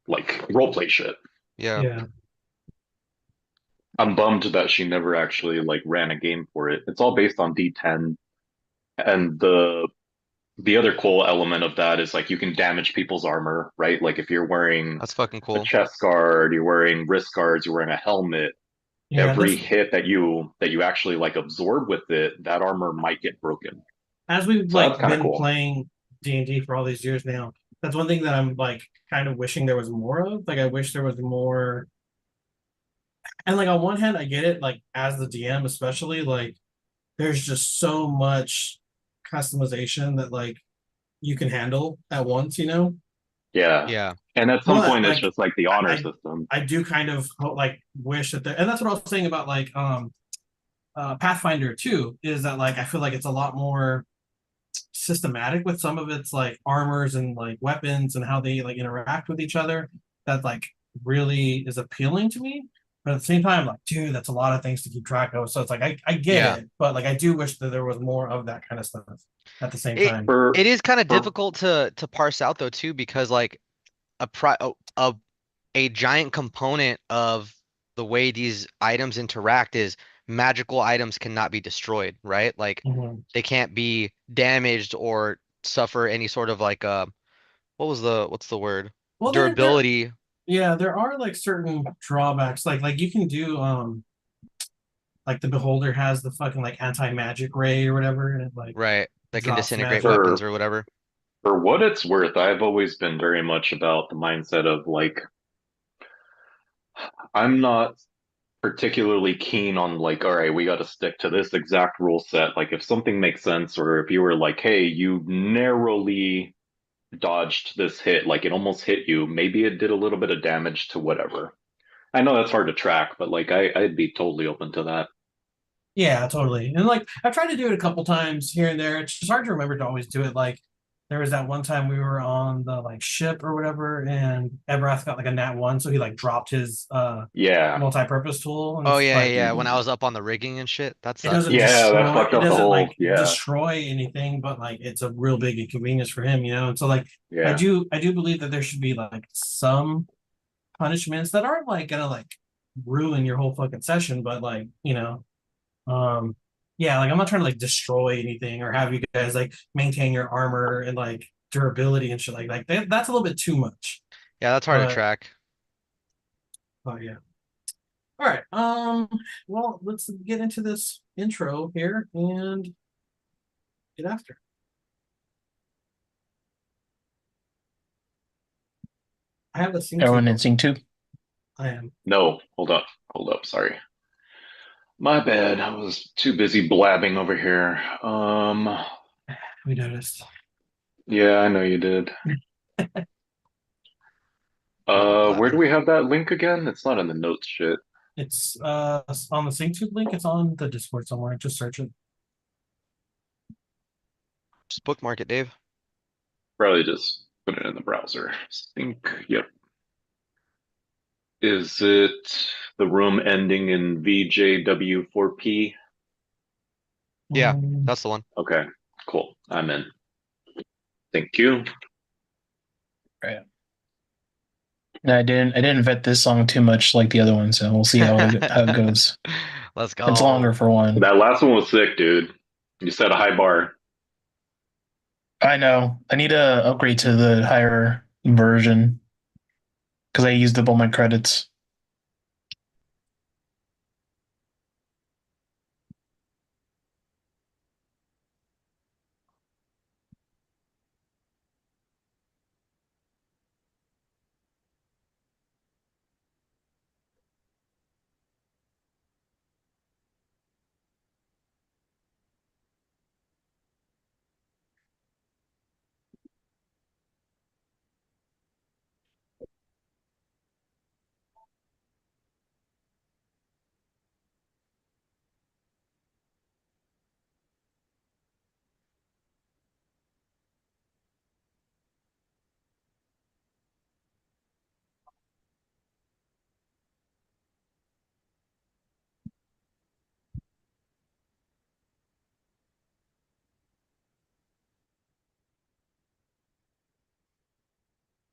like roleplay shit. Yeah. Yeah. I'm bummed that she never actually like ran a game for it. It's all based on D10, and the other cool element of that is like you can damage people's armor, right? Like if you're wearing That's fucking a cool. chest guard, you're wearing wrist guards, you're wearing a helmet, Yeah, every that's hit that you actually like absorb with it, that armor might get broken. as we've So that's like kind of been cool. playing D&D for all these years now. That's one thing that I'm like kind of wishing there was more of. Like I wish there was more. And like on one hand, I get it, like as the DM especially, like there's just so much customization that like you can handle at once, you know? Yeah. Yeah. And at some But point it's like just like the I honor I, system. I do kind of like wish that there, and that's what I was saying about like Pathfinder too, is that like I feel like it's a lot more systematic with some of its like armors and like weapons and how they like interact with each other. That like really is appealing to me. But at the same time, like, dude, that's a lot of things to keep track of. So it's like I get Yeah. it, but like I do wish that there was more of that kind of stuff at the same It time. For it is kind of for difficult to parse out though too because like a pri a giant component of the way these items interact is magical items cannot be destroyed, right? Like Mhm. they can't be damaged or suffer any sort of like what's the word? Well, there, Durability, yeah, there are like certain drawbacks. Like you can do like the beholder has the fucking like anti-magic ray or whatever, and it like right? That can drops disintegrate magic. weapons for or whatever. for what it's worth, I've always been very much about the mindset of like I'm not particularly keen on like, all right, we got to stick to this exact rule set. Like if something makes sense, or if you were like, hey, you narrowly dodged this hit, like it almost hit you, maybe it did a little bit of damage to whatever. I know that's hard to track, but like I'd be totally open to that. Yeah, totally. And like I've tried to do it a couple times here and there. It's just hard to remember to always do it. Like there was that one time we were on the like ship or whatever, and Ebrath got like a nat one, so he like dropped his Yeah. multi-purpose tool, and Oh it's yeah, yeah, like yeah. When I was up on the rigging and shit, that it sucked. doesn't Yeah, that destroy fucked it up the doesn't like whole, yeah, destroy anything, but like it's a real big inconvenience for him, you know. And so like yeah. I do believe that there should be like some punishments that aren't like gonna like ruin your whole fucking session, but like, you know, um, yeah, like I'm not trying to like destroy anything or have you guys like maintain your armor and like durability and shit like that. That's a little bit too much. Yeah, that's hard to But track. yeah. All right. Well, let's get into this intro here and get after. I have the sync tube Everyone in open. sync too. I am. No, hold up, sorry. My bad. I was too busy blabbing over here. We noticed. Yeah, I know you did. Little Where do blabbing. we have that link again? It's not in the notes shit. It's on the sync tube link. It's on the Discord somewhere. Just search it. Just bookmark it, Dave. Probably just put it in the browser. Sync. Yep. Is it the room ending in VJW4P? Yeah, Um, that's the one. Okay, cool. I'm in. Thank you. Right. No, I didn't vet this song too much like the other one, so we'll see how it goes. Let's It's longer go. for one. That last one was sick, dude. You set a high bar. I know. I need to upgrade to the higher version because I used up all my credits.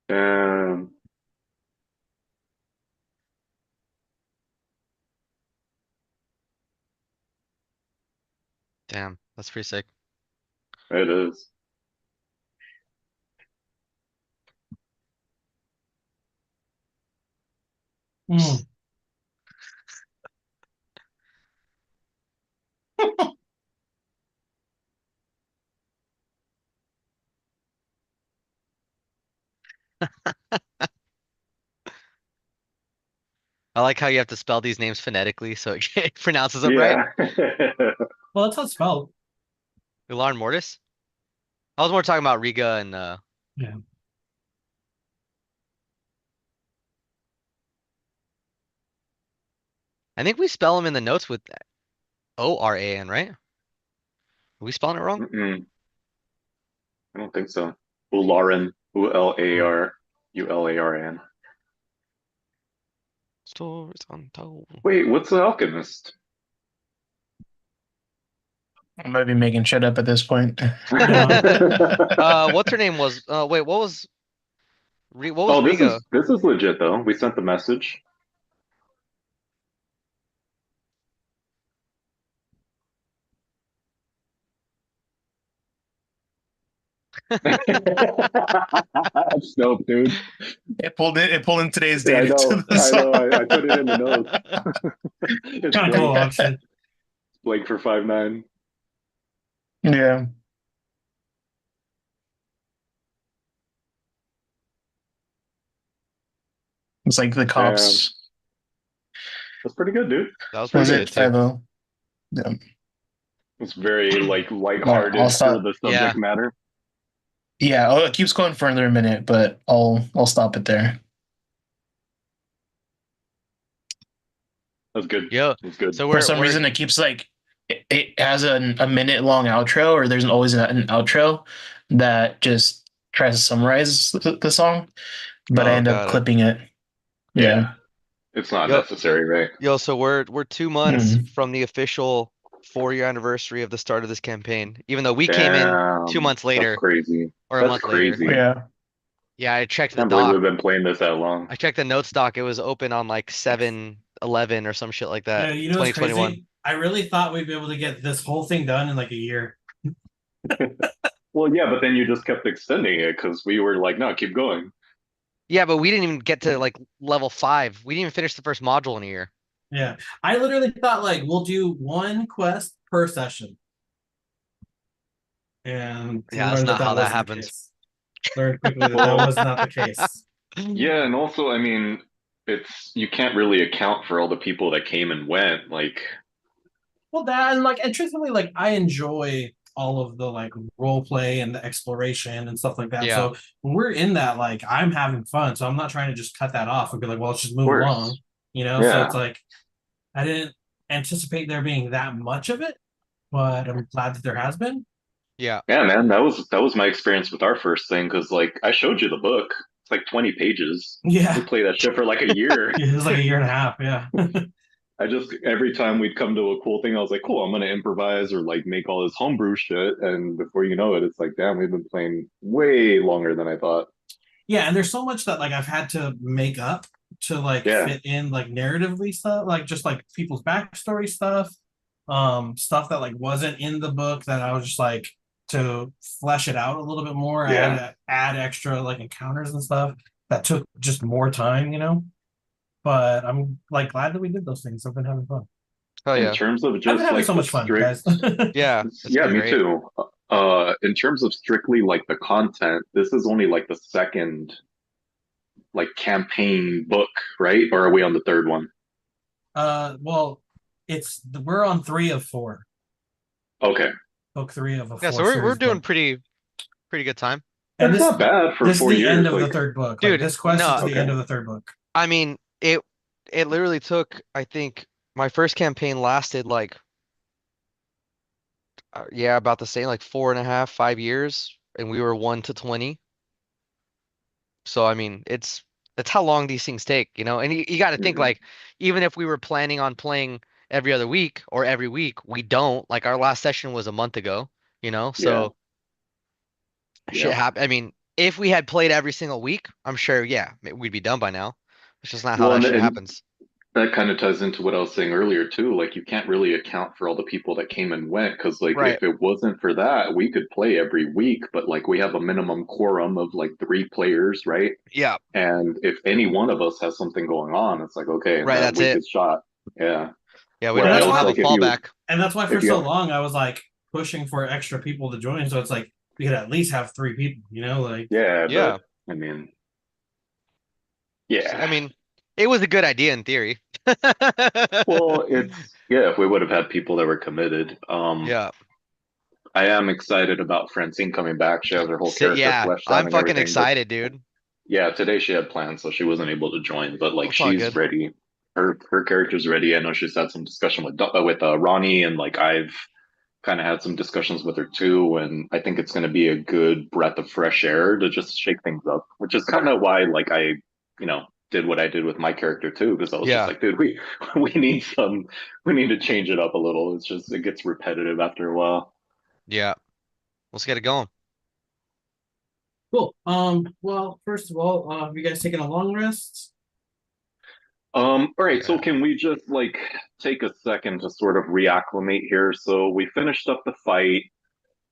Um, Damn, that's pretty sick. It is. Hmm. I like how you have to spell these names phonetically so it pronounces them right. Yeah. Well, that's how it's spelled. Ular Mortis? I was more talking about Riga and Yeah. I think we spell them in the notes with Oran, right? Are we spelling it wrong? Mm-mm, I don't think so. Ularin. Ularan. Stories untold. Wait, what's the alchemist? I might be making shit up at this point. Yeah. What's her name was wait, what was Oh, this Riga? is this is legit though. We sent the message. That's dope, dude. It pulled in today's Yeah, date into the I song. know. I put it in the notes. It's Kind of cool, Blake. actually. Blake for 5'9". Yeah. It's like the Damn, cops. that's pretty good, dude. That was What pretty was good it? too. 5-0. Yeah. It's very like All right, I'll lighthearted for stop. the Yeah. subject matter. Yeah, oh, it keeps going for another minute, but I'll stop it there. That's good. Yo, That's good. so For we're some we're reason, it keeps like it has a minute long outro, or there's always an outro that just tries to summarize the song, but I oh end up got it. clipping it. Yeah. Yeah, it's not Yo, necessary, right? so we're 2 months Mm. from the official 4 year anniversary of the start of this campaign. Even though we came in two Damn, months that's later crazy. or a That's month later. crazy. Yeah. Yeah, I checked the Can't believe doc. we've been playing this that long. I checked the notes doc. It was open on like 7/11 or some shit like that. Yeah, you know what's 2021. crazy? I really thought we'd be able to get this whole thing done in like a year. Well, yeah, but then you just kept extending it because we were like, no, keep going. Yeah, but we didn't even get to like level 5. We didn't even finish the first module in a year. Yeah. I literally thought like we'll do one quest per session. And Yeah, that's learned that not how that that wasn't the happens. case. Learned quickly that that Well, was not the case. yeah, and also, I mean, it's you can't really account for all the people that came and went. Like, Well, that and like, and truthfully, like I enjoy all of the like role play and the exploration and stuff like that. Yeah. So when we're in that, like I'm having fun. So I'm not trying to just cut that off and be like, well, let's just of move along, course, you know? So it's yeah, like I didn't anticipate there being that much of it, but I'm glad that there has been. Yeah. yeah, man, that was my experience with our first thing because, like, I showed you the book. It's like 20 pages. We Yeah. played that shit for like a year. Yeah, it was like a year and a half. Yeah. I just every time we'd come to a cool thing, I was like, cool, I'm gonna improvise or like make all this homebrew shit. And before you know it, it's like, damn, we've been playing way longer than I thought. Yeah, and there's so much that like I've had to make up to like Yeah, fit in like narratively stuff, like just like people's backstory stuff, stuff that like wasn't in the book that I was just like to flesh it out a little bit more. I had yeah. to add extra like encounters and stuff that took just more time, you know. But I'm like glad that we did those things. I've been having fun. Oh In yeah. terms of I've been just having like so the much fun, guys. strict, Yeah, it's yeah, been me great. too. In terms of strictly like the content, this is only like the second like campaign book, right? Or are we on the third one? Well, it's we're on 3 of 4, Okay, book 3 of a Yeah, so four we're series doing book. pretty good time. And that's not bad for this is four the end years. of the Like, third book. Like Dude, this quest is no, the okay, end of the third book. I mean it literally took, I think my first campaign lasted like yeah, about the same, like 4.5, 5 years, and we were 1 to 20. So I mean, it's how long these things take, you know? And you got to think hmm like, even if we were planning on playing every other week or every week, we don't. Like our last session was a month ago, you know? yeah, So shit yeah. happen. I mean, if we had played every single week, I'm sure, yeah, we'd be done by now. It's just not how Well, that and, shit and happens. that kind of ties into what I was saying earlier too. Like you can't really account for all the people that came and went because like Right. if it wasn't for that, we could play every week, but like we have a minimum quorum of like 3 players, right? Yeah. And if any one of us has something going on, it's like okay, Right. that That's week it. is shot. Yeah. Yeah. We And that's don't Whereas have why, a like if you fallback. and that's why for if you so have long I was like pushing for extra people to join. So it's like we could at least have 3 people, like yeah, Yeah. but I mean I yeah. mean, it was a good idea in theory. Well, it's yeah, if we would have had people that were committed. Yeah. I am excited about Francine coming back. She has her whole character Yeah. fleshed out I'm and fucking everything, but excited, dude. yeah, today she had plans, so she wasn't able to join. But like It's all she's good. ready. Her character's ready. I know she's had some discussion with Ronnie, and like I've kind of had some discussions with her too. And I think it's going to be a good breath of fresh air to just shake things up, which is kind of why like I, did what I did with my character too, because I was just Yeah. like, dude, we we need we need to change it up a little. It's just it gets repetitive after a while. Yeah. Let's get it going. cool. Well, first of all, have you guys taken a long rest? All right, so Yeah. can we just like take a second to sort of reacclimate here? So we finished up the fight.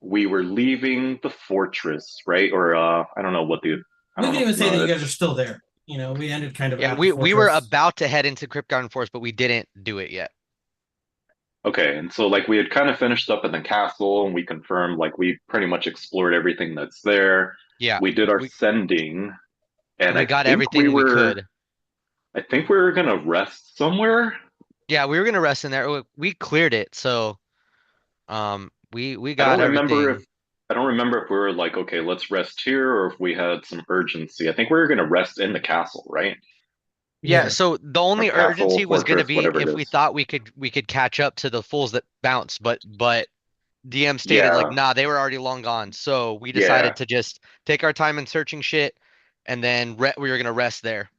We were leaving the fortress, right? Or I don't know what the I We don't can know. even say that No, you guys are it's still there. We ended kind of Yeah. at the We were fortress. about to head into Crypt Garden Forest, but we didn't do it yet. okay. And so like we had kind of finished up in the castle and we confirmed like we pretty much explored everything that's there. Yeah. We did our We sending and we got everything we could. I think we were gonna rest somewhere. Yeah, we were gonna rest in there. We cleared it, so we I got don't remember if everything. I don't remember if we were like, okay, let's rest here, or if we had some urgency. I think we were gonna rest in the castle, right? Yeah, Yeah. so the Or only castle, urgency was gonna fortress, be whatever it if we is. thought we could catch up to the fools that bounced, but DM stated like, Yeah, nah, they were already long gone. So we yeah. decided to just take our time in searching shit, and then we were gonna rest there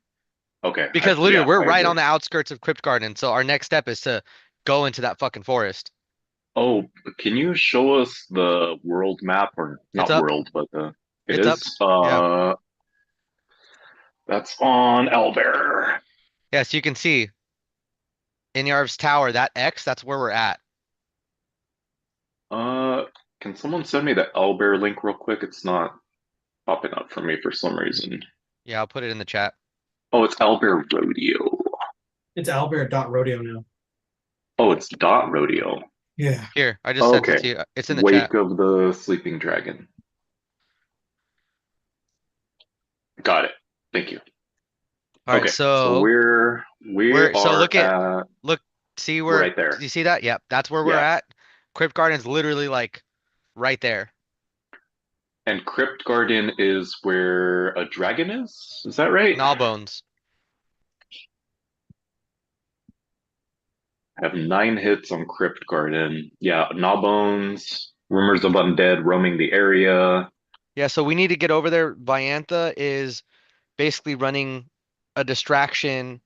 Okay, because literally yeah, we're I right agree. on the outskirts of Crypt Garden. So our next step is to go into that fucking forest. Oh, can you show us the world map, or It's not up. world, but it It's up. is. Yeah. That's on Elbear. Yeah, so you can see Inyarv's tower, that X, that's where we're at. Uh, can someone send me the Elbear link real quick? It's not popping up for me for some reason. Yeah, I'll put it in the chat. Oh, it's Elbear Rodeo. It's Albert.rodeo now. Oh, it's Dot Rodeo. Yeah. Here, I just sent it Okay. to you. It's in the chat. Wake of the Sleeping Dragon. Got it. Thank you. All right, Okay, so so we so are look, see where, right do there. you see that? Yep, that's where we're Yeah. at. Crypt Garden's literally like right there. And Crypt Garden is where a dragon is? Is that right? Gnawbones. I have 9 hits on Crypt Garden. Yeah, Gnawbones, rumors of undead roaming the area. Yeah, so we need to get over there. Viantha is basically running a distraction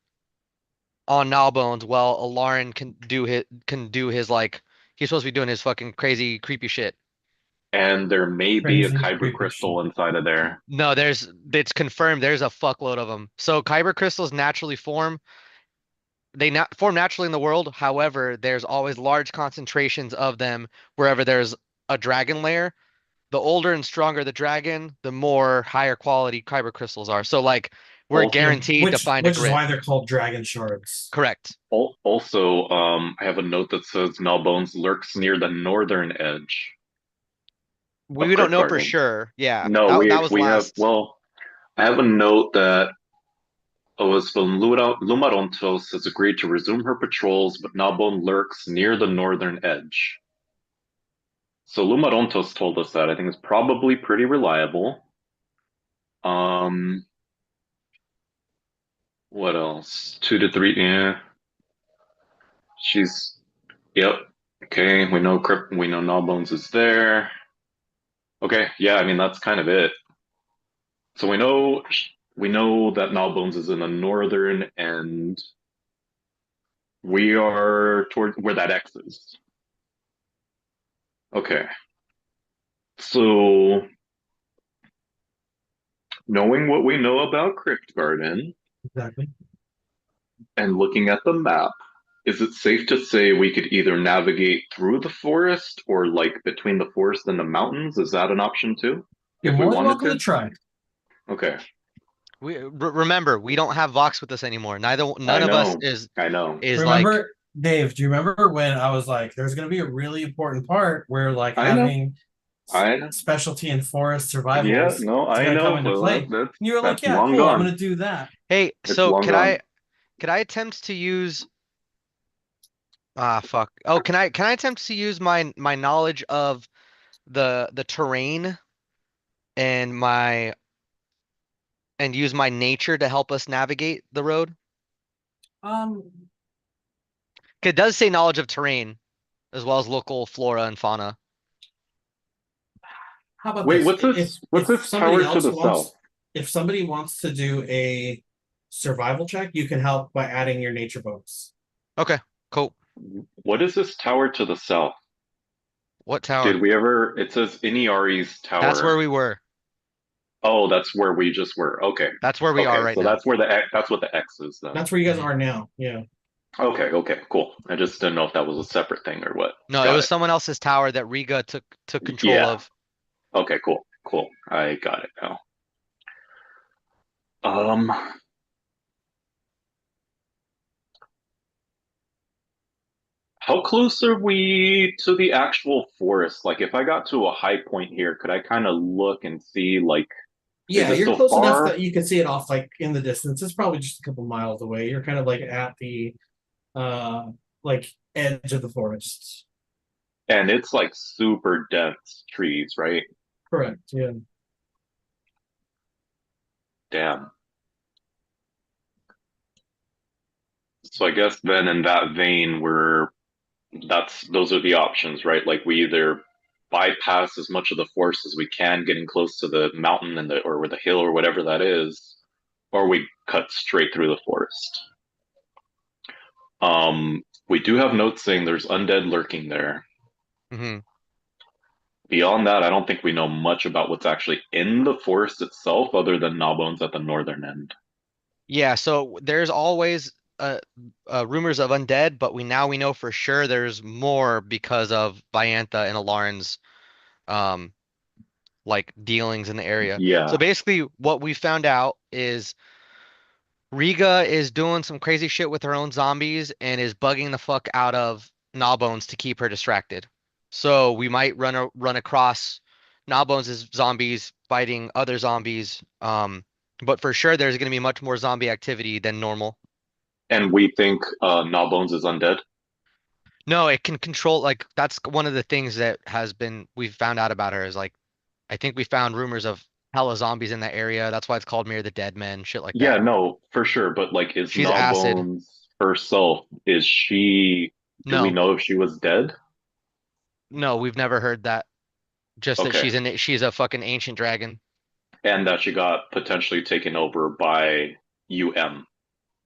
on Gnawbones while Alarin can do his like he's supposed to be doing his fucking crazy creepy shit. And there may be a Crazy, Kyber creepy shit. crystal inside of there. No, it's confirmed there's a fuckload of them. So kyber crystals naturally form. They not form naturally in the world. However, there's always large concentrations of them wherever there's a dragon layer. The older and stronger the dragon, the more higher quality kyber crystals are. So like we're Also, Yeah, guaranteed to which find a which is grit. why they're called dragon shards. Correct. also, I have a note that says Gnawbones lurks near the northern edge of We don't Crypt know for Garden. sure. Yeah. No, That we was we have last. well, I have a note that Lumarontos has agreed to resume her patrols, but Gnawbone lurks near the northern edge. So Lumarontos told us that. I think it's probably pretty reliable. Um, what else? 2 to 3. Yeah, she's. Yep. Okay, we know Gnawbones is there. Okay, yeah, I mean that's kind of it. So we know that Gnawbones is in the northern end. We are toward where that X is. Okay. So knowing what we know about Crypt Garden, Exactly. And looking at the map, is it safe to say we could either navigate through the forest or like between the forest and the mountains? Is that an option too? You're If we more than wanted welcome to to? try. Okay. Remember, we don't have Vox with us anymore. I None of us know. I know. is like Remember, Dave, do you remember when I was like, there's going to be a really important part where like I know. having I know. specialty in forest Yeah, survivals no, is I going to come know. into Well, play? And you were like, that's yeah, long cool, I'm going gone. to do that. hey, It's so long gone. could I attempt to use fuck. Oh, can I attempt to use my knowledge of the terrain and my and use my nature to help us navigate the road? Um, 'Cause it does say knowledge of terrain as well as local flora and fauna. how about Wait, this? what's this tower to the south? If somebody wants to do a survival check, you can help by adding your nature bonus. Okay, cool. What is this tower to the south? What tower? Did we ever? It says Iniari's That's where tower. we were. Oh, that's where we just were. Okay. That's where we are Okay, right so now. that's where that's what the X is then. That's where you guys Mhm. are now. Yeah. Okay, okay, cool. I just didn't know if that was a separate thing or what. No, it Got was it. someone else's tower that Riga took control Yeah. of. Okay, cool. Cool. I got it now. Um, how close are we to the actual forest? Like if I got to a high point here, could I kind of look and see like is Yeah, it you're still close enough far? that you can see it off like in the distance. It's probably just a couple miles away. You're kind of like at the uh like edge of the forest. And it's like super dense trees, right? Correct. Yeah. Damn. So I guess then in that vein, that's those are the options, right? Like we either bypass as much of the forest as we can, getting close to the mountain and the or the hill or whatever that is, or we cut straight through the forest. We do have notes saying there's undead lurking there. Hmm. Beyond that, I don't think we know much about what's actually in the forest itself, other than Gnawbones at the northern end. Yeah, so there's always rumors of undead, but we know for sure there's more because of Viantha and Alarin's um like dealings in the area. So Yeah, basically what we found out is Riga is doing some crazy shit with her own zombies and is bugging the fuck out of Gnawbones to keep her distracted. So we might run across Gnawbones' zombies fighting other zombies. But for sure there's gonna be much more zombie activity than normal. and we think Gnawbones is undead. No, it can control like that's one of the things that has been we've found out about her is like I think we found rumors of hella zombies in that area. That's why it's called Mirror the Dead Men, shit like Yeah, that. no, for sure. But like, is She's acid. Gnawbones herself? Is she? Do we No, know if she was dead? no, we've never heard that. Just that Okay, she's a fucking ancient dragon. and that she got potentially taken over by UM.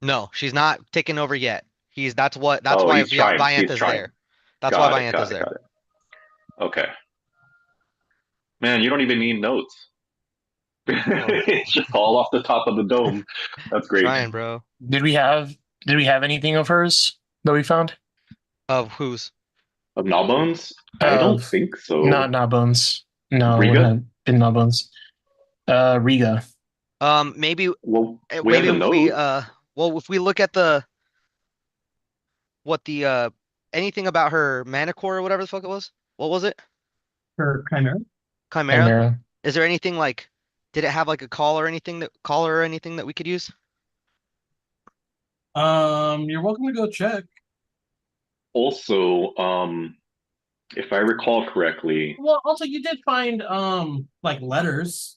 No, she's not taken over yet. That's Oh, why he's trying. He's Viantha's trying. there. That's why Got it. Viantha's Got it. there. Got it. Okay, man, you don't even need notes. Well, It's just all off the top of the dome. That's great. trying, bro. Did we have anything of hers that we found? Of whose? Of Gnawbones? I don't Of think so. not bones. No, it wouldn't Riga? have been not bones. Riga. Maybe Well, we have maybe the if we note. well if we look at the anything about her manicore or whatever the fuck it was. What was it? For Chimera. Chimera? Chimera. Is there anything like did it have like a call or anything that we could use? You're welcome to go check. Also, if I recall correctly, Well, also you did find like letters.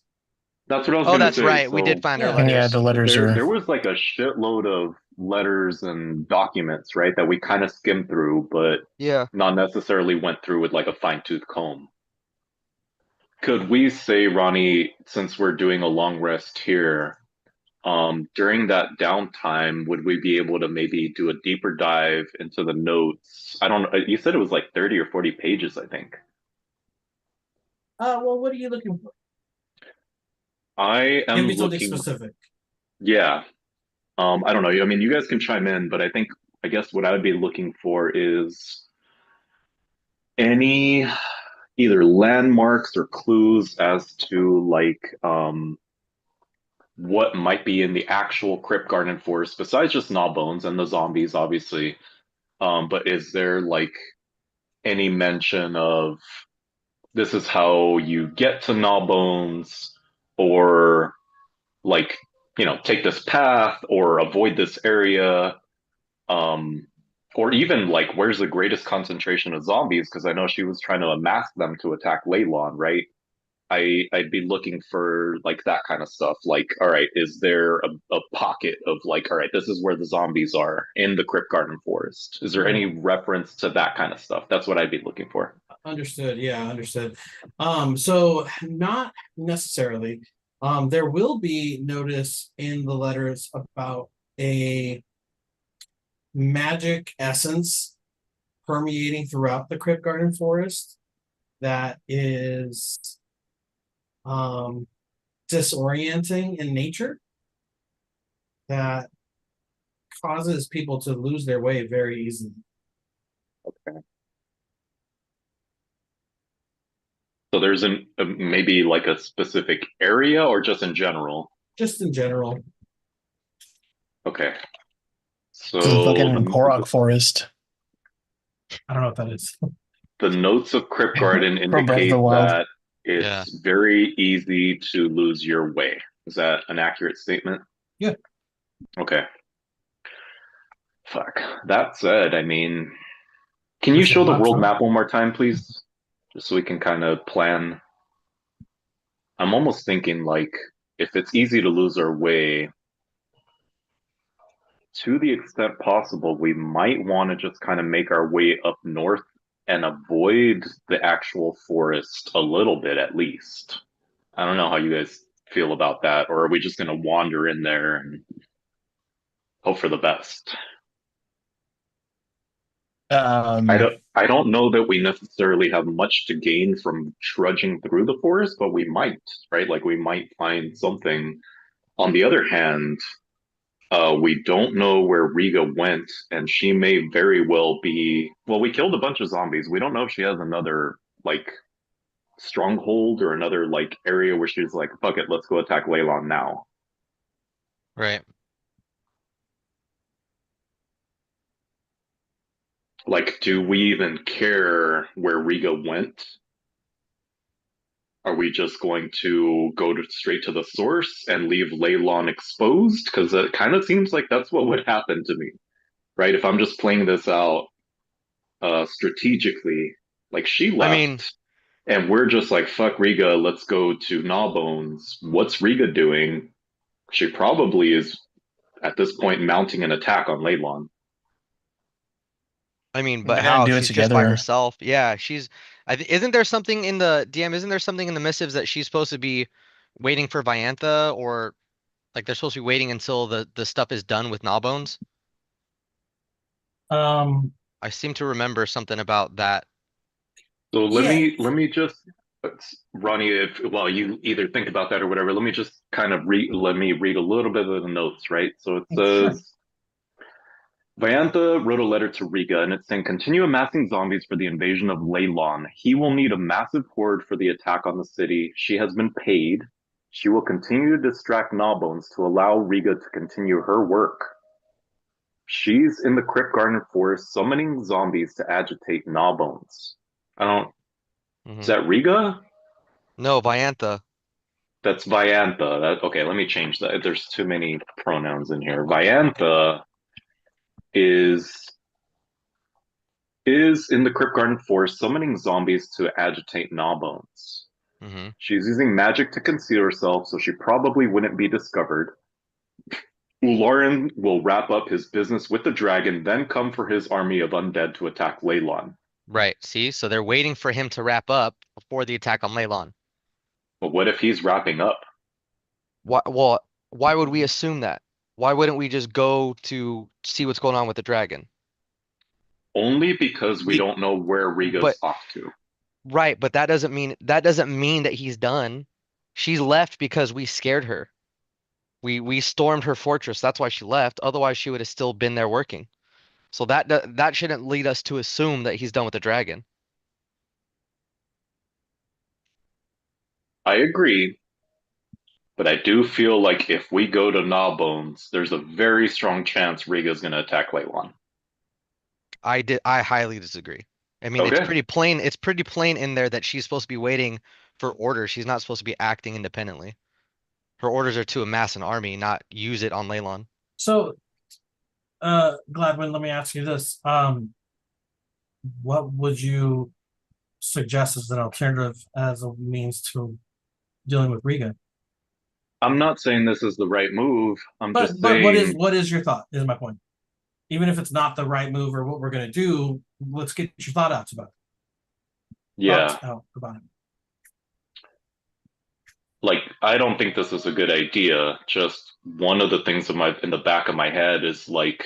that's what I was Oh, gonna that's say. right. We did So find her Yeah. Yeah, letters. the letters there are. was like a shitload of letters and documents, right, that we kind of skimmed through, but Yeah. not necessarily went through with like a fine-tooth comb. Could we say, Ronnie, since we're doing a long rest here, during that downtime, would we be able to maybe do a deeper dive into the notes? I don't know. You said it was like 30 or 40 pages, I think. Well, what are you looking for? I Give am me something looking, specific. yeah. I don't know. I mean, you guys can chime in, but I guess what I would be looking for is any either landmarks or clues as to what might be in the actual Crypt Garden Forest besides just Gnawbones and the zombies, obviously. But is there like any mention of this is how you get to Gnawbones, or like, take this path or avoid this area, um, or even like where's the greatest concentration of zombies? Because I know she was trying to amass them to attack Leylon, right? I'd be looking for like that kind of stuff. Like, all right, is there a pocket of like, all right, this is where the zombies are in the Crypt Garden Forest? Is there any reference to that kind of stuff? That's what I'd be looking for. Understood. Yeah, understood. So not necessarily. There will be notice in the letters about a magic essence permeating throughout the Crypt Garden Forest that is um disorienting in nature, that causes people to lose their way very easily. So there's maybe like a specific area or just in general? Just in general. Okay. This is So fucking Korok Forest I don't know what that is. the notes of Crypt Garden from Breath of the indicate Wild. that Yeah. it's very easy to lose your way. Is that an accurate statement? Yeah. Okay. Fuck. That said, I mean, can you There's a show the lot world to it. map one more time, please? Just so we can kind of plan. I'm almost thinking like if it's easy to lose our way, to the extent possible, we might want to just kind of make our way up north and avoid the actual forest a little bit at least. I don't know how you guys feel about that, or are we just going to wander in there and hope for the best? Um, I don't know that we necessarily have much to gain from trudging through the forest, but we might, right? Like we might find something. On the other hand, we don't know where Riga went, and she may very well be. Well, we killed a bunch of zombies. We don't know if she has another like stronghold or another like area where she's like, "Fuck it, let's go attack Leylon now." Right. Like, do we even care where Riga went? Are we just going to go straight to the source and leave Leylon exposed? Because it kind of seems like that's what would happen to me, right? If I'm just playing this out strategically, like she I mean, left, and we're just like, fuck Riga, let's go to Gnawbones. What's Riga doing? She probably is at this point mounting an attack on Leylon. but they're gonna how? do it She's just by together. herself. Yeah, isn't there something in the DM? Isn't there something in the missives that she's supposed to be waiting for Viantha, or like they're supposed to be waiting until the stuff is done with Gnawbones? Um, I seem to remember something about that. So yeah, let me just Ronnie, if well, you either think about that or whatever. Let me just kind of let me read a little bit of the notes, right? So it sure. says Viantha wrote a letter to Riga, and it's saying, continue amassing zombies for the invasion of Leylon. He will need a massive horde for the attack on the city. She has been paid. She will continue to distract Gnawbones to allow Riga to continue her work. She's in the Crypt Garden Forest summoning zombies to agitate Gnawbones. I don't. Is Hmm. that Riga? No, Viantha. That's Viantha. Okay, let me change that. There's too many pronouns in here. Viantha is in the Crypt Garden Forest summoning zombies to agitate Gnawbones. Hmm. She's using magic to conceal herself, so she probably wouldn't be discovered. Ularin will wrap up his business with the dragon, then come for his army of undead to attack Leylon. Right. See, so they're waiting for him to wrap up before the attack on Leylon. But what if he's wrapping up? Why? Well, why would we assume that? Why wouldn't we just go to see what's going on with the dragon? Only because we We, don't know where but Riga's off to. right, but that doesn't mean that he's done. She's left because we scared her. We stormed her fortress. That's why she left. Otherwise, she would have still been there working. So that shouldn't lead us to assume that he's done with the dragon. I agree, but I do feel like if we go to Gnawbones, there's a very strong chance Riga's going to attack Leylon. I highly disagree. I mean, it's Okay. pretty plain. It's pretty plain in there that she's supposed to be waiting for orders. She's not supposed to be acting independently. Her orders are to amass an army, not use it on Leylon. So, Gladwin, let me ask you this. What would you suggest as an alternative as a means to dealing with Riga? I'm not saying this is the right move. I'm But just what is saying, your thought? Is my point. Even if it's not the right move or what we're going to do, let's get your thoughts about it. yeah, Out about it. like I don't think this is a good idea. Just one of the things in the back of my head is like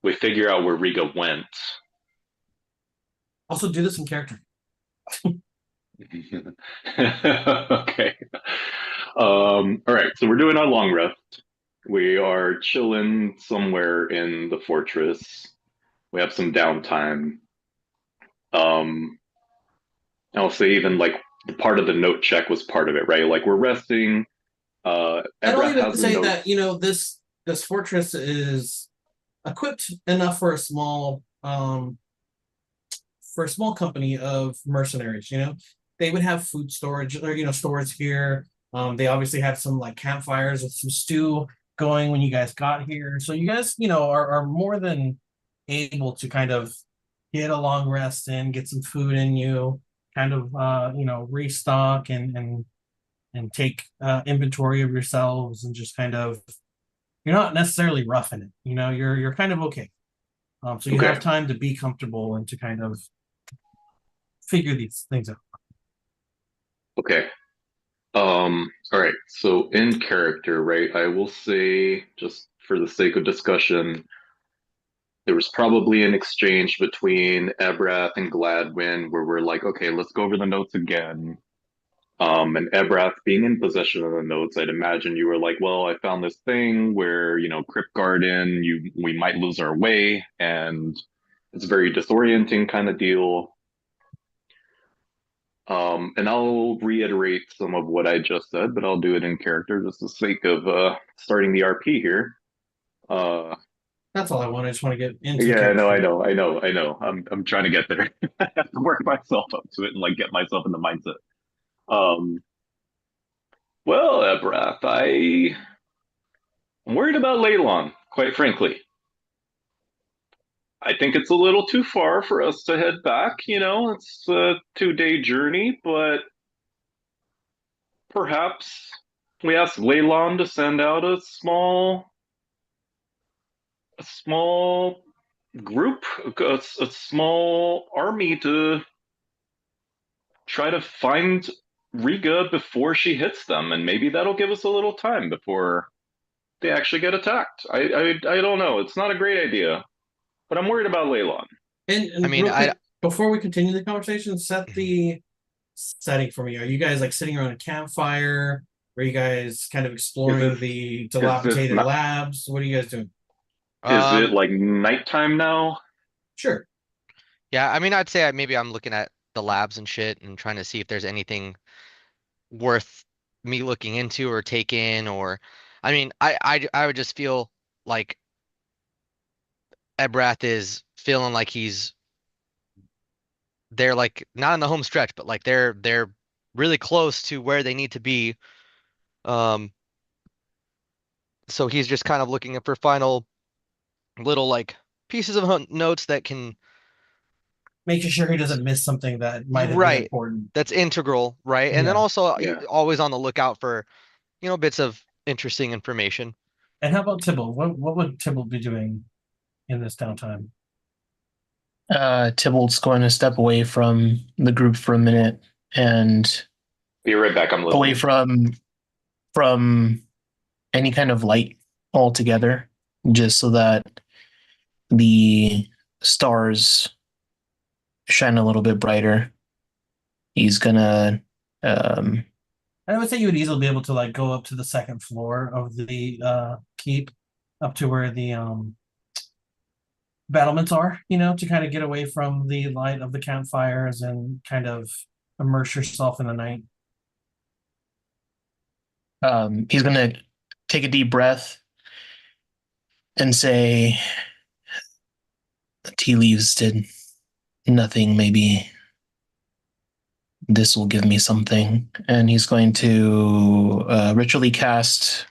we figure out where Riga went. Also, do this in character. Okay. All right, so we're doing our long rest. We are chilling somewhere in the fortress. We have some downtime. Um, I'll say even like the part of the note check was part of it, right? Like we're resting. And I'll Ebrath even has a say note. that this fortress is equipped enough for a small company of mercenaries. They would have food storage or storage here. They obviously had some like campfires with some stew going when you guys got here. So you guys, are more than able to kind of get a long rest in, get some food in you, kind of restock and take inventory of yourselves and just kind of you're not necessarily roughing it. You're kind of okay. So you Okay. have time to be comfortable and to kind of figure these things out. Okay. All right. So in character, right? I will say, just for the sake of discussion, there was probably an exchange between Ebrath and Gladwin where we're like, okay, let's go over the notes again. And Ebrath being in possession of the notes, I'd imagine you were like, well, I found this thing where, Crypt Garden, we might lose our way, and it's a very disorienting kind of deal. And I'll reiterate some of what I just said, but I'll do it in character just for the sake of starting the RP here. Uh, That's all I want. I just want to get into yeah, character. I know. I'm trying to get there. I have to work myself up to it and like get myself in the mindset. Um, well, Ebrath, I'm worried about Leylon, quite frankly. I think it's a little too far for us to head back. It's a 2-day journey, but perhaps we ask Leylon to send out a small group, a small army to try to find Riga before she hits them, and maybe that'll give us a little time before they actually get attacked. I don't know. It's not a great idea, but I'm worried about Leylon. I And mean, real quick, before we continue the conversation, set the setting for me. Are you guys like sitting around a campfire? Are you guys kind of Is exploring this the is this dilapidated not? labs? What are you guys doing? Is it um, like nighttime now? Sure. yeah, I mean, I'd say maybe I'm looking at the labs and shit and trying to see if there's anything worth me looking into or taking or, I mean, I would just feel like Ebrath is feeling like they're like not in the home stretch, but like they're really close to where they need to be. Um, so he's just kind of looking for final little like pieces of notes that can Making sure he doesn't miss something that might have been right important. that's integral, right? And then Yeah. also Yeah. always on the lookout for, bits of interesting information. And how about Tibble? What would Tibble be doing in this downtime? Tybalt's going to step away from the group for a minute and Be right back. I'm away listening. from any kind of light altogether, just so that the stars shine a little bit brighter. He's gonna um, I would say you would easily be able to like go up to the second floor of the keep, up to where the battlements are, to kind of get away from the light of the campfires and kind of immerse yourself in the night. He's gonna take a deep breath and say, "Tea leaves did nothing. Maybe this will give me something." And he's going to ritually cast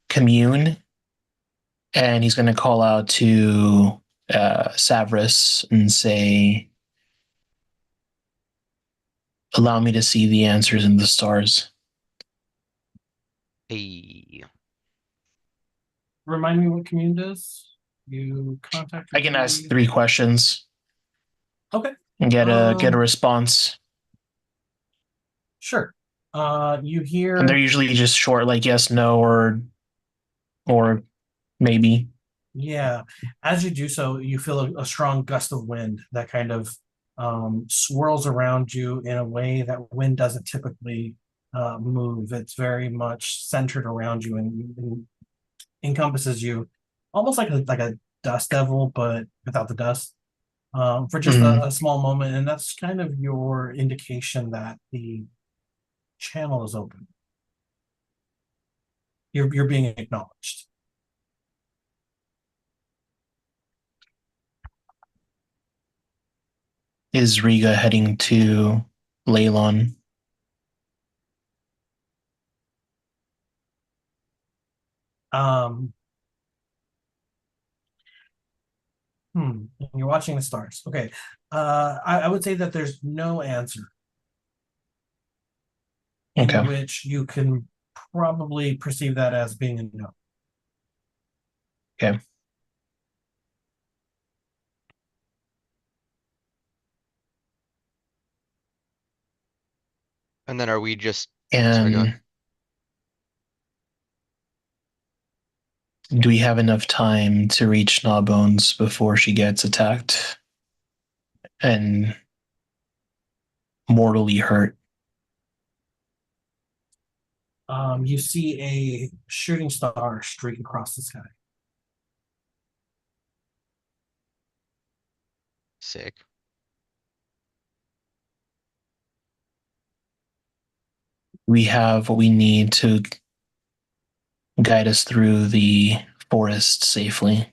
Commune, and he's going to call out to Savras and say, "Allow me to see the answers in the stars." Hey. Remind me what commune does. You contact. I can ask 3 questions. Okay. And get a response. Sure. You hear. And they're usually just short, like yes, no, or maybe. Yeah. As you do so, you feel a strong gust of wind that kind of swirls around you in a way that wind doesn't typically move. It's very much centered around you and encompasses you, almost like a dust devil, but without the dust. For just a small moment, and that's kind of your indication that the channel is open. You're being acknowledged. Is Riga heading to Leylon? Um, you're watching the stars. Okay. I would say that there's no answer in Okay. which you can probably perceive that as being a no. Okay. And then are we just sorry, go ahead. And do we have enough time to reach Gnawbones before she gets attacked and mortally hurt? You see a shooting star streak across the sky. Sick. We have what we need to guide us through the forest safely.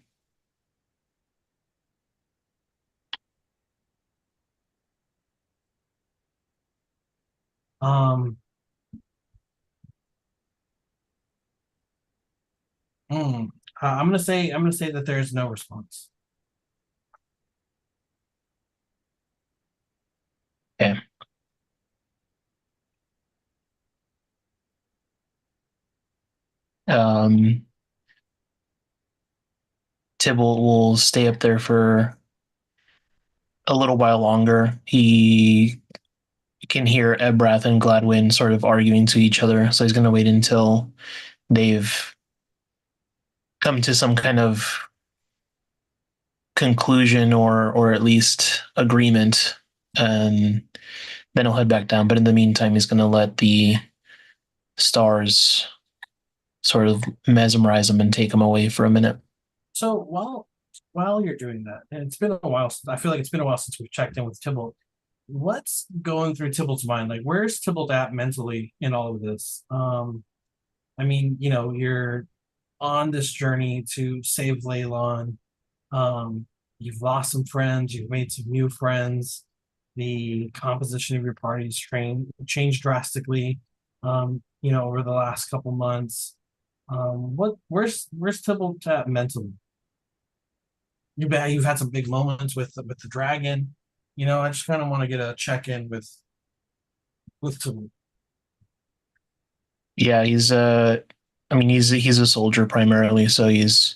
Um, I'm gonna say that there's no response. Okay. Tybalt will stay up there for a little while longer. He can hear Ebrath and Gladwin sort of arguing to each other, so he's going to wait until they've come to some kind of conclusion or at least agreement, and then he'll head back down. But in the meantime, he's going to let the stars sort of mesmerize him and take him away for a minute. So while you're doing that, and it's been a while. I feel like it's been a while since we've checked in with Tybalt. What's going through Tybalt's mind? Like, where's Tybalt at mentally in all of this? I mean, you're on this journey to save Leylon. You've lost some friends, you've made some new friends. The composition of your party's changed drastically, over the last couple months. Where's Tybalt at mentally? You've had some big moments with the dragon. I just kind of want to get a check in with Tybalt. Yeah, he's he's a soldier primarily, so he's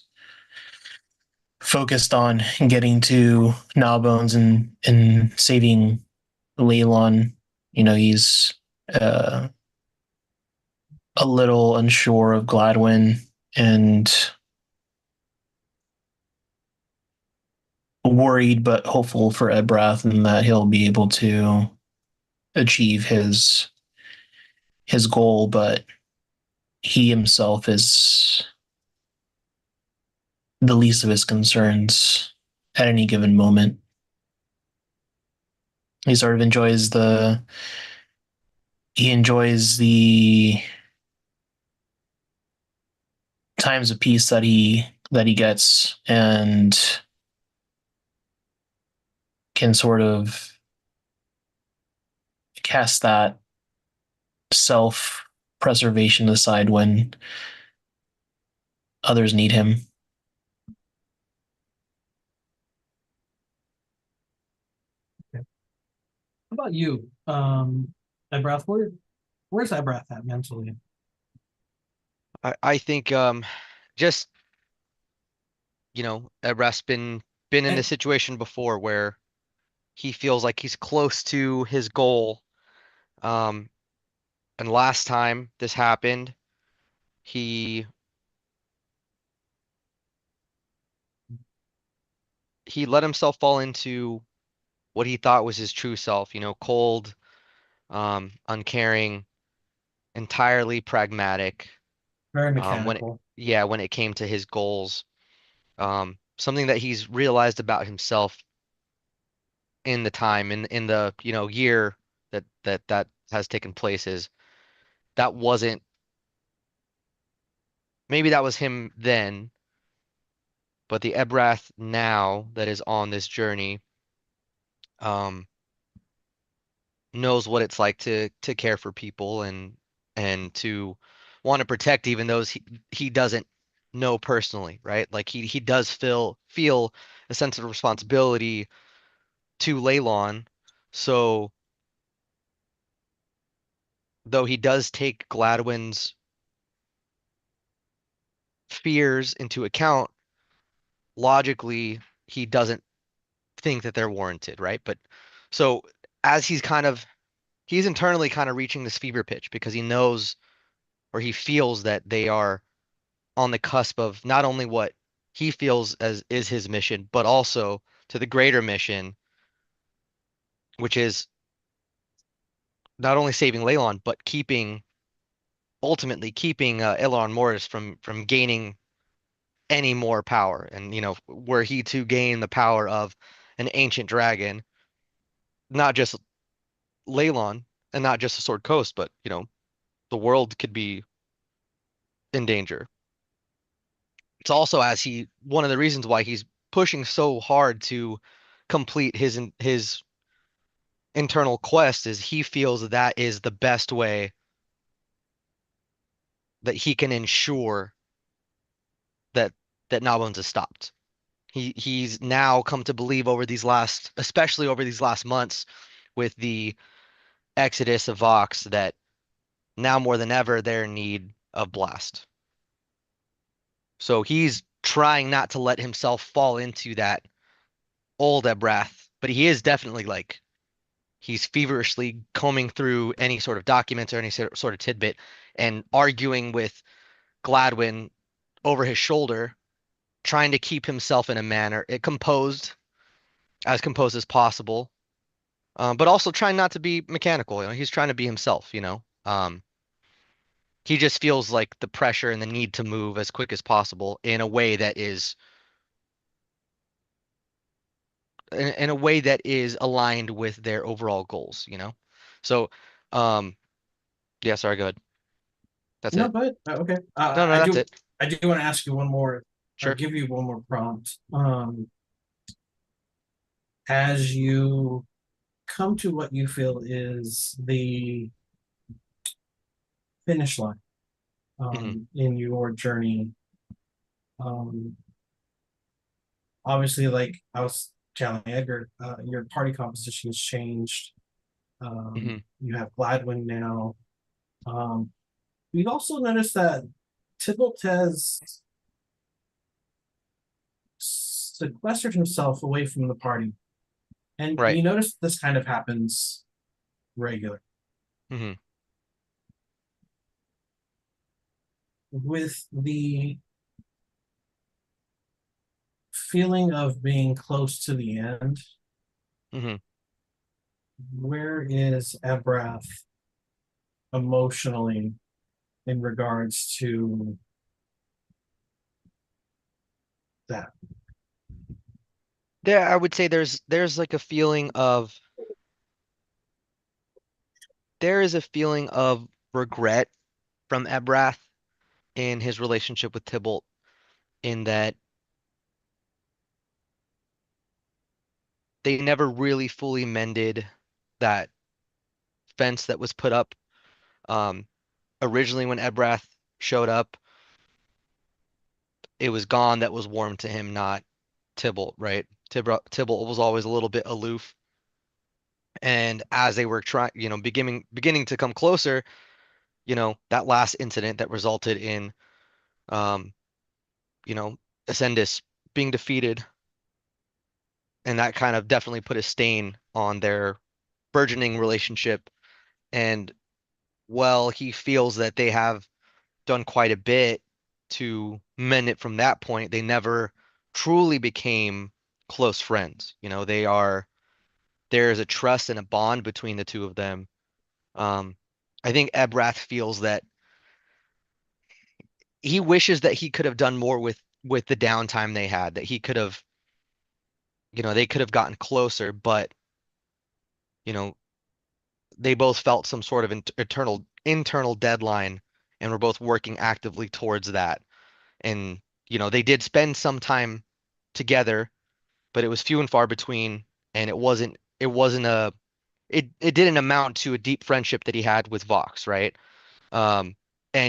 focused on getting to Gnawbones and saving Leylon. He's a little unsure of Gladwin and worried but hopeful for Ebrath and that he'll be able to achieve his his goal, but he himself is the least of his concerns at any given moment. He sort of enjoys the times of peace that he gets, and can sort of cast that self preservation aside when others need him. How about you? Ebrath, where's Ebrath at mentally? I think just Ebrah's been in And this situation before where he feels like he's close to his goal. Um, and last time this happened, he he let himself fall into what he thought was his true self, cold, uncaring, entirely pragmatic. very When it mechanical. yeah, when it came to his goals, something that he's realized about himself in the time in the year that has taken place is that wasn't maybe that was him then, but the Ebrath now that is on this journey um knows what it's like to care for people and to want to protect even those he doesn't know personally, right? Like he does feel a sense of responsibility to Leylon. So though he does take Gladwin's fears into account, logically he doesn't think that they're warranted, right? But so as he's internally kind of reaching this fever pitch because he knows or he feels that they are on the cusp of not only what he feels as is his mission, but also to the greater mission, which is not only saving Leylon, but ultimately keeping Elrond Mortis from gaining any more power. And were he to gain the power of an ancient dragon, not just Leylon and not just the Sword Coast, but the world could be in danger. It's also as he one of the reasons why he's pushing so hard to complete his internal quest is he feels that is the best way that he can ensure that Nabons is stopped. He's now come to believe especially over these last months with the exodus of Vox, that now more than ever they're in need of Blast. So he's trying not to let himself fall into that old Ebrath, but he is definitely like he's feverishly combing through any sort of documents or any sort of tidbit and arguing with Gladwin over his shoulder, trying to keep himself in a manner composed as possible, but also trying not to be mechanical. He's trying to be himself. He just feels like the pressure and the need to move as quick as possible in a way that is aligned with their overall goals. So, um, yeah. Sorry, go ahead. That's No, it. but okay. No, no, that's it. I do want to ask you one more, or Sure. give you one more prompt. As you come to what you feel is the finish line, Hmm. in your journey, um, obviously, like I was telling Edgar, your party composition has changed. Hmm. You have Gladwin now. Um, we've also noticed that Tybalt has sequestered himself away from the party. And Right. you notice this kind of happens regularly. Hmm. With the feeling of being close to the end, Hmm. where is Abrath emotionally in regards to that. There, I would say there's like a feeling of there is a feeling of regret from Ebrath in his relationship with Tybalt, in that they never really fully mended that fence that was put up. Um, Originally, when Ebrath showed up, it was Gon that was warm to him, not Tybalt, right? Tybalt was always a little bit aloof, and as they were trying, beginning to come closer, that last incident that resulted in, um, you know, Ascendus being defeated, and that kind of definitely put a stain on their burgeoning relationship. And well, he feels that they have done quite a bit to mend it from that point. They never truly became close friends. There's a trust and a bond between the two of them. Um, I think Ebrath feels that he wishes that he could have done more with the downtime they had, that he could have, they could have gotten closer, but you know, they both felt some sort of internal deadline and were both working actively towards that. And they did spend some time together, but it was few and far between, and it didn't amount to a deep friendship that he had with Vox, right? And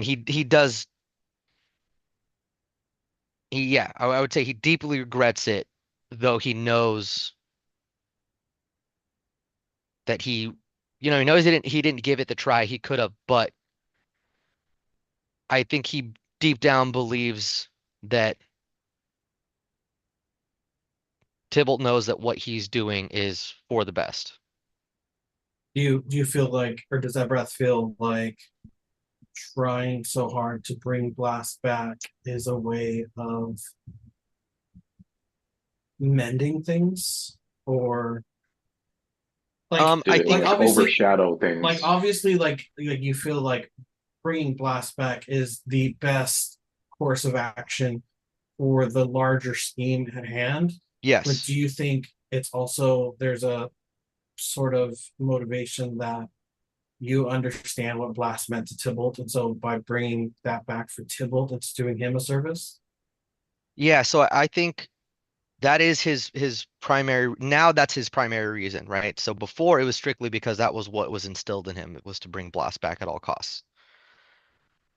he does he yeah, I would say he deeply regrets it, though he knows that he knows he didn't give it the try he could have, but I think he deep down believes that Tybalt knows that what he's doing is for the best. Do you feel like, or does that breath feel like trying so hard to bring Blast back is a way of mending things, or like I To think like like obviously overshadow like things. obviously like you feel like bringing Blast back is the best course of action for the larger scheme at hand, but yes. do you think it's also there's a sort of motivation that you understand what Blast meant to Tybalt, and so by bringing that back for Tybalt, it's doing him a service? Yeah, so I think that is his primary now that's his primary reason, right? So before it was strictly because that was what was instilled in him. It was to bring Blast back at all costs.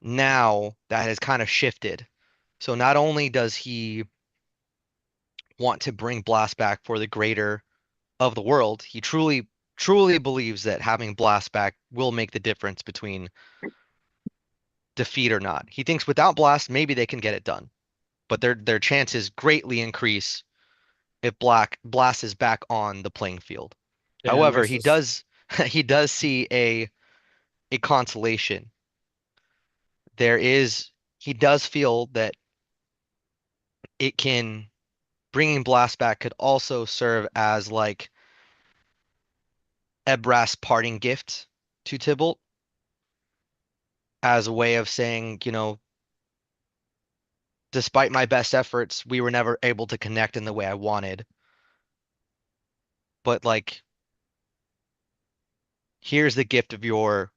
Now that has kind of shifted. So not only does he want to bring Blast back for the greater of the world, he truly believes that having Blast back will make the difference between defeat or not. He thinks without Blast, maybe they can get it done, but their chances greatly increase if Blast is back on the playing field. Yeah, and However, there's he this. does he does see a consolation. There is He does feel that it can bringing Blast back could also serve as like Ebras's parting gift to Tybalt, as a way of saying, despite my best efforts, we were never able to connect in the way I wanted. But like, here's the gift of your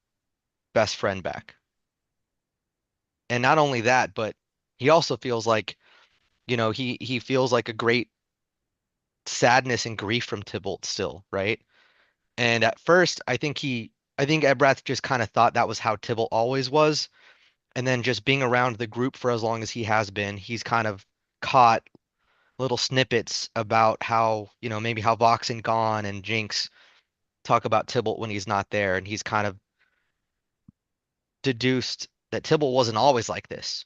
best friend back. And not only that, but he also feels like, he feels like a great sadness and grief from Tybalt still, right? And at first, I think Ebrath just kind of thought that was how Tybalt always was. And then just being around the group for as long as he has been, he's kind of caught little snippets about how, maybe how Vox and Gon and Jinx talk about Tybalt when he's not there. And he's kind of deduced that Tybalt wasn't always like this.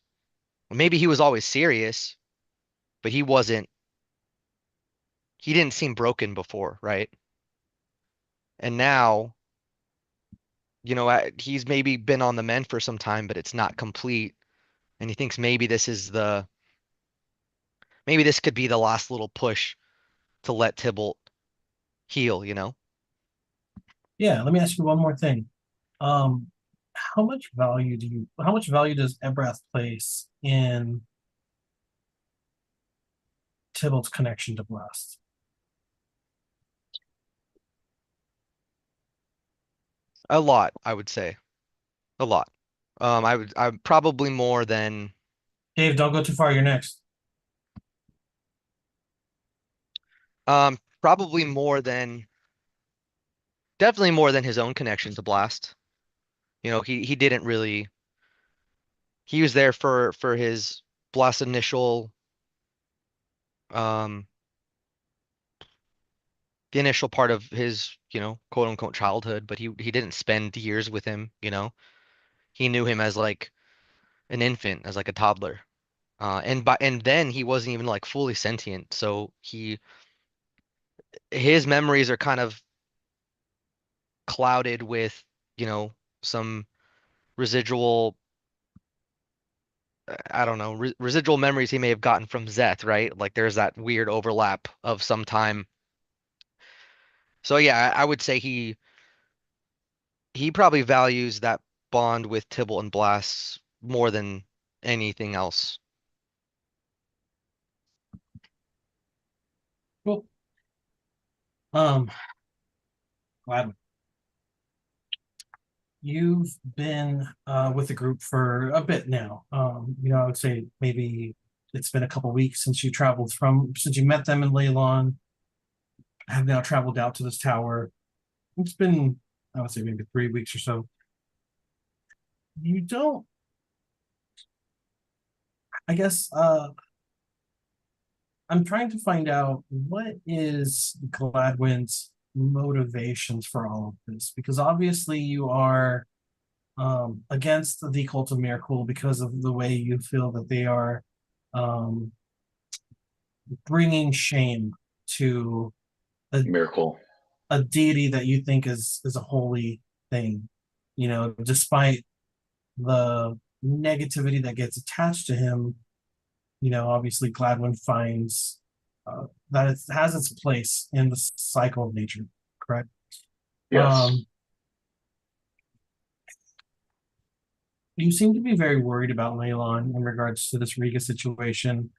Maybe he was always serious, but he didn't seem broken before, right? And now, he's maybe been on the mend for some time, but it's not complete. And he thinks maybe this could be the last little push to let Tybalt heal. Yeah, let me ask you one more thing. Um, how much value does Ebrath place in Tybalt's connection to Blast? A lot, I would say. A lot. I'm probably more than Dave, don't go too far. You're next. probably more than definitely more than his own connection to Blast. He didn't really he was there for his Blast initial um the initial part of his, quote unquote childhood, but he didn't spend years with him. He knew him as like an infant, as like a toddler. And then he wasn't even like fully sentient, so his memories are kind of clouded with, some residual, I don't know, residual memories he may have gotten from Zeth, right? Like there's that weird overlap of some time. So yeah, I would say he probably values that bond with Tybalt and Blast more than anything else. Cool. Glad you've been with the group for a bit now. I would say maybe it's been a couple weeks since you met them in Leylon, have now traveled out to this tower. It's been, I would say, maybe 3 weeks or so. You don't, I guess, I'm trying to find out what is Gladwin's motivations for all of this, because obviously you are against the cult of Miracle because of the way you feel that they are um, bringing shame to a, Miracle. a deity that you think is a holy thing. Despite the negativity that gets attached to him, obviously Gladwin finds that it has its place in the cycle of nature, correct? Yes. You seem to be very worried about Leylon in regards to this Riga situation.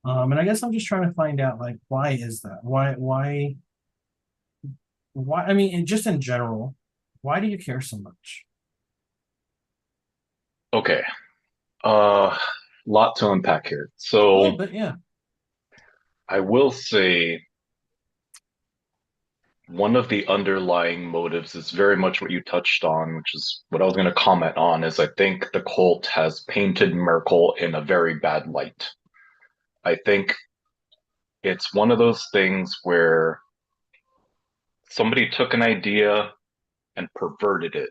And I guess I'm just trying to find out, like, why is that? Why? I mean, just in general, why do you care so much? Okay. Lot to unpack here. A little So bit, yeah. I will say one of the underlying motives is very much what you touched on, which is what I was going to comment on, is I think the cult has painted Merkel in a very bad light. I think it's one of those things where somebody took an idea and perverted it,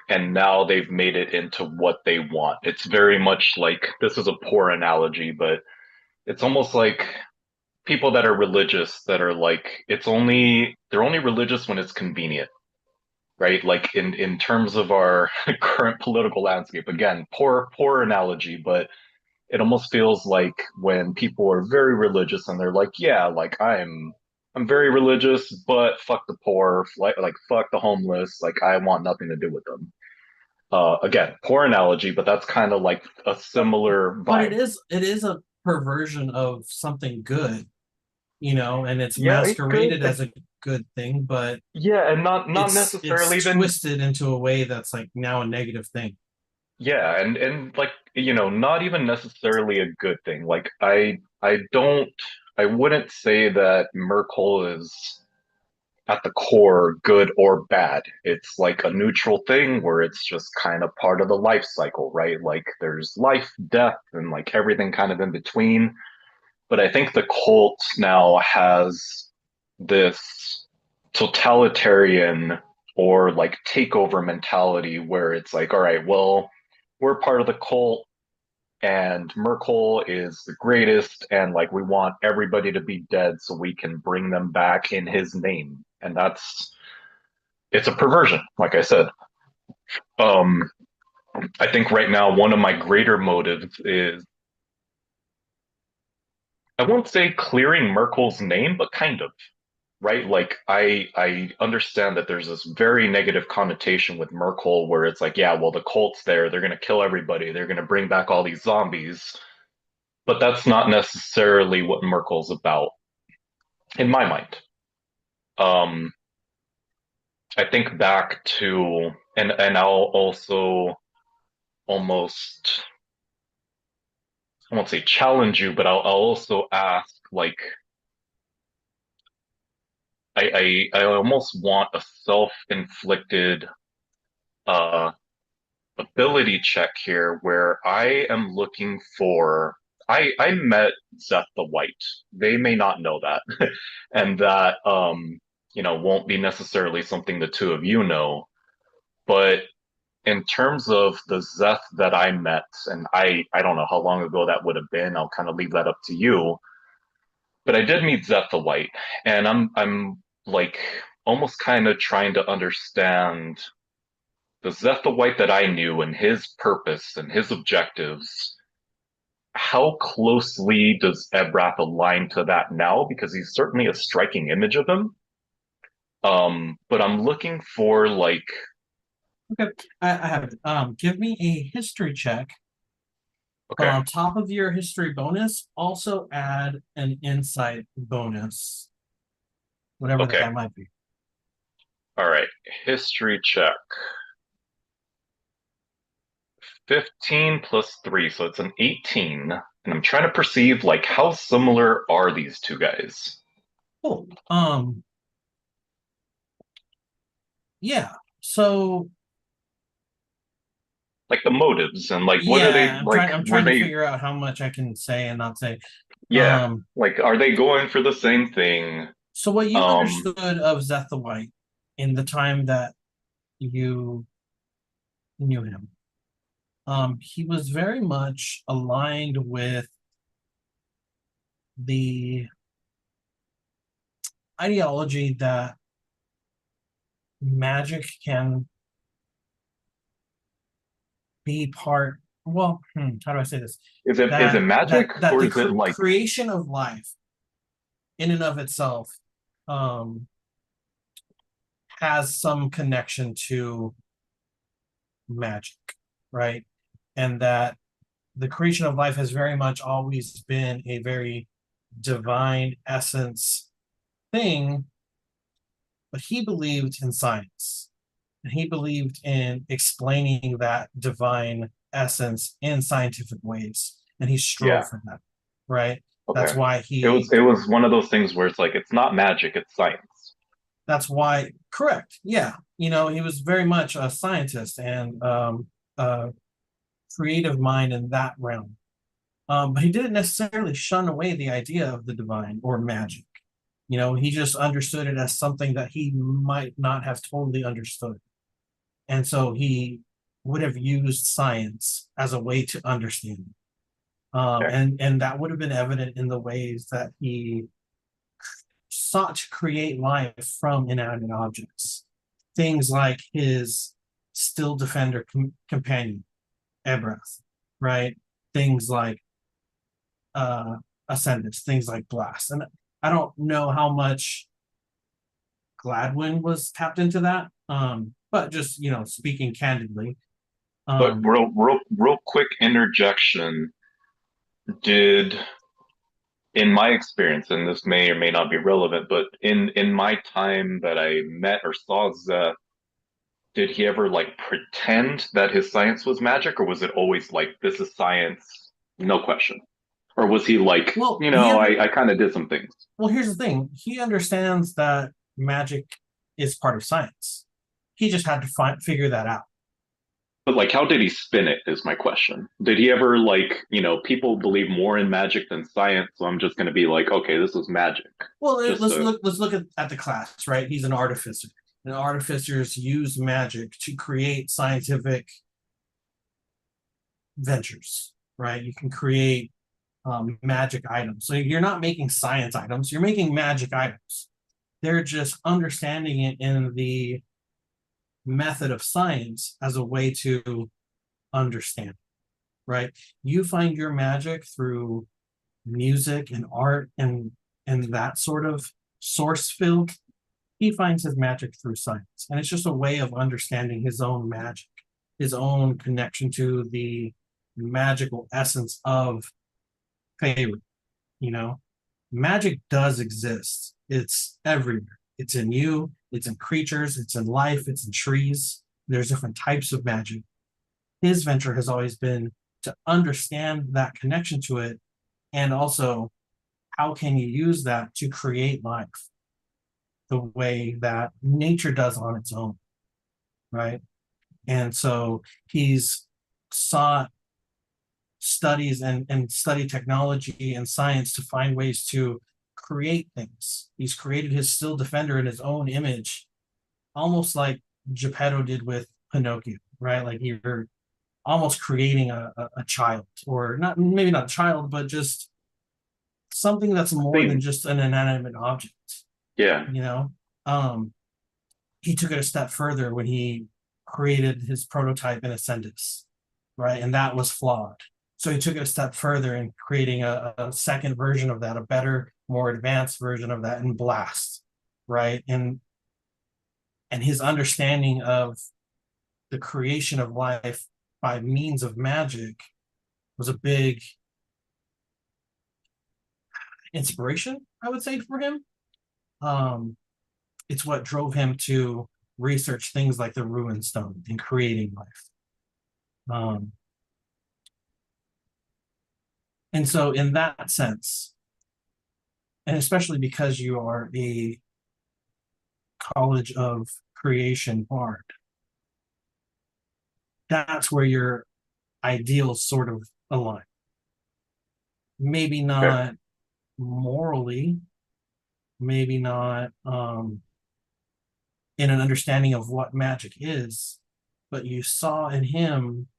and now they've made it into what they want. It's very much like, this is a poor analogy, but it's almost like people that are religious that are like, they're only religious when it's convenient, right? Like in terms of our current political landscape. Again, poor analogy, but it almost feels like when people are very religious and they're like, yeah, like I'm very religious, but fuck the poor, like fuck the homeless, like I want nothing to do with them. Again, poor analogy, but that's kind of like a similar But it vibe. is a perversion of something good, and it's Yeah, it's good. masqueraded as a good thing, but Yeah, and not it's necessarily even. twisted into a way that's like now a negative thing. Yeah, and like, not even necessarily a good thing. Like I wouldn't say that Merkel is at the core good or bad. It's like a neutral thing where it's just kind of part of the life cycle, right? Like there's life, death, and like everything kind of in between. But I think the cult now has this totalitarian or like takeover mentality where it's like, all right, well, we're part of the cult and Merkel is the greatest, and like we want everybody to be dead so we can bring them back in his name. And it's a perversion, like I said. Um, I think right now one of my greater motives is, I won't say clearing Merkel's name, but kind of. right? Like I understand that there's this very negative connotation with Merkel where it's like, yeah, well, the cult's there, they're gonna kill everybody, they're gonna bring back all these zombies. But that's not necessarily what Merkel's about, in my mind. Um, I think back to and I'll also almost I won't say challenge you, but I'll also ask like I almost want a self-inflicted uh ability check here where I am looking for I met Zeth the White. They may not know that. And that won't be necessarily something the two of you know. But in terms of the Zeth that I met, and I don't know how long ago that would have been, I'll kind of leave that up to you. But I did meet Zeth the White, and I'm like almost kind of trying to understand the Zeth the White that I knew and his purpose and his objectives. How closely does Ebrath align to that now? Because he's certainly a striking image of him. But I'm looking for like Okay, I have it. Give me a history check. But okay, on top of your history bonus, also add an insight bonus, whatever okay, that might be. all right. History check. 15 plus 3, so it's an 18. And I'm trying to perceive like how similar are these two guys? Cool. Yeah. So Like the motives and like what are they yeah, like I'm were trying to they figure out how much I can say and not say. yeah, Um, like are they going for the same thing? so what you Um understood of Zeth the White in the time that you knew him, he was very much aligned with the ideology that magic can be part. Well, how do I say this? is it That magic or the is it like creation of life in and of itself um, has some connection to magic, right? And that the creation of life has very much always been a very divine essence thing, but he believed in science and he believed in explaining that divine essence in scientific ways, and he yeah, strove for that, right? That's okay. why It was one of those things where it's like it's not magic, it's science. that's why correct, yeah, he was very much a scientist and a creative mind in that realm. But he didn't necessarily shun away the idea of the divine or magic. He just understood it as something that he might not have totally understood. And so he would have used science as a way to understand it. Okay. And that would have been evident in the ways that he sought to create life from inanimate objects. Things like his still defender companion, Ebrath, right? Things like Ascendus, things like Blast. And I don't know how much Gladwin was tapped into that. But just speaking candidly, But um, real quick interjection. Did in my experience, and this may or may not be relevant, but in my time that I met or saw Zeth, did he ever like pretend that his science was magic, or was it always like this is science, no question? Or was he like, well, I kind of did some things. here's the thing: he understands that magic is part of science. He just had to figure that out. But like how did he spin it is my question. Did he ever like, people believe more in magic than science, so I'm just gonna be like, okay, this is magic. Well, Just let's to look at the class, right? He's an artificer, and artificers use magic to create scientific ventures, right? You can create magic items. So you're not making science items, you're making magic items. They're just understanding it in the method of science as a way to understand, right? You find your magic through music and art and that sort of source filled, he finds his magic through science. And it's just a way of understanding his own magic, his own connection to the magical essence of Feyre. You know, magic does exist. It's everywhere. It's in you, it's in creatures, it's in life, it's in trees. There's different types of magic. His venture has always been to understand that connection to it, and also how can you use that to create life the way that nature does on its own, right? And so he's sought studies and study technology and science to find ways to create things. He's created his still defender in his own image, almost like Geppetto did with Pinocchio, right? Like you're almost creating a child, or not, maybe not a child, but just something that's more than just an inanimate object. Yeah. You know, he took it a step further when he created his prototype in Ascendus, right? And that was flawed. So he took it a step further in creating a second version of that, a better, more advanced version of that in Blast, right? And his understanding of the creation of life by means of magic was a big inspiration, I would say, for him. It's what drove him to research things like the Ruin Stone and creating life. And so in that sense, and especially because you are a College of Creation bard, that's where your ideals sort of align. Maybe not morally, maybe not in an understanding of what magic is, but you saw in him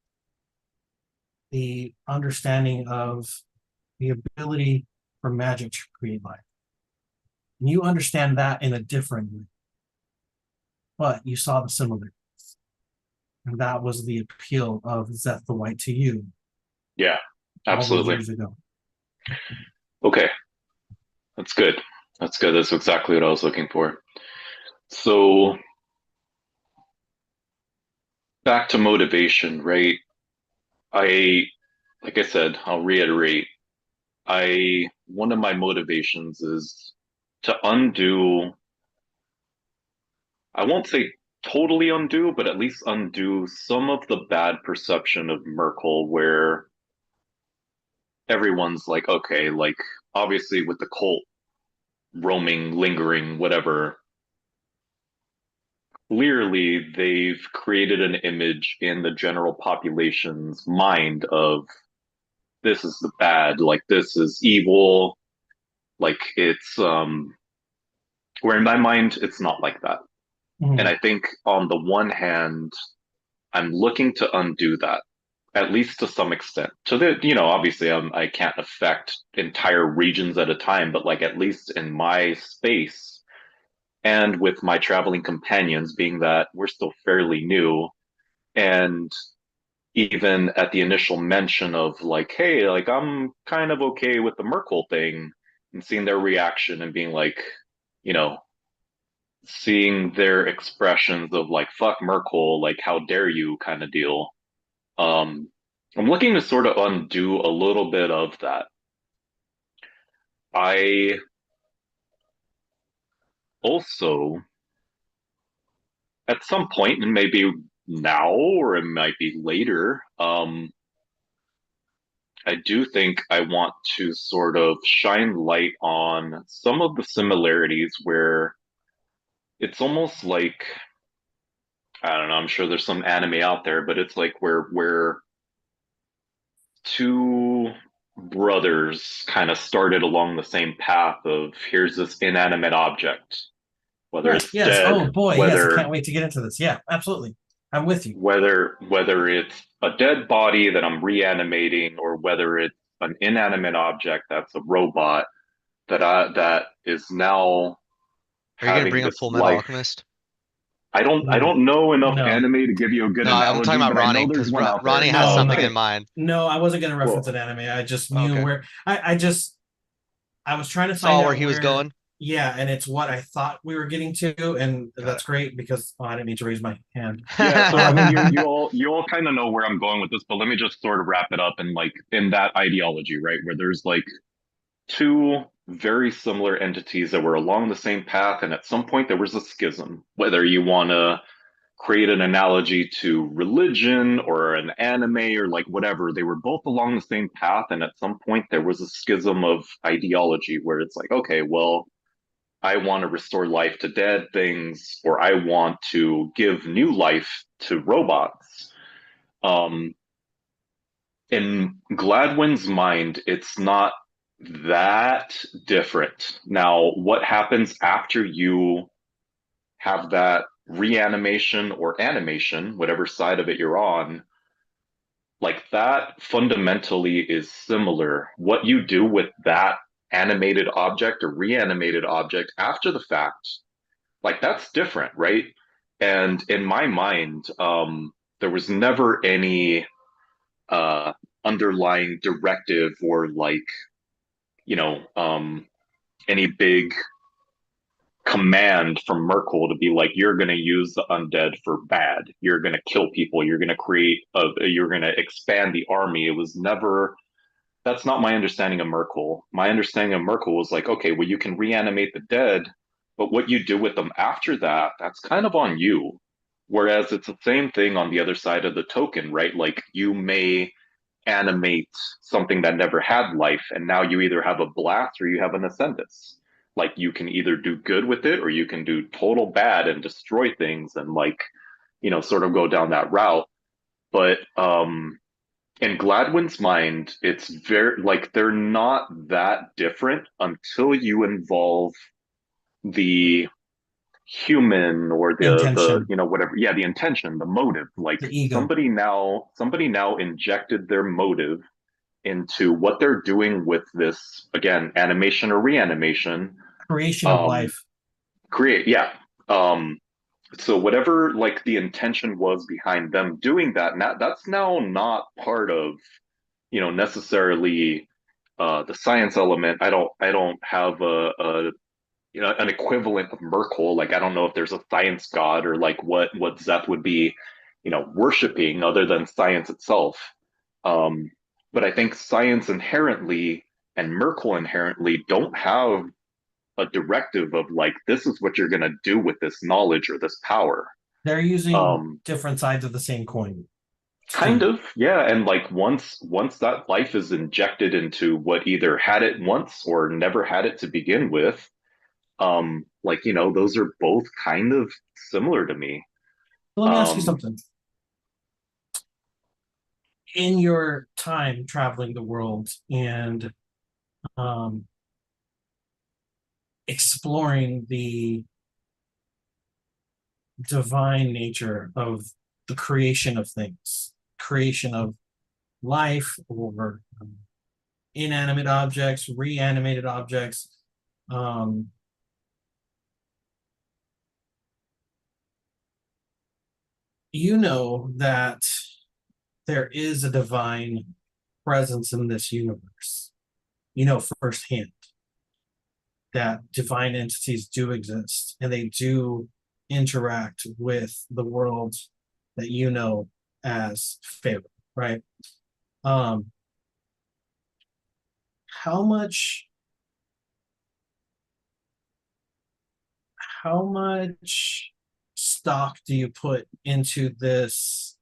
the understanding of the ability for magic to create life. And you understand that in a different way, but you saw the similarities. And that was the appeal of Zeth the White to you. Yeah, absolutely. All those years ago. Okay. That's good. That's good. That's exactly what I was looking for. So back to motivation, right? Like I said, I'll reiterate. One of my motivations is to undo, I won't say totally undo, but at least undo some of the bad perception of Merkel, where everyone's like, okay, like obviously with the cult roaming, lingering, whatever, clearly they've created an image in the general population's mind of this is the bad, like this is evil, like it's where in my mind it's not like that. Mhm. And I think on the one hand, I'm looking to undo that, at least to some extent. To the, obviously I can't affect entire regions at a time, but like at least in my space and with my traveling companions, being that we're still fairly new, and even at the initial mention of like, hey, like I'm kind of okay with the Merkel thing, and seeing their reaction and being like, you know, seeing their expressions of like, fuck Merkel, like how dare you kind of deal. Um, I'm looking to sort of undo a little bit of that. I also, at some point, and maybe now or it might be later, I do think I want to sort of shine light on some of the similarities where it's almost like, I don't know, I'm sure there's some anime out there, but it's like where two brothers kind of started along the same path of here's this inanimate object, whether Yes, it's yes. dead, Oh boy, yes, I whether can't wait to get into this. Yeah, absolutely. I'm with you. whether it's a dead body that I'm reanimating, or whether it's an inanimate object that's a robot that is now Are you gonna having bring up this Full Metal life. Alchemist? I don't know enough No. anime to give you a good No, I'm talking analogy, about but I know Ronnie there's because one out there. Ronnie has No, something no. in mind. No, I wasn't gonna reference Well, an anime. I just knew Okay. where I was trying to find Saw where out he was going. Yeah, and it's what I thought we were getting to, and Got that's great because I didn't mean to raise my hand. Yeah, so I mean, it. you all kind of know where I'm going with this, but let me just sort of wrap it up in like in that ideology, right? Where there's like two very similar entities that were along the same path, and at some point there was a schism. Whether you want to create an analogy to religion or an anime or like whatever, they were both along the same path, and at some point there was a schism of ideology where it's like, okay, well, I want to restore life to dead things, or I want to give new life to robots. Um, in Gladwin's mind, it's not that different. Now, what happens after you have that reanimation or animation, whatever side of it you're on, like that fundamentally is similar. What you do with that animated object or reanimated object after the fact, like that's different, right? And in my mind, there was never any uh, underlying directive or like, you know, any big command from Merkel to be like, you're going to use the undead for bad. You're going to kill people. You're going to you're going to expand the army. It was never, that's not my understanding of Merkel. My understanding of Merkel was like, okay, well, you can reanimate the dead, but what you do with them after that, that's kind of on you. Whereas it's the same thing on the other side of the token, right? Like you may animate something that never had life, and now you either have a blast or you have an ascendus. Like you can either do good with it or you can do total bad and destroy things and like, sort of go down that route. But in Gladwin's mind, it's very like they're not that different until you involve the human or the Intention, whatever, yeah, the intention, the motive. Like the ego, somebody now injected their motive into what they're doing with this, again, animation or reanimation. creation of um life. Create, yeah. So whatever like the intention was behind them doing that, now that's now not part of necessarily the science element. I don't have a an equivalent of Merkel. Like I don't know if there's a science god or like what Zeth would be worshiping other than science itself. um but I think science inherently and Merkel inherently don't have a directive of like, this is what you're going to do with this knowledge or this power. They're using um different sides of the same coin. Kind To of, yeah. And like once that life is injected into what either had it once or never had it to begin with, like those are both kind of similar to me. let me ask you um something. In your time traveling the world and um, exploring the divine nature of the creation of things, creation of life or inanimate objects, reanimated objects. Um, you know that there is a divine presence in this universe. You know firsthand that divine entities do exist and they do interact with the world that you know as Pharaoh, right? Um, how much how much stock do you put into this,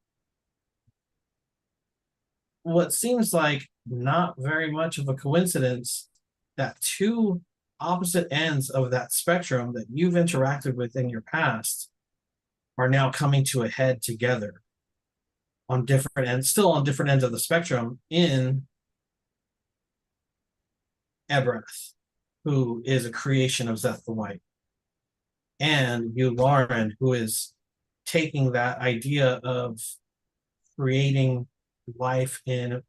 what seems like not very much of a coincidence, that two opposite ends of that spectrum that you've interacted with in your past are now coming to a head together on different ends, still on different ends of the spectrum, in Ebreth, who is a creation of Zeth the White, and you, Lauren, who is taking that idea of creating life in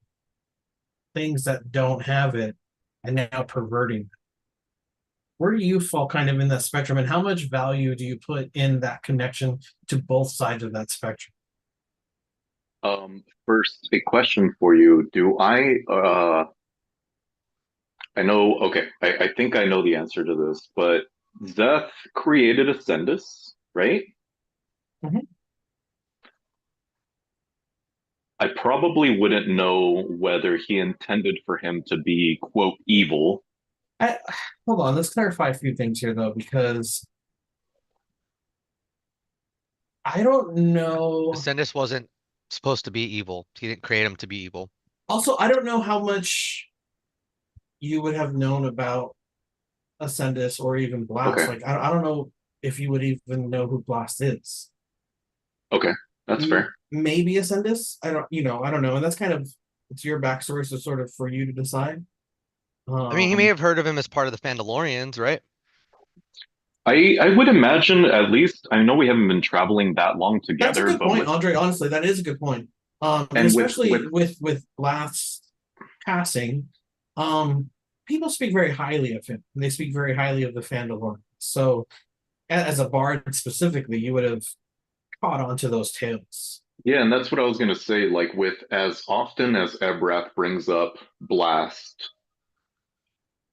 things that don't have it and now perverting it. Where do you fall kind of in that spectrum, and how much value do you put in that connection to both sides of that spectrum? First, a question for you. Do I know. Okay, I think I know the answer to this, but Zeth created Ascendus, right? Mhm. I probably wouldn't know whether he intended for him to be, quote, evil. I, hold on, let's clarify a few things here though, because I don't know. Ascendus wasn't supposed to be evil. He didn't create him to be evil. Also, I don't know how much you would have known about Ascendus or even Blast. Okay, Like, I don't know if you would even know who Blast is. okay, that's fair. Maybe Ascendus. I don't know. And that's kind of it's your backstory, so sort of for you to decide. I mean, he may Um, have heard of him as part of the Fandalorians, right? I would imagine at least I know we haven't been traveling that long that's a together, good but point, Andre. Honestly, that is a good point. And and especially with Blast's passing, people speak very highly of him. And they speak very highly of the Fandalorian. So, as a bard specifically, you would have caught on to those tales. yeah, and that's what I was gonna say. Like with as often as Ebrath brings up Blast,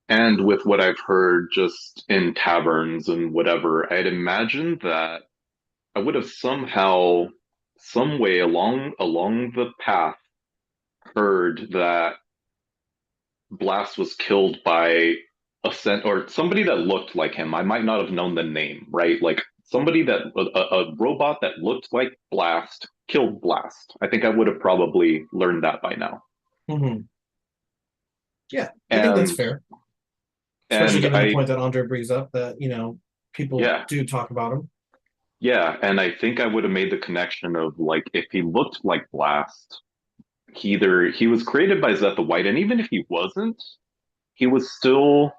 and with what I've heard just in taverns and whatever, I'd imagine that I would have somehow, some way along the path, heard that Blast was killed by a cent or somebody that looked like him. I might not have known the name, right? Like somebody that a robot that looked like Blast killed Blast. I think I would have probably learned that by now. Mm-hmm. Yeah, I think that's And fair, especially and given the I point that Andre brings up that people yeah, do talk about him. yeah, and I think I would have made the connection of like if he looked like Blast, he was created by Zeth the White, and even if he wasn't, he was still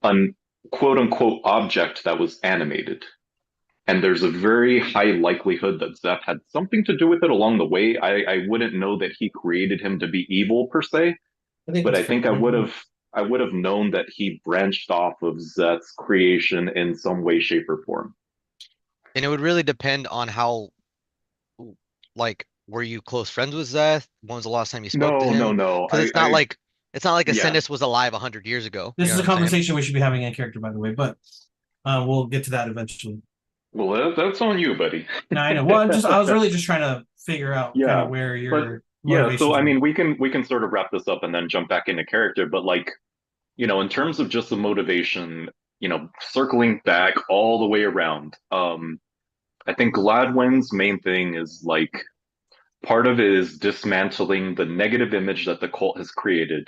an quote unquote object that was animated. And there's a very high likelihood that Zeth had something to do with it along the way. I wouldn't know that he created him to be evil per se, I think but that's I a fair think point. I would have known that he branched off of Zeth's creation in some way, shape, or form. And it would really depend on how, like, were you close friends with Zeth? When was the last time you spoke to No, no, him? no. Because it's not like Yeah. Ascendus was alive 100 years ago. You This know is what a I'm saying? conversation we should be having in character, by the way, but we'll get to that eventually. Well, that's on you, buddy. Now I know. Well, I was really just trying to figure out kind of Yeah, where but your yeah. So motivations I were. mean, we can sort of wrap this up and then jump back into character. But like, in terms of just the motivation, circling back all the way around, I think Gladwin's main thing is like part of it is dismantling the negative image that the cult has created,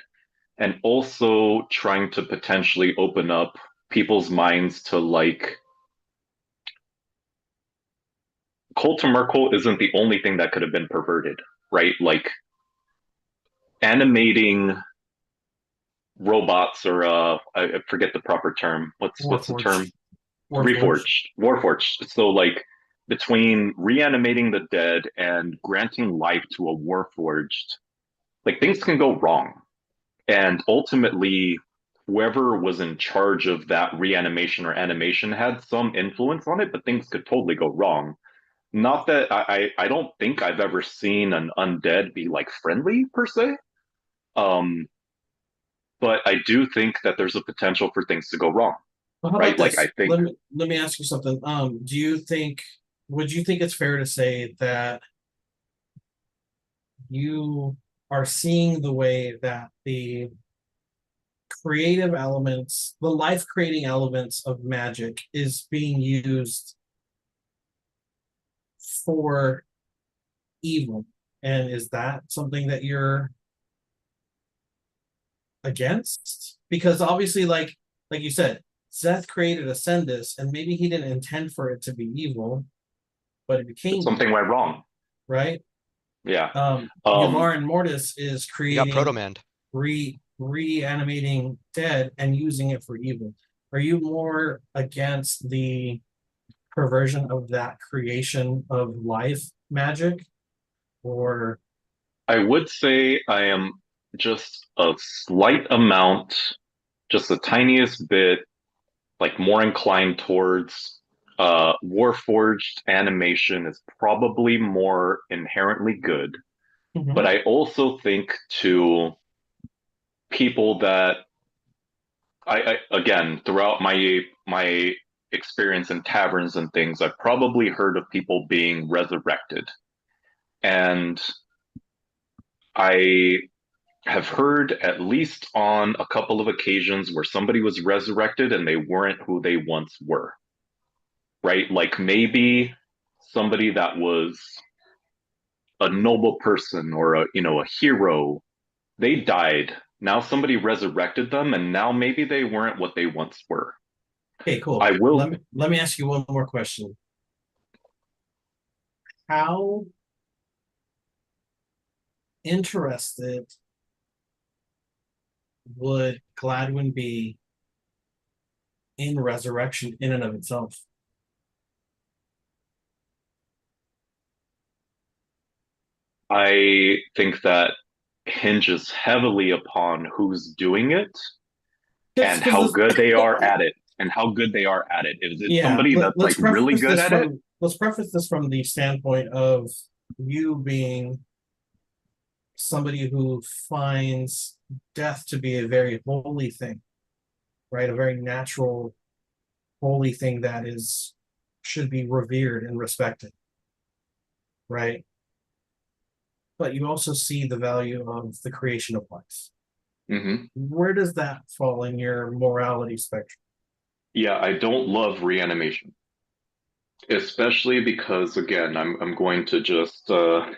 and also trying to potentially open up people's minds to like cult to Merkel isn't the only thing that could have been perverted, right? Like animating robots or I forget the proper term. What's the term? Warforged. Warforged. Warforged. So like between reanimating the dead and granting life to a warforged, like things can go wrong. And ultimately, whoever was in charge of that reanimation or animation had some influence on it, but things could totally go wrong. Not that I don't think I've ever seen an undead be like friendly per se. Um, but I do think that there's a potential for things to go wrong, Well, how about right? Like I this? think Let me ask you something. Would you think it's fair to say that you are seeing the way that the creative elements, the life creating elements of magic is being used for evil? And is that something that you're against? Because obviously, like you said, Seth created Ascendus, and maybe he didn't intend for it to be evil, but it became something evil, went wrong. right? Yeah. Yvonne Mortis is You got creating Protomand. reanimating dead and using it for evil. Are you more against the perversion of that creation of life magic, or I would say I am just a slight amount, just the tiniest bit, like more inclined towards Warforged animation is probably more inherently good. But Mhm. I also think to people that I again throughout my experience in taverns and things, I've probably heard of people being resurrected, and I have heard at least on a couple of occasions where somebody was resurrected and they weren't who they once were, right? Like maybe somebody that was a noble person or a hero, they died. Now somebody resurrected them and now maybe they weren't what they once were. Okay, cool. I will Let me ask you one more question. How interested would Gladwin be in resurrection in and of itself? I think that hinges heavily upon who's doing it and how good they are at it. And how good they are at it. If it's Yeah, somebody that's like really good at it, let's preface this from the standpoint of you being somebody who finds death to be a very holy thing, right? A very natural, holy thing that should be revered and respected, right? But you also see the value of the creation of life. mhm. Where does that fall in your morality spectrum? Yeah, I don't love reanimation, especially because again, I'm going to just uh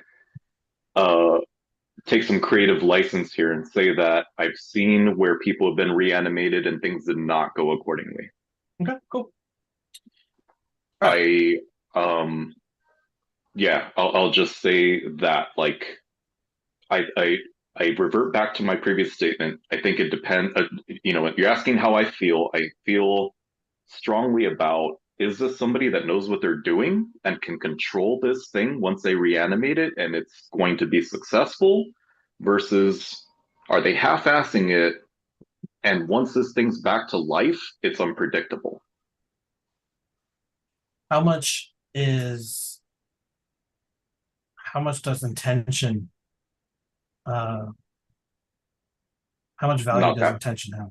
take some creative license here and say that I've seen where people have been reanimated and things did not go accordingly. Okay, cool. All right. Yeah, I'll just say that like I I I revert back to my previous statement. I think it depends. If you're asking how I feel strongly about is this somebody that knows what they're doing and can control this thing once they reanimate it and it's going to be successful versus are they half-assing it and once this thing's back to life, it's unpredictable. How much is how much does intention how much value Not does that. intention have?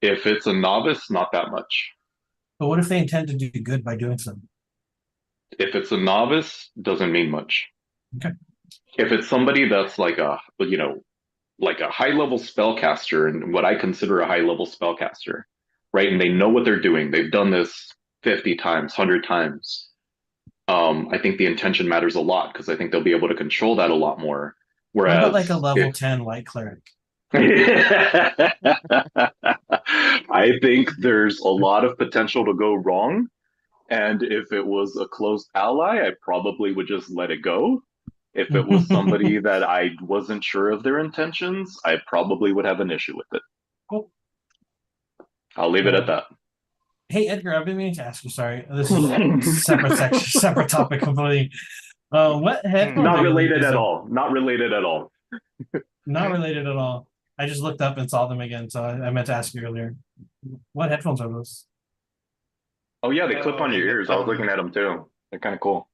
If it's a novice, not that much. But what if they intend to do good by doing something? If it's a novice, doesn't mean much. Okay. If it's somebody that's like a high level spellcaster and what I consider a high level spellcaster, right? And they know what they're doing. They've done this 50 times, 100 times. I think the intention matters a lot because I think they'll be able to control that a lot more. What about like a Whereas level 10 light cleric? I think there's a lot of potential to go wrong. And if it was a close ally, I probably would just let it go. If it was somebody that I wasn't sure of their intentions, I probably would have an issue with it. Cool. I'll leave it at that. Hey Edgar, I've been meaning to ask you. Sorry, this is separate section, separate topic completely. What headphones? Not related at all. Not related at all. Not related at all. I just looked up and saw them again, so I meant to ask you earlier. What headphones are those? Oh yeah, they clip on your ears. I was looking at them too. They're kind of cool.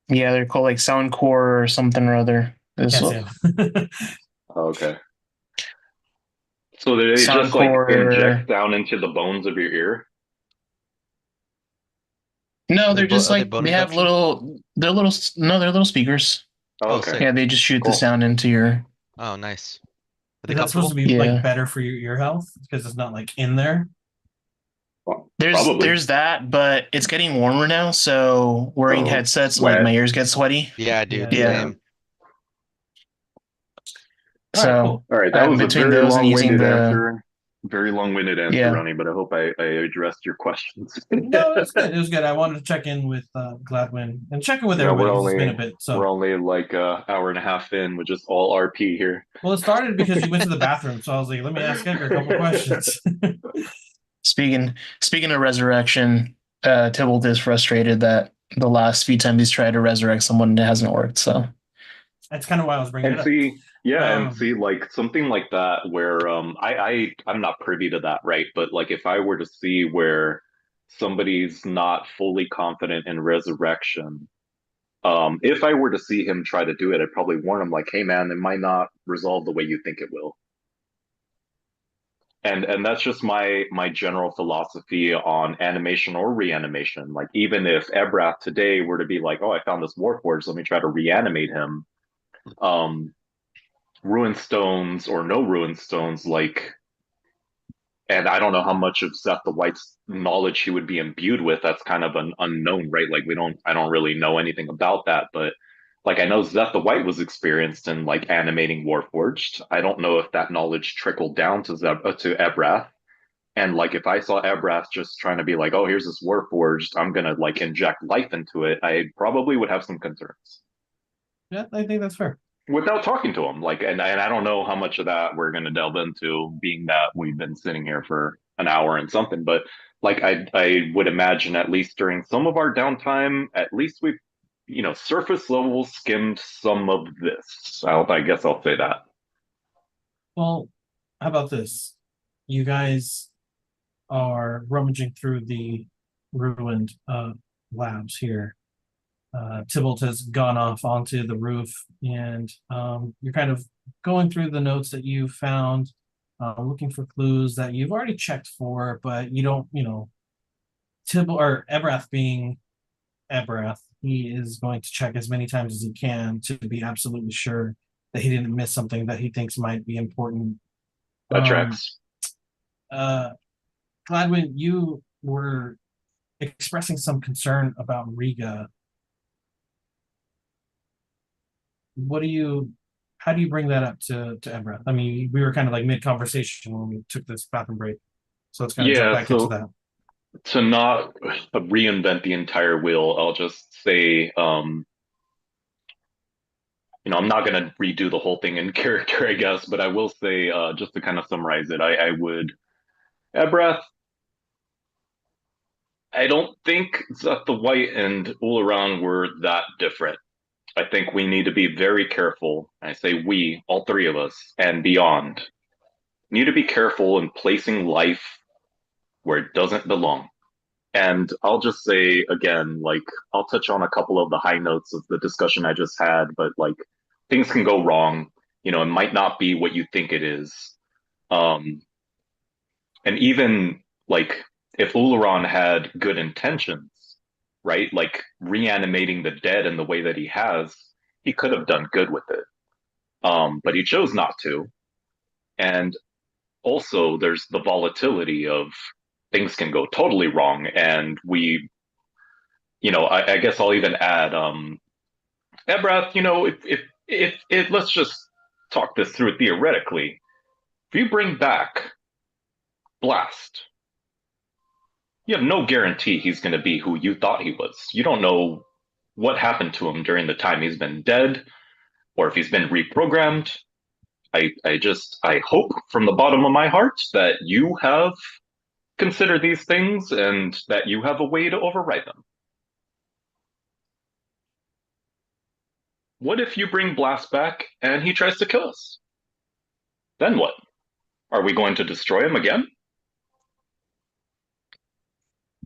Yeah, they're called like Soundcore or something or other. Can't see 'em. Oh, okay. So they just like Soundcore. inject down into the bones of your ear? No, Are they're just are they like bone they have induction? they're little speakers. Oh, Oh, okay. sick. Yeah, they just shoot Cool. the sound into your. Oh, nice. Are they Is that supposed comfortable? to be Yeah. like better for your ear health because it's not like in there? Well, There's probably. there's that, but it's getting warmer now, so wearing Oh, headsets sweat. like my ears get sweaty. Yeah, dude. Yeah. Same. All right, So cool. All right, that was a between very those and using long-winded the answer. Very long-winded answer, Yeah. Ronnie, but I hope I addressed your questions. No, it was good. It was good. I wanted to check in with Gladwin and check in with Yeah, everybody. we're It's been a only bit. we're So, only like an hour and a half in, with just all RP here. well, it started because you went to the bathroom. So I was like, let me ask Edgar a couple questions. speaking of resurrection, Tybalt is frustrated that the last few times he's tried to resurrect someone, it hasn't worked. So That's kind of why I was bringing And it up. see, yeah, and Um, see, like something like that where I'm not privy to that, right? But like if I were to see where somebody's not fully confident in resurrection, if I were to see him try to do it, I'd probably warn him like, hey man, it might not resolve the way you think it will. And that's just my general philosophy on animation or reanimation. Like even if Ebrath today were to be like, oh, I found this Warforged, let me try to reanimate him. Um, Ruin stones or no ruin stones, like, and I don't know how much of Zeth the White's knowledge he would be imbued with. That's kind of an unknown, right? Like I don't really know anything about that, but like I know Zeth the White was experienced in like animating Warforged. I don't know if that knowledge trickled down to to Ebrath. And like if I saw Ebrath just trying to be like, oh, here's this Warforged, I'm gonna like inject life into it, I probably would have some concerns Yeah, I think that's fair. without talking to him. Like, and I don't know how much of that we're gonna delve into, being that we've been sitting here for an hour and something. But like, I would imagine at least during some of our downtime, at least we've surface level skimmed some of this. I guess I'll say that. Well, how about this? You guys are rummaging through the ruined labs here. Tybalt has gone off onto the roof, and you're kind of going through the notes that you found, looking for clues that you've already checked for, but you don't, Tybalt or Ebrath being Ebrath, he is going to check as many times as he can to be absolutely sure that he didn't miss something that he thinks might be important. That Um, tracks. uh, Gladwin, you were expressing some concern about Riga. What do you, how do you bring that up to Ebrath? I mean, we were kind of like mid conversation when we took this bathroom break, so let's kind of jump Yeah, back into so that. to not reinvent the entire wheel, I'll just say, I'm not going to redo the whole thing in character, I guess, but I will say, just to kind of summarize it, I would, Ebrath, I don't think that the White and Ularan were that different. I think we need to be very careful. I say we, all three of us, and beyond, need to be careful in placing life where it doesn't belong. And I'll just say again, like, I'll touch on a couple of the high notes of the discussion I just had, but like, things can go wrong. It might not be what you think it is. Um, and even like, if Ularon had good intentions, right? Like reanimating the dead in the way that he has, he could have done good with it. But he chose not to. And also, there's the volatility of things can go totally wrong, and I guess I'll even add, Ebrath, if let's just talk this through theoretically. If you bring back Blast, you have no guarantee he's going to be who you thought he was. You don't know what happened to him during the time he's been dead, or if he's been reprogrammed. I hope from the bottom of my heart that you have considered these things and that you have a way to override them. What if you bring Blast back and he tries to kill us? Then what? Are we going to destroy him again?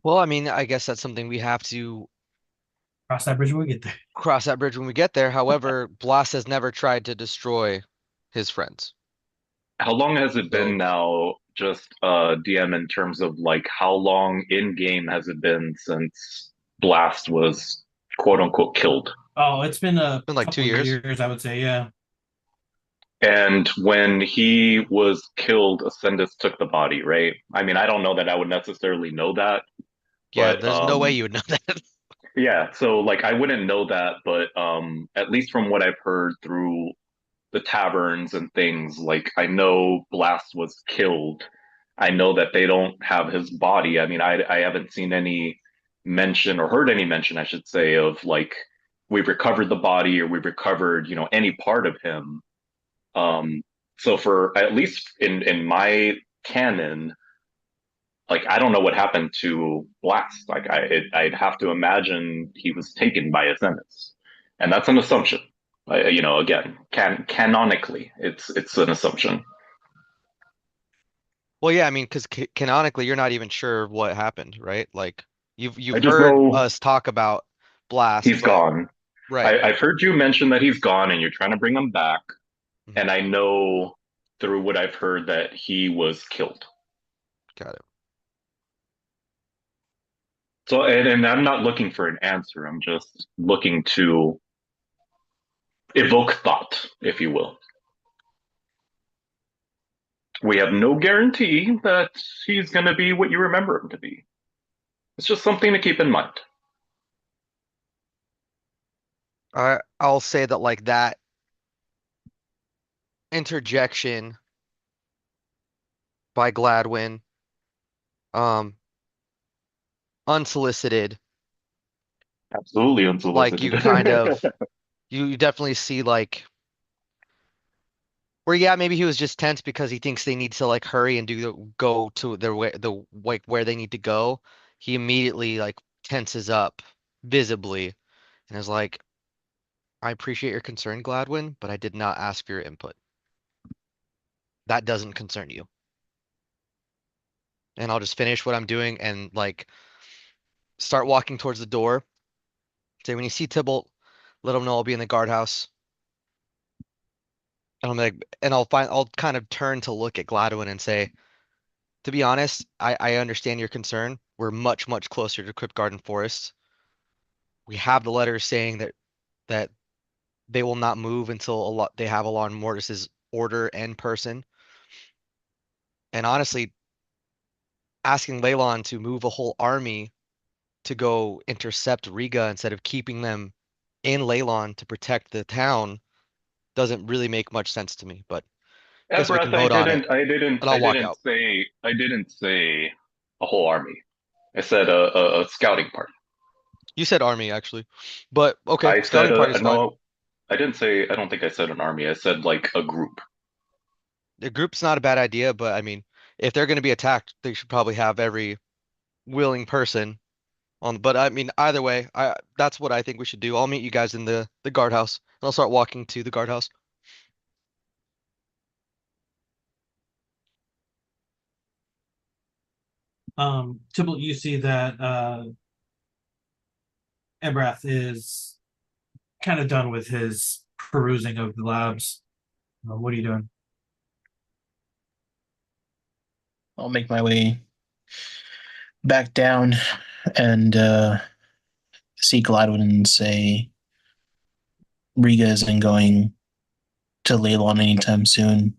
Well, I mean, I guess that's something we have to Cross that bridge when we get there. cross that bridge when we get there. However, Blast has never tried to destroy his friends. How long has it been So now, just DM, in terms of like how long in game has it been since Blast was quote unquote killed? Oh, it's been a it's been like two couple of years. years, I would say. Yeah. And when he was killed, Ascendus took the body, right? I mean, I don't know that I would necessarily know that, Yeah, but there's no way you would know that. yeah, so like I wouldn't know that, but at least from what I've heard through the taverns and things, like I know Blast was killed. I know that they don't have his body. I mean, I haven't seen any mention or heard any mention, I should say, of like we've recovered the body or we've recovered, any part of him. Um, so for at least in my canon, like I don't know what happened to Blast. Like I'd have to imagine he was taken by Ascendus, and that's an assumption. Again, canonically, it's an assumption. Well, yeah, I mean, because canonically, you're not even sure what happened, right? Like you've I just heard know us talk about Blast, he's but gone. right. I've heard you mention that he's gone, and you're trying to bring him back. Mhm. And I know through what I've heard, that he was killed. Got it. So, and I'm not looking for an answer. I'm just looking to evoke thought, if you will. We have no guarantee that he's going to be what you remember him to be. It's just something to keep in mind. I'll say that like that interjection by Gladwin, um, unsolicited, Absolutely like unsolicited. you kind of you definitely see like where yeah, maybe he was just tense because he thinks they need to like hurry and go to their way the like where they need to go. He immediately like tenses up visibly and is like, I appreciate your concern, Gladwin, but I did not ask for your input. That doesn't concern you. And I'll just finish what I'm doing and like start walking towards the door. Say when you see Tybalt, let him know I'll be in the guardhouse. And I'm like, and I'll kind of turn to look at Gladwin and say, to be honest, I understand your concern. We're much, much closer to Crypt Garden Forest. We have the letters saying that they will not move until they have Alon Mortis's order in person. And honestly, asking Leylon to move a whole army to go intercept Riga instead of keeping them in Leylon to protect the town doesn't really make much sense to me. But I guess we Ebrath, can vote on it, and I'll walk out. I didn't say a whole army. I said a scouting party. You said army actually, but okay, I said scouting party's fine. no. I didn't say. I don't think I said an army. I said like a group. The group's not a bad idea, but I mean, if they're going to be attacked, they should probably have every willing person on. But I mean, either way, I that's what I think we should do. I'll meet you guys in the guardhouse, and I'll start walking to the guardhouse. Tybalt, you see that Ebrath is kind of done with his perusing of the labs. What are you doing? I'll make my way back down and see Gladwin and say Riga isn't going to Leylon anytime soon.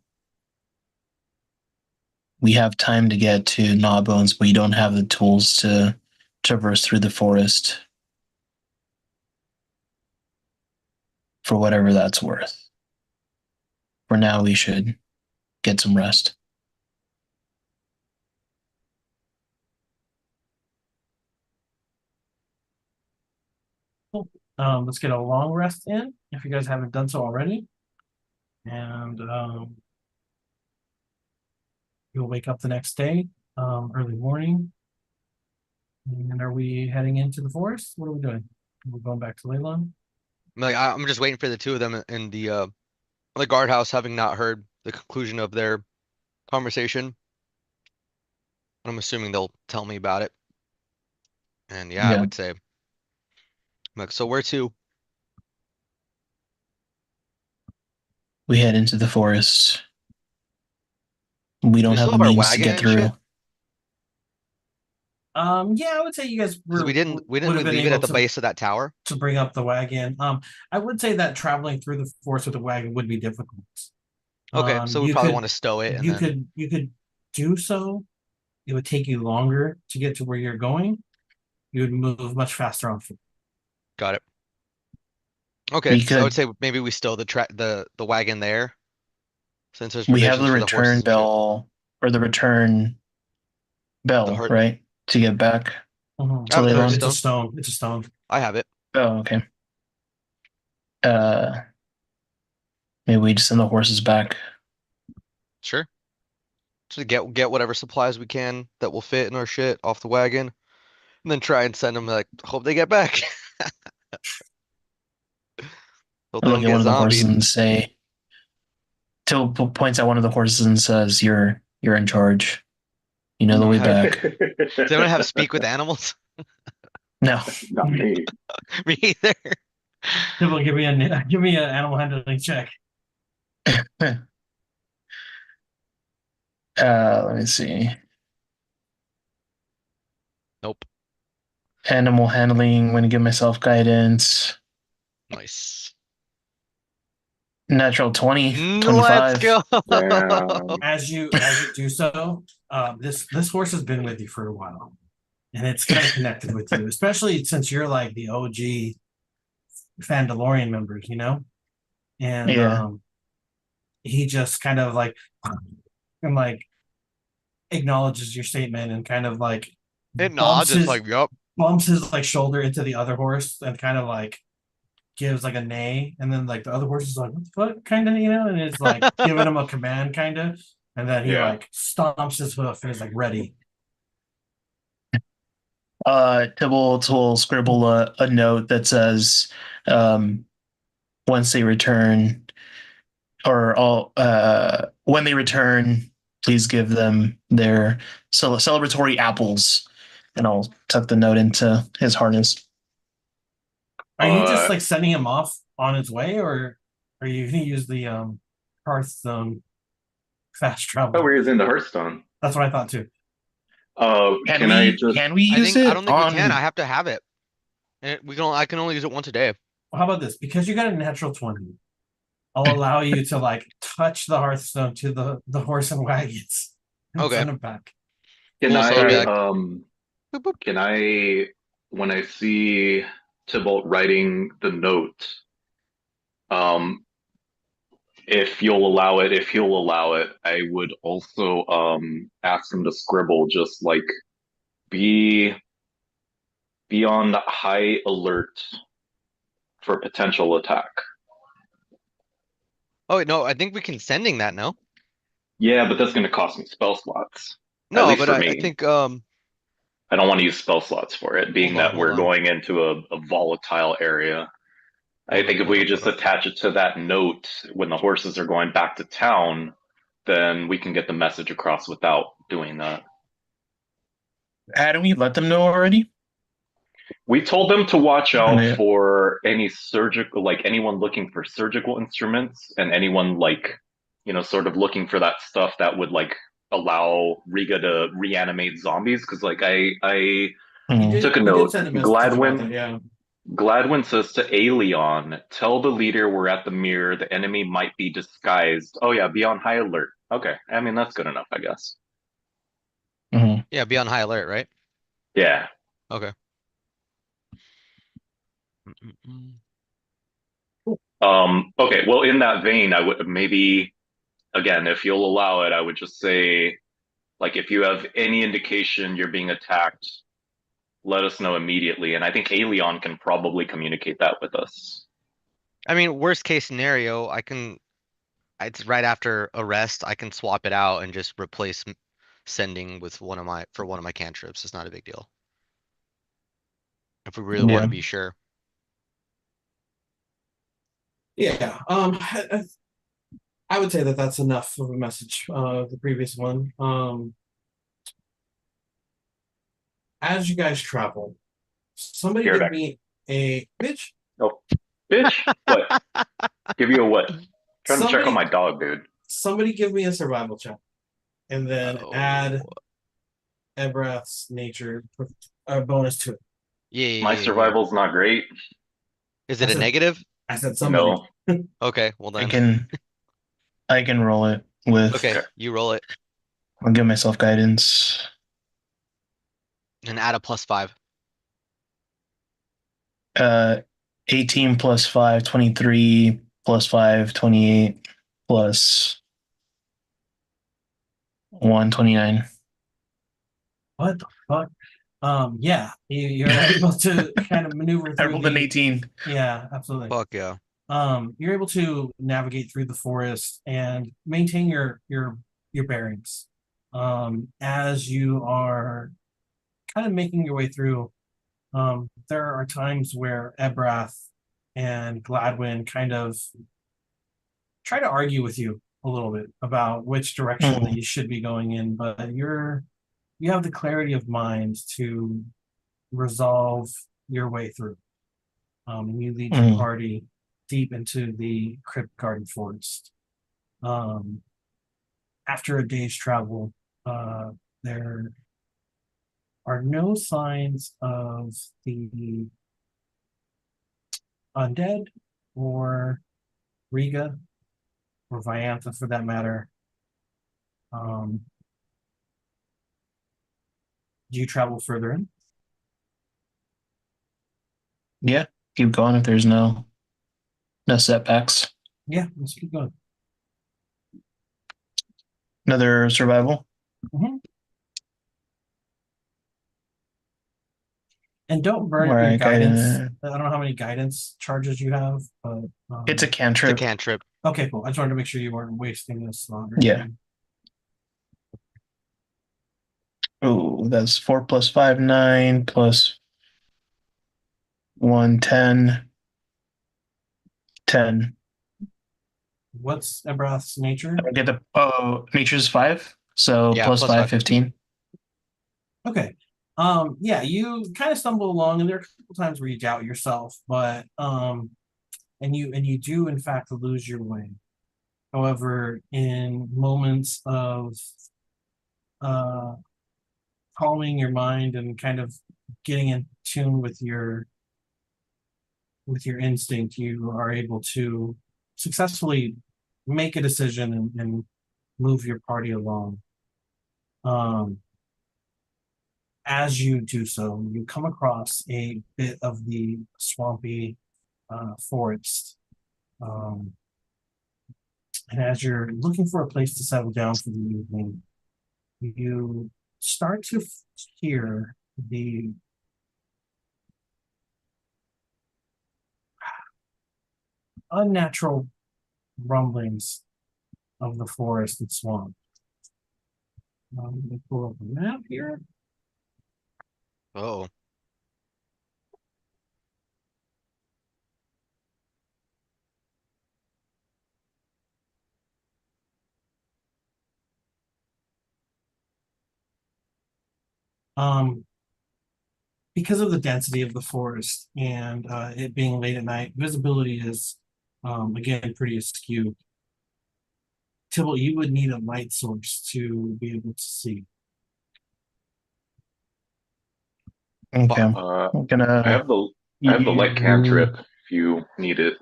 We have time to get to Gnawbones, but we don't have the tools to traverse through the forest. For whatever that's worth. For now, we should get some rest. Cool. Let's get a long rest in if you guys haven't done so already. And you'll wake up the next day, early morning. And are we heading into the forest? What are we doing? We're going back to Leylon. I'm just waiting for the two of them in the guardhouse, having not heard the conclusion of their conversation. I'm assuming they'll tell me about it. And yeah, I Yeah. would say, like, so where to? We head into the forest. We Do we don't have still the have our means to wagon get and through. shit? Yeah, I would say you guys Because we didn't would have been leave it able at the base of that tower? to bring up the wagon. I would say that traveling through the forest with the wagon would be difficult. Okay, so we You probably could want to stow it and you then could you could do so. It would take you longer to get to where you're going. You would move much faster on foot. got it. Okay, We so I would could. say maybe we stow the wagon there since there's We have provisions the for the return horses and shit. bell or the return The bell, heart. right? To get back I to have the heart Leylon. It's a stone. stone. It's a stone. I have it. Oh, okay. Uh, maybe we just send the horses back. Sure. So get whatever supplies we can that will fit in our shit off the wagon, and then try and send them like hope they get back. Hope I they look don't at one get of the horses zombied. and say, Till points at one of the horses and says, "You're in charge. You know the Anyone way have back." does anyone have speak with animals? No. Not me. Me either. Give me an animal handling check. Let me see. Nope. Animal handling. I'm going to give myself guidance. Nice. Natural 20, Let's 25. go. As you do so, this horse has been with you for a while, and it's kind of connected with you, especially since you're like the OG Fandalorian members, you know. And Yeah. he just kind of like and like acknowledges your statement and kind of like It nods. bumps It's his like, yup. bumps his like shoulder into the other horse and kind of like gives like a neigh, and then like the other horse is like, what the fuck, kind of, you know, and it's like giving him a command, kind of, and then he Yeah. like stomps his hoof and is like ready. Tybalt will scribble a note that says, once they return, or all when they return, please give them their celebratory apples, and I'll tuck the note into his harness. Are you just Uh, like sending him off on his way, or are you gonna use the Hearthstone fast travel? oh, we're using the Hearthstone. That's what I thought too. Can I just? Can we use I it don't think we can. on? I have to have it. And I can only use it once a day. Well, how about this? Because you got a natural 20, I'll allow you to like touch the Hearthstone to the horse and wagons and Okay. send them back. Can Cool, so it'll be I? like, boop, boop. Can I? When I see Tybalt writing the note, um, if you'll allow it, if he'll allow it, I would also ask him to scribble just like be be on high alert for potential attack. Oh wait, no, I think we can sending that now. Yeah, but that's going to cost me spell slots. At No, least but for I me. think I don't want to use spell slots for it, being that hold we're on. going into a volatile area. I Hold think up, if hold we up, just hold up. attach it to that note when the horses are going back to town, then we can get the message across without doing that. Hadn't we let them know already? We told them to watch out Yeah. for any surgical, like anyone looking for surgical instruments and anyone like, sort of looking for that stuff that would like allow Riga to reanimate zombies. Because like I took a You did note. send a message about that, Gladwin yeah. Gladwin says to Aeolion, tell the leader we're at the mirror. The enemy might be disguised. Oh yeah, be on high alert. Okay, I mean that's good enough, I guess. Mhm. Yeah, be on high alert, right? Yeah. Okay. Mm-mm-mm. Okay. Well, in that vein, I would maybe again, if you'll allow it, I would just say, like, if you have any indication you're being attacked, let us know immediately. And I think Aeolion can probably communicate that with us. I mean, worst case scenario, it's right after arrest. I can swap it out and just replace sending with one of my cantrips. It's not a big deal. If we really want Yeah. to be sure. Yeah. I would say that that's enough of a message. The previous one. As you guys travel, somebody Here, give back. me a bitch. Oh, bitch. What? Give you a what? Trying to check on Somebody my dog, dude. somebody give me a survival check, and then add Oh, Ebrath's nature bonus to it. yeah, My yeah, yeah, yeah. survival's not great. Is I it a said negative? I said somebody. No. Okay, well I then. can roll it with. Okay, Okay. you roll it I'll give myself guidance. and add a +5. Uh, 18 plus 5, 23 plus 5, 28 plus 1, 29. What the fuck? Yeah, you're able to kind of maneuver I through rolled an the. 18. Yeah, absolutely. Fuck yeah. You're able to navigate through the forest and maintain your bearings. As you are kind of making your way through, there are times where Ebrath and Gladwin kind of try to argue with you a little bit about which direction that you should be going in, but you have the clarity of mind to resolve your way through. And you lead your party deep into the Crypt Garden Forest. after a day's travel, there are no signs of the undead or Riga or Viantha for that matter. Do you travel further in? Yeah, keep going if there's no setbacks. Yeah, let's keep going. Another survival. Mm-hmm. And don't burn All your right, guidance. I don't know how many guidance charges you have, but it's a It's a cantrip. cantrip. okay, cool. I just wanted to make sure you weren't wasting this slot. Yeah. Oh, that's 4 plus 5, 9 plus 1, 10. 10. What's Ebrath's nature? I get the nature's 5, so Yeah, plus plus 5, five. 15. Okay. Yeah, you kind of stumble along, and there are a couple times where you doubt yourself, but and you do in fact lose your way. However, in moments of uh calming your mind and kind of getting in tune with your instinct, you are able to successfully make a decision and move your party along. Um, as you do so, you come across a bit of the swampy forest. Um, and as you're looking for a place to settle down for the evening, you start to hear the unnatural rumblings of the forest and swamp. Let me pull up a map here. Oh. Um, because of the density of the forest and it being late at night, visibility is again pretty askew. Tybalt, you would need a light source to be able to see. Okay. Uh, I'm I gonna have the I have the light you cantrip if you need it.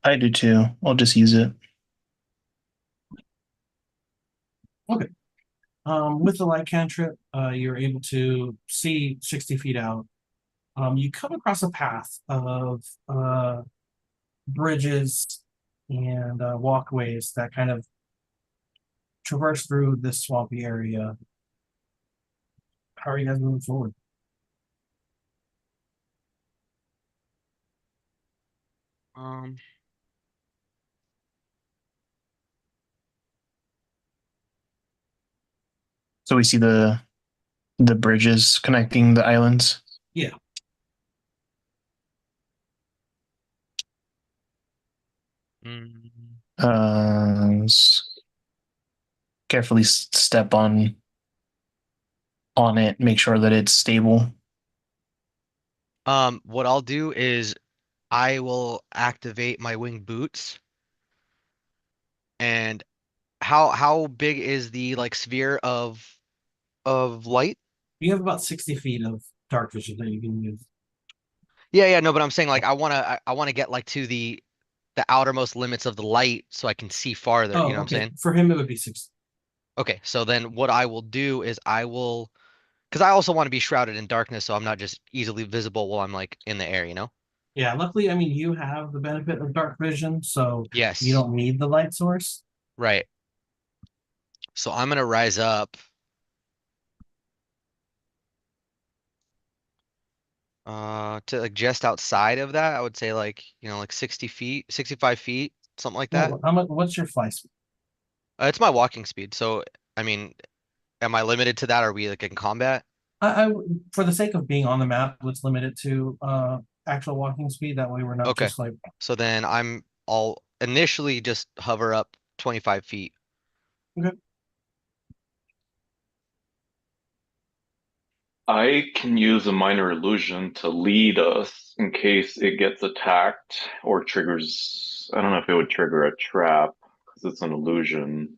I do too. I'll just use it. Okay. With the light cantrip, you're able to see 60 feet out. You come across a path of bridges and walkways that kind of traverse through this swampy area. How are you guys moving forward? Um. So we see the bridges connecting the islands. Yeah. mm, Carefully step on it, make sure that it's stable. What I'll do is I will activate my wing boots. And how big is the like sphere of light? You have about 60 feet of dark vision that you can use. Yeah, no, but I'm saying like I wanna get like to the outermost limits of the light so I can see farther, you Oh, know what I'm okay. saying? For him, it would be 60. Okay, so then what I will do is I will, because I also want to be shrouded in darkness so I'm not just easily visible while I'm like in the air, you know? Yeah, luckily, I mean, you have the benefit of dark vision, so you Yes, don't need the light source. right. So I'm gonna rise up to like just outside of that. I would say like, like 60 feet, 65 feet, something like that. What's your fly speed? It's my walking speed. So, I mean, am I limited to that? Are we like in combat? I, for the sake of being on the map, let's limit it to actual walking speed. That way, we're not Okay. just like So then I'll initially just hover up 25 feet. okay. I can use a minor illusion to lead us in case it gets attacked or triggers. I don't know if it would trigger a trap because it's an illusion.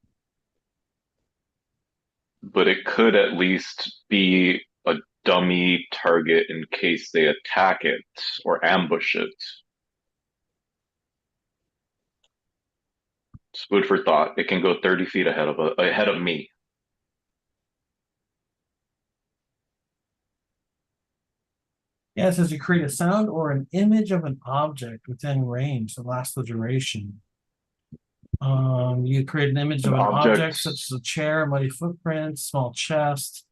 but it could at least be a dummy target in case they attack it or ambush it. It's food for thought. It can go 30 feet ahead of me. Yeah, it says you create a sound or an image of an object within range that lasts the duration. You create an image An of an object. object such as a chair, muddy footprints, small chest.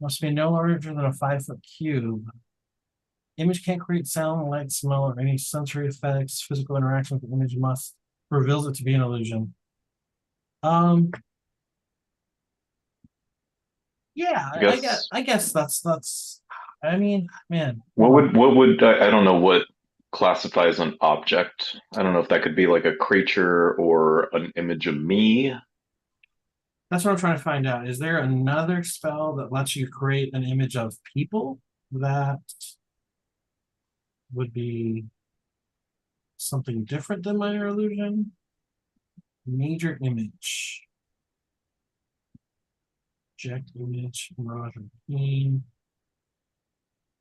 Must be no larger than a 5 foot cube. Image can't create sound, light, smell, or any sensory effects. Physical interaction with the image must reveals it to be an illusion. Um, yeah, I I guess that's. I mean, man, I don't know what classifies an object. I don't know if that could be like a creature or an image of me. that's what I'm trying to find out. Is there another spell that lets you create an image of people that would be something different than minor illusion? Major image. Object image, mirage routine.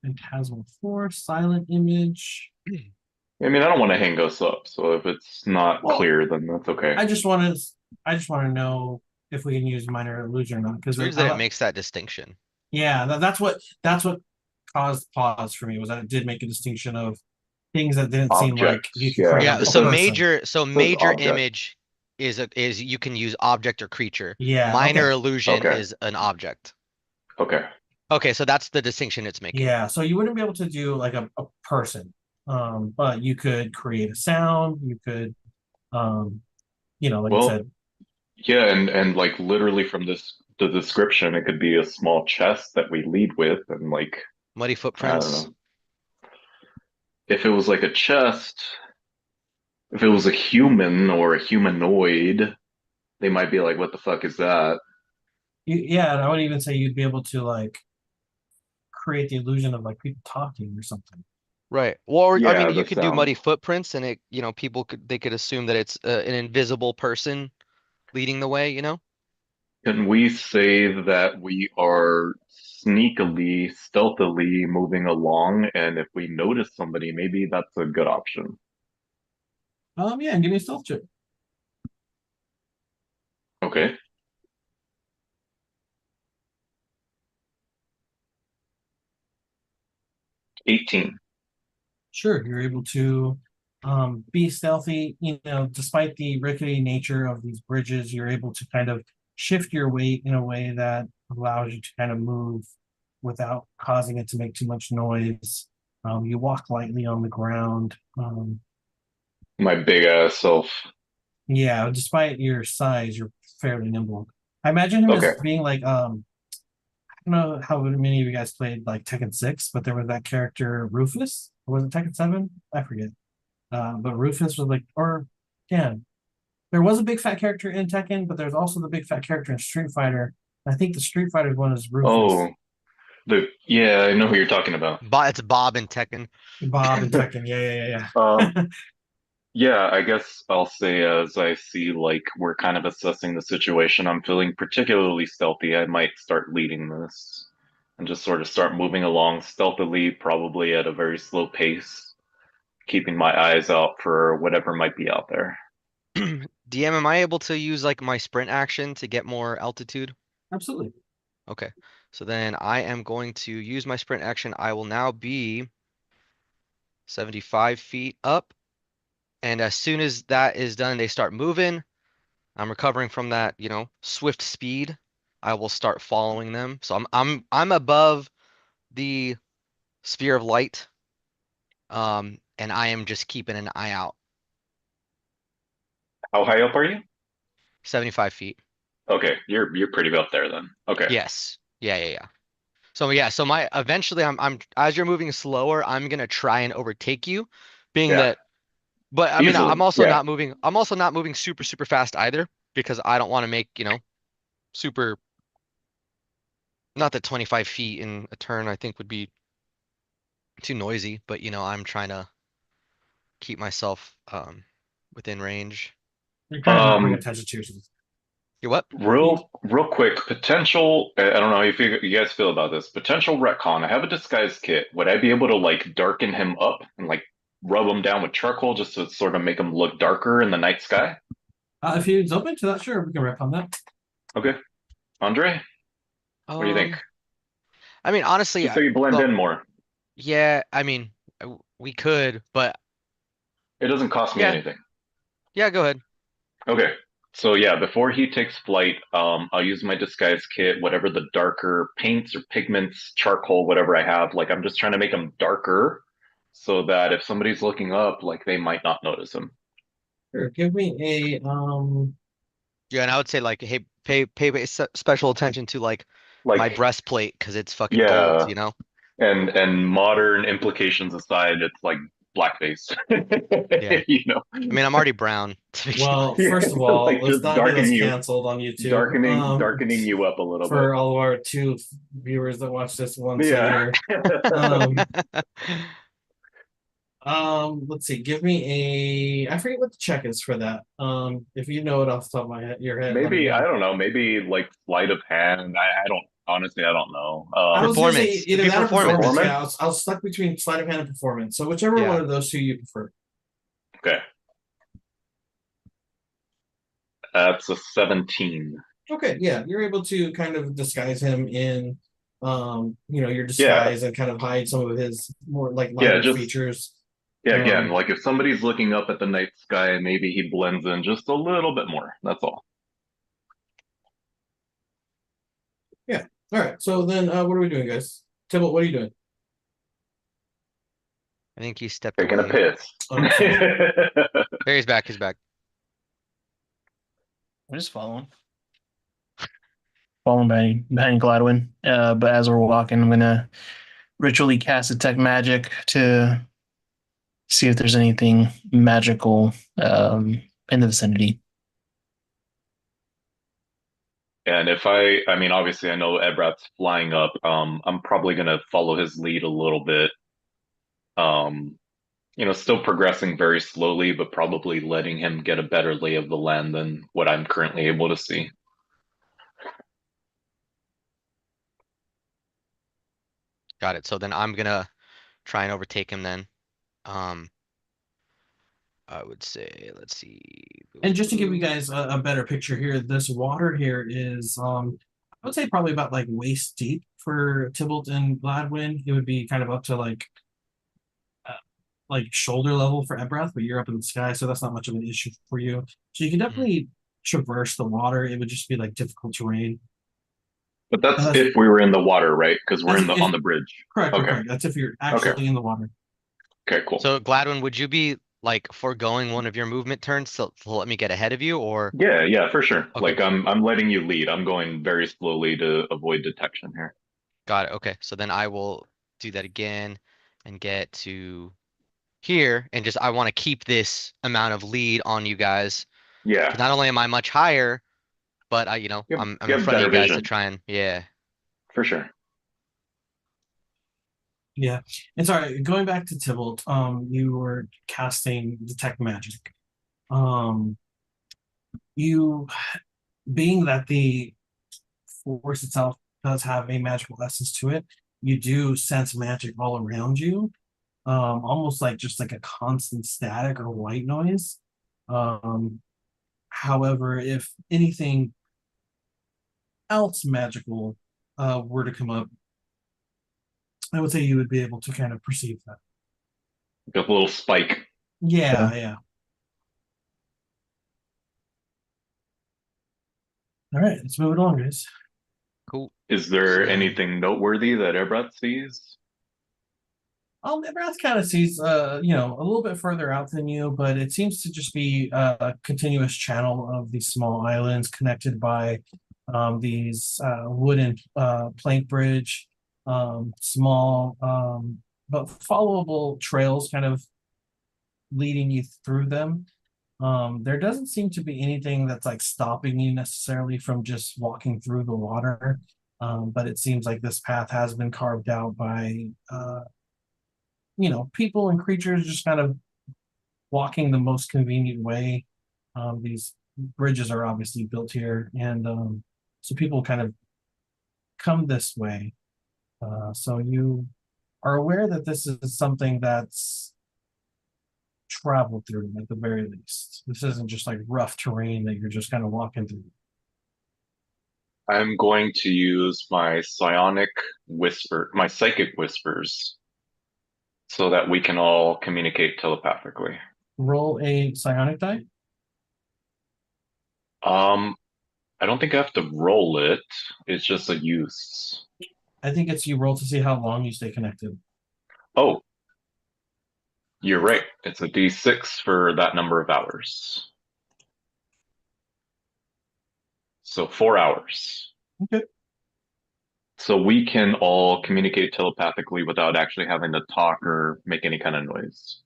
Phantasmal force, silent image. I mean, I don't want to hang us up, so if it's not Well, clear, then that's okay. I just want to know if we can use minor illusion or not because It's weird that it makes that distinction. yeah, that's what caused pause for me was that it did make a distinction of things that didn't seem like you Objects, could create yeah. Yeah, a It so says, person. major object. image is you can use object or creature. Yeah, Minor okay. illusion Okay. is an object. Okay. Okay, so that's the distinction it's making. Yeah, so you wouldn't be able to do like a person. But you could create a sound, you could um, like I Well, said, yeah, and like literally from the description, it could be a small chest that we lead with, and like Muddy I don't footprints. know. If it was like a chest, if it was a human or a humanoid, they might be like, "What the fuck is that?" yeah, and I would even say you'd be able to like create the illusion of like people talking or something. Right. Well, I mean, Yeah, you the could do sound. muddy footprints and people could assume that it's an invisible person leading the way, you know? Can we say that we are sneakily, stealthily moving along, and if we notice somebody, maybe that's a good option? Yeah, and give me a stealth check. Okay. 18. Sure, you're able to be stealthy. Despite the rickety nature of these bridges, you're able to kind of shift your weight in a way that allows you to kind of move without causing it to make too much noise. You walk lightly on the ground. My big ass self. Yeah, despite your size, you're fairly nimble. I imagine him as Okay. being like I don't know how many of you guys played like Tekken 6, but there was that character Rufus. Or was it Tekken 7? I forget. But Rufus was like, or yeah, there was a big fat character in Tekken, but there's also the big fat character in Street Fighter. I think the Street Fighter one is Rufus. Oh, yeah, I know who you're talking about. It's Bob and Tekken. Bob in Tekken. Yeah, yeah, yeah, Um, yeah. yeah, I guess I'll say as I see like we're kind of assessing the situation, I'm feeling particularly stealthy. I might start leading this and just sort of start moving along stealthily, probably at a very slow pace, keeping my eyes out for whatever might be out there. DM, am I able to use like my sprint action to get more altitude? Absolutely. Okay. So then I am going to use my sprint action. I will now be 75 feet up. And as soon as that is done, they start moving. I'm recovering from that, swift speed. I will start following them. So I'm above the sphere of light. And I am just keeping an eye out. How high up are you? 75 feet. Okay, you're pretty up there then. Okay. Yes. Yeah, yeah, yeah. So yeah, so my eventually I'm as you're moving slower, I'm gonna try and overtake you, being Yeah. that but I mean Easily. Yeah. I'm also not moving super, super fast either, because I don't want to make, super not that 25 feet in a turn I think would be too noisy, but I'm trying to keep myself within range. You're kind of not paying Um, attention to yourself. You what? Real quick, potential. I don't know if you guys feel about this. Potential retcon. I have a disguise kit. Would I be able to like darken him up and like rub him down with charcoal just to sort of make him look darker in the night sky? If he's open to that, sure, we can rep on that. Okay, Andre, what do you think? I mean, honestly, Just so you blend in more. yeah, I mean, we could, but It doesn't cost me yeah, anything. yeah, go ahead. Okay. So yeah, before he takes flight, I'll use my disguise kit, whatever the darker paints or pigments, charcoal, whatever I have. Like I'm just trying to make him darker so that if somebody's looking up, like they might not notice him. Sure, give me a Yeah, and I would say like, hey, pay special attention to like my Like breastplate because it's fucking gold, yeah, you know? and modern implications aside, it's like blackface. Yeah. You know. I mean, I'm already brown to begin well, with. Yeah, first of all, like let's just not get us canceled on YouTube. darkening you up a little bit. For all of our 2 viewers that watch this once a Yeah. year. Let's see. Give me a. I forget what the check is for that. If you know it off the top of your head, let me Maybe I know. don't know. Maybe like sleight of hand. I don't honestly. I don't know. I was gonna say Performance. It'd either be that or performance. performance. Performance? Yeah, I was stuck between sleight of hand and performance. So whichever Yeah. one of those two you prefer. Okay, that's a 17. Okay, yeah, you're able to kind of disguise him in, your Yeah, disguise and kind of hide some of his more like yeah. lighter Just features. yeah. Again, Um, like if somebody's looking up at the night sky, maybe he blends in just a little bit more. That's all. yeah. All right. So then, what are we doing, guys? Tibble, what are you doing? I think he stepped Taking a away. piss. Oh, sorry. There, he's back. He's back. I'm just following. Following behind Gladwin. But as we're walking, I'm gonna ritually cast detect magic to see if there's anything magical in the vicinity. And I mean, obviously, I know Ebrat's flying up. I'm probably gonna follow his lead a little bit. Um, still progressing very slowly, but probably letting him get a better lay of the land than what I'm currently able to see. Got it. So then I'm gonna try and overtake him then. Um, I would say, let's see. And just to give you guys a better picture here, this water here is, I would say probably about like waist deep for Tybalt and Gladwin. It would be kind of up to like shoulder level for Ebrath, but you're up in the sky, so that's not much of an issue for you. So you can definitely traverse the water. It would just be like difficult terrain. But that's That's, if we were in the water, right? Because we're that's in the if, on the bridge. correct, Okay. correct. That's if you're Okay. actually in the water. Okay. Cool. So Gladwin, would you be like foregoing one of your movement turns to let me get ahead of you, or Yeah, for sure. okay, Like I'm letting you lead. I'm going very slowly to avoid detection here. got it. Okay, so then I will do that again and get to here and just I want to keep this amount of lead on you guys. 'Cause Yeah. not only am I much higher, but I'm You in have front of better you guys to vision try and yeah. for sure. Yeah. And sorry, going back to Tybalt, you were casting detect magic. You being that the force itself does have a magical essence to it, you do sense magic all around you. Almost like just like a constant static or white noise. However, if anything else magical were to come up, I would say you would be able to kind of perceive that. Like a little spike. Yeah. All right, let's move it along, guys. Cool. Is there So- anything noteworthy that Ebrat sees? Nebraska kind of sees, a little bit further out than you, but it seems to just be a continuous channel of these small islands connected by these wooden plank bridge, small but followable trails kind of leading you through them. There doesn't seem to be anything that's like stopping you necessarily from just walking through the water. But it seems like this path has been carved out by people and creatures just kind of walking the most convenient way. These bridges are obviously built here, and so people kind of come this way. So you are aware that this is something that's traveled through at the very least. This isn't just like rough terrain that you're just kind of walking through. I'm going to use my my psychic whispers, so that we can all communicate telepathically. Roll a psionic die. Um, I don't think I have to roll it. It's just a use. I think it's you roll to see how long you stay connected. Oh, you're right. It's a D6 for that number of hours. So 4 hours. Okay. So we can all communicate telepathically without actually having to talk or make any kind of noise.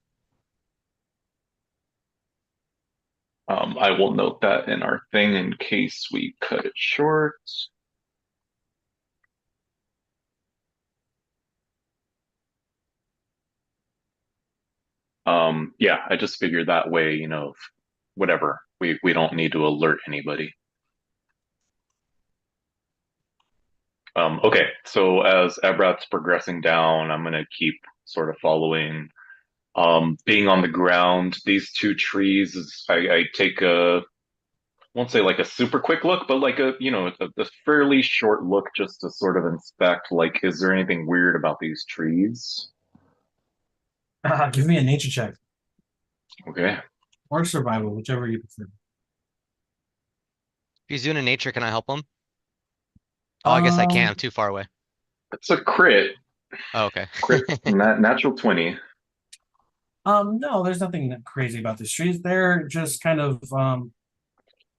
I will note that in our thing in case we cut it short. Yeah, I just figured that way, whatever. We don't need to alert anybody. Okay, so as Ebrat's progressing down, I'm gonna keep sort of following. Being on the ground, these two trees I take won't say like a super quick look, but like a fairly short look just to sort of inspect, like, is there anything weird about these trees? Give me a nature check Okay. or survival, whichever you prefer. If he's doing a nature, can I help him? Oh, I guess I can't. I'm too far away. It's a crit. Oh, okay. Crit, natural 20. No, there's nothing crazy about these trees. They're just kind of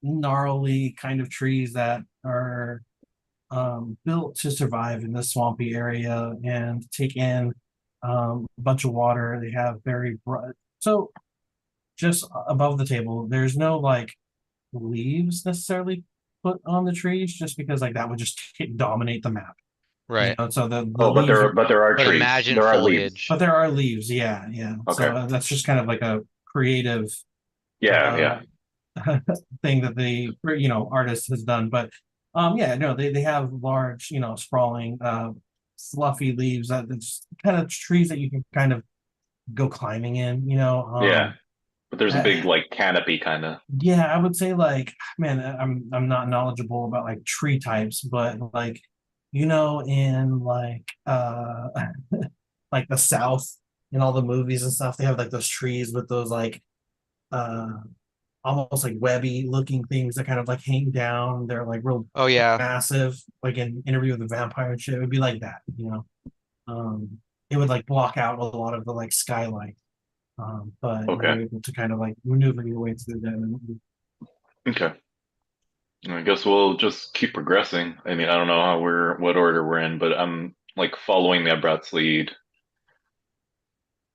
gnarly kind of trees that are built to survive in the swampy area and take in a bunch of water. They have very broad. So just above the table, there's no like leaves necessarily put on the trees, just because like that would just dominate the map. Right. So the Oh, leaves are, but there are But trees. imagine There are leaves. foliage. but there are leaves. Yeah, yeah. So Okay. that's just kind of like a creative Yeah, yeah. thing that the artist has done. But yeah, no, they have large, sprawling, fluffy leaves that it's kind of trees that you can kind of go climbing in. Yeah. But there's a big uh, like canopy kind of. yeah, I would say like, man, I'm not knowledgeable about like tree types, but like, in like like the South in all the movies and stuff, they have like those trees with those like uh almost like webby looking things that kind of like hang down. They're like real Oh yeah. massive, like in Interview with the Vampire and shit. It would be like that. It would like block out a lot of the like skylight. But Okay. you're able to kind of like maneuver your way through them. Okay. I guess we'll just keep progressing. I mean, I don't know what order we're in, but I'm like following the Brat's lead.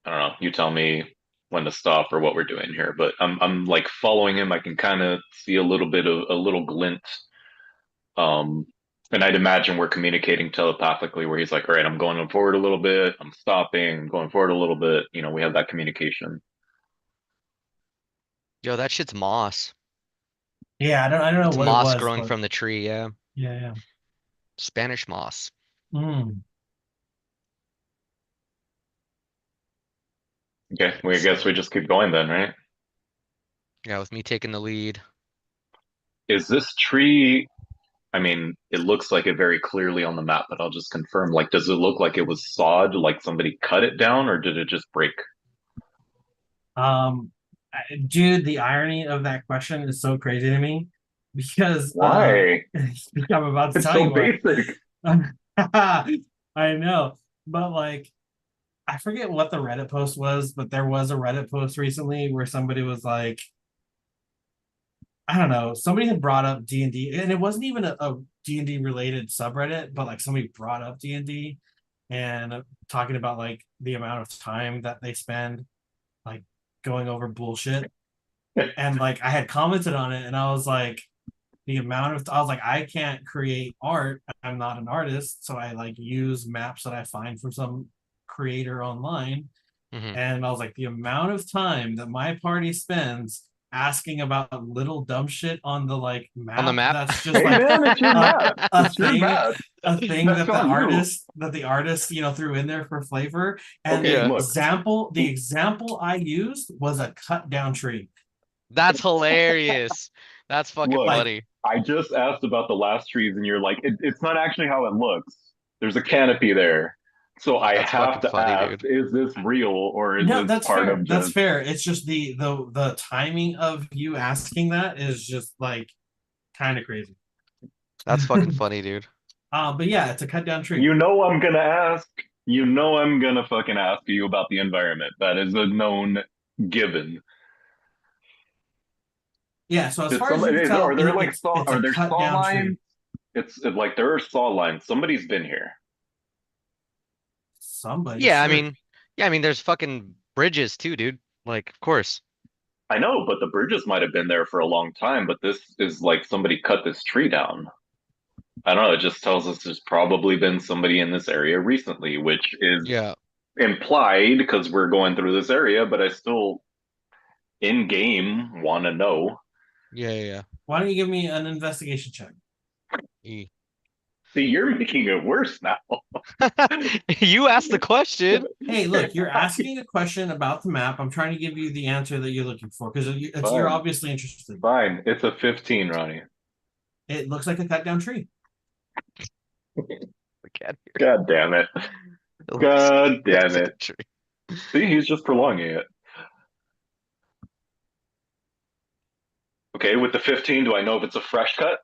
I don't know. You tell me when to stop or what we're doing here, but I'm like following him. I can kind of see a little bit of a little glint. Um, and I'd imagine we're communicating telepathically where he's like, all right, I'm going forward a little bit, I'm stopping, I'm going forward a little bit. We have that communication. Yo, that shit's moss. Yeah, I don't know It's what it moss was, growing but from the tree, yeah. yeah. Spanish moss. Mm. Okay, I guess So we just keep going then, right? Yeah, with me taking the lead. Is this tree, I mean, it looks like it very clearly on the map, but I'll just confirm. Like, does it look like it was sawed, like somebody cut it down, or did it just break? um dude, the irony of that question is so crazy to me because Why? I'm about to It's tell so you why. basic. I know, but like I forget what the Reddit post was, but there was a Reddit post recently where somebody was like, I don't know, somebody had brought up D&D, and it wasn't even a D&D related subreddit, but like somebody brought up D&D and talking about like the amount of time that they spend like going over bullshit. And like I had commented on it and I was like, I was like, I can't create art. I'm not an artist. So I like use maps that I find from some creator online. Hmm. And I was like, the amount of time that my party spends asking about little dumb shit on the like On the map? that's just Hey like man, it's your map. a It's your thing map. a thing That's on you. that the artist threw in there for flavor. And Okay, Yeah. look. the example I used was a cut down tree. That's hilarious. That's fucking Look, funny. I just asked about the last trees, and you're like, it's not actually how it looks. There's a canopy there. So I That's have fucking to funny, ask, dude. is this real or is No, this that's part fair. of That's just fair. It's just the timing of you asking that is just like kind of crazy. That's fucking funny, dude. But yeah, it's a cut down tree. you know I'm gonna ask. You know I'm gonna fucking ask you about the environment. That is a known given. Yeah, so as Did far as some you can tell, are there like saw it's are a there cut saw down tree. lines? It's like there are saw lines. Somebody's been here. Somebody, Yeah, I sure. mean, yeah, I mean, there's fucking bridges too, dude. Like, of course. I know, but the bridges might have been there for a long time, but this is like somebody cut this tree down. I don't know, it just tells us there's probably been somebody in this area recently, which is Yeah. implied because we're going through this area, but I still in game want to know. Yeah. Why don't you give me an investigation check? Yeah. See, you're making it worse now. You asked the question. Hey, look, you're asking a question about the map. I'm trying to give you the answer that you're looking for because you're Fine, obviously interested. fine. It's a 15, Ronnie. It looks like a cut down tree. Again, God damn it. it looks God damn like it. a tree. See, he's just prolonging it. Okay, with the 15, do I know if it's a fresh cut?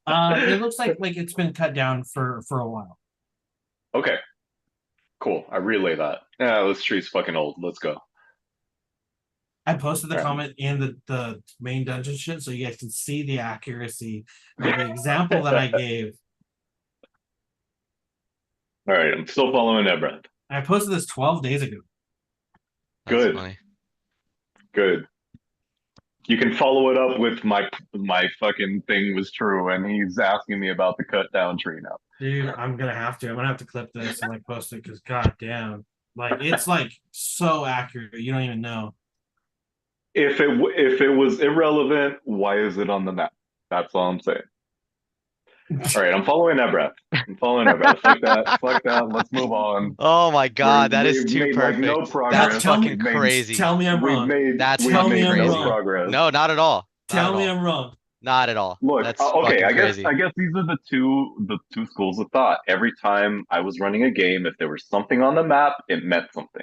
It looks like it's been cut down for a while. Okay, cool. I relay that. Yeah, this tree's fucking old. Let's go. I posted the All right. comment in the main dungeon shit so you guys can see the accuracy of the example that I gave. All right, I'm still following that, Brent. I posted this 12 days ago. That's Good. funny. Good. You can follow it up with my fucking thing was true, and he's asking me about the cut down tree now. Dude, I'm gonna have to clip this and like post it because goddamn, like it's like so accurate. You don't even know. If it was irrelevant, why is it on the map? That's all I'm saying. All right, I'm following that breath. I'm following that breath. Fuck that. Fuck that. Let's move on. Oh my God, that is We've too made like no perfect. progress. That's Tell me- fucking We've made crazy. Tell me I'm we've wrong. made That's we've Tell me made I'm no wrong. progress. No, not at all. Not Tell at me all. I'm wrong. Not at all. Look, That's okay, fucking I guess crazy. I guess these are the two schools of thought. Every time I was running a game, if there was something on the map, it meant something.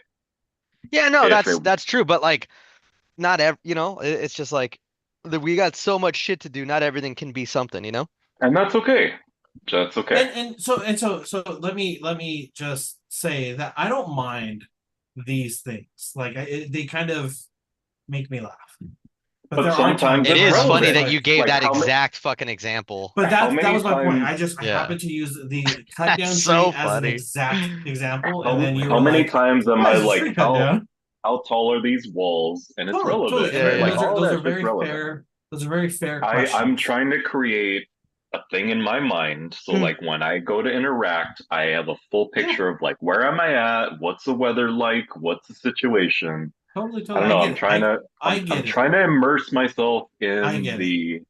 Yeah, no, If it that's true. But like, not it's just like we got so much shit to do. Not everything can be something, you know? and that's okay. That's okay. And so let me just say that I don't mind these things. Like they kind of make me laugh. But there are sometimes times It it's is where I'm funny just relevant. that you like, gave Like that how exact fucking example. but how that many was my point. times I Yeah. happened to use the cut That's down so tree as an funny. exact example, and then you how were many like, times am "Why I is this like tree cut down?" how tall are these walls? And it's Totally. relevant, And, Yeah, right? and Like yeah. all of those that are shit's very relevant. fair. Those are very fair I'm questions. trying to create a thing in my mind. So Hmm. like when I go to interact, I have a full picture of like where am I at? What's the weather like? What's the situation? Totally, I totally. don't I know. get it. I I'm get it. trying to immerse myself I in get it.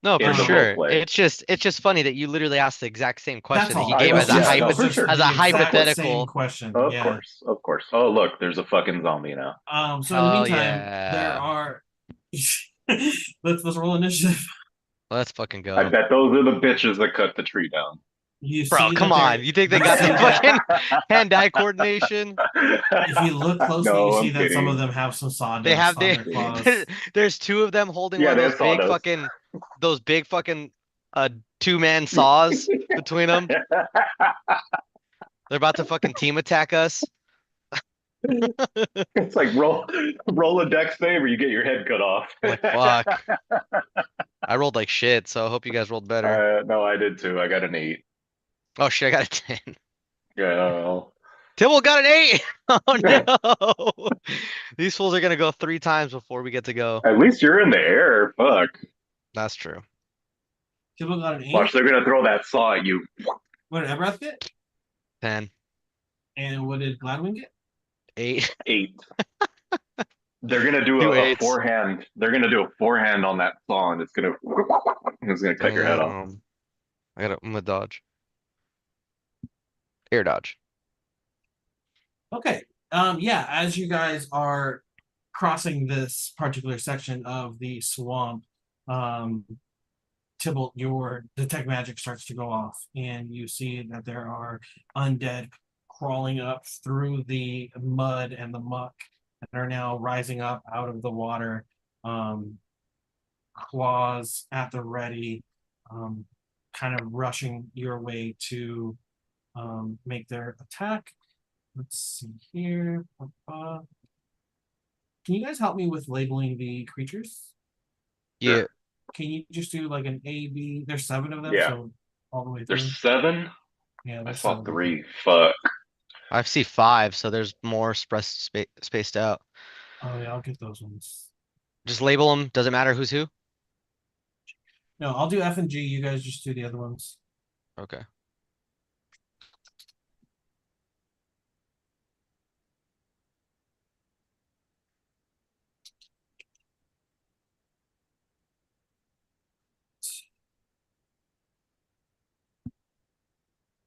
No, for the Um, role sure. play. It's just funny that you literally asked the exact same question That's that he all. I gave know. as a That's Yeah, just no, that's for just sure. as a the exact same hypothetical. question. Of Yeah. course, of course. Oh, look, there's a fucking zombie now. So in the Hell meantime, there yeah. are. let's roll initiative. Let's fucking I go. bet those are the bitches that cut the tree down. You Bro, see come that on. there. You think they You got see the that fucking hand-eye coordination? if you look closely, you No, see I'm that some of kidding. them have some They sawdust have on they their claws. there's two of them holding one Yeah, of they have sawdust. those big fucking two-man saws between them. They're about to fucking team attack us. It's like roll a dex save or you get your head cut off. I'm like, fuck. I rolled like shit, so I hope you guys rolled better. No, I did too. I got an 8. Oh shit, I got a 10. Yeah. Tibble got an 8! Oh no! These fools are gonna go 3 times before we get to go. At least you're in the air. Fuck. That's true. People got an Watch, 8. they're gonna throw that saw at you. What did Ebrath get? 10. And what did Gladwin get? 8. 8. They're gonna do Two a eights. forehand. They're gonna do a forehand on that saw, and it's gonna cut your head off. Damn. I'm gonna dodge. Air dodge. Okay. Yeah, as you guys are crossing this particular section of the swamp, um, Tybalt, your detect magic starts to go off, and you see that there are undead crawling up through the mud and the muck and are now rising up out of the water, um, claws at the ready, um, kind of rushing your way to make their attack. Let's see here. Can you guys help me with labeling the creatures? Yeah. Sure. Can you just do like an A, B? There's 7 of them, Yeah. so all the way through. There's 7. Yeah, I there's saw 7. 3. Fuck. I see 5, so there's more spaced out. Oh yeah, I'll get those ones. Just label them. Doesn't matter who's who. No, I'll do F and G. You guys just do the other ones. Okay.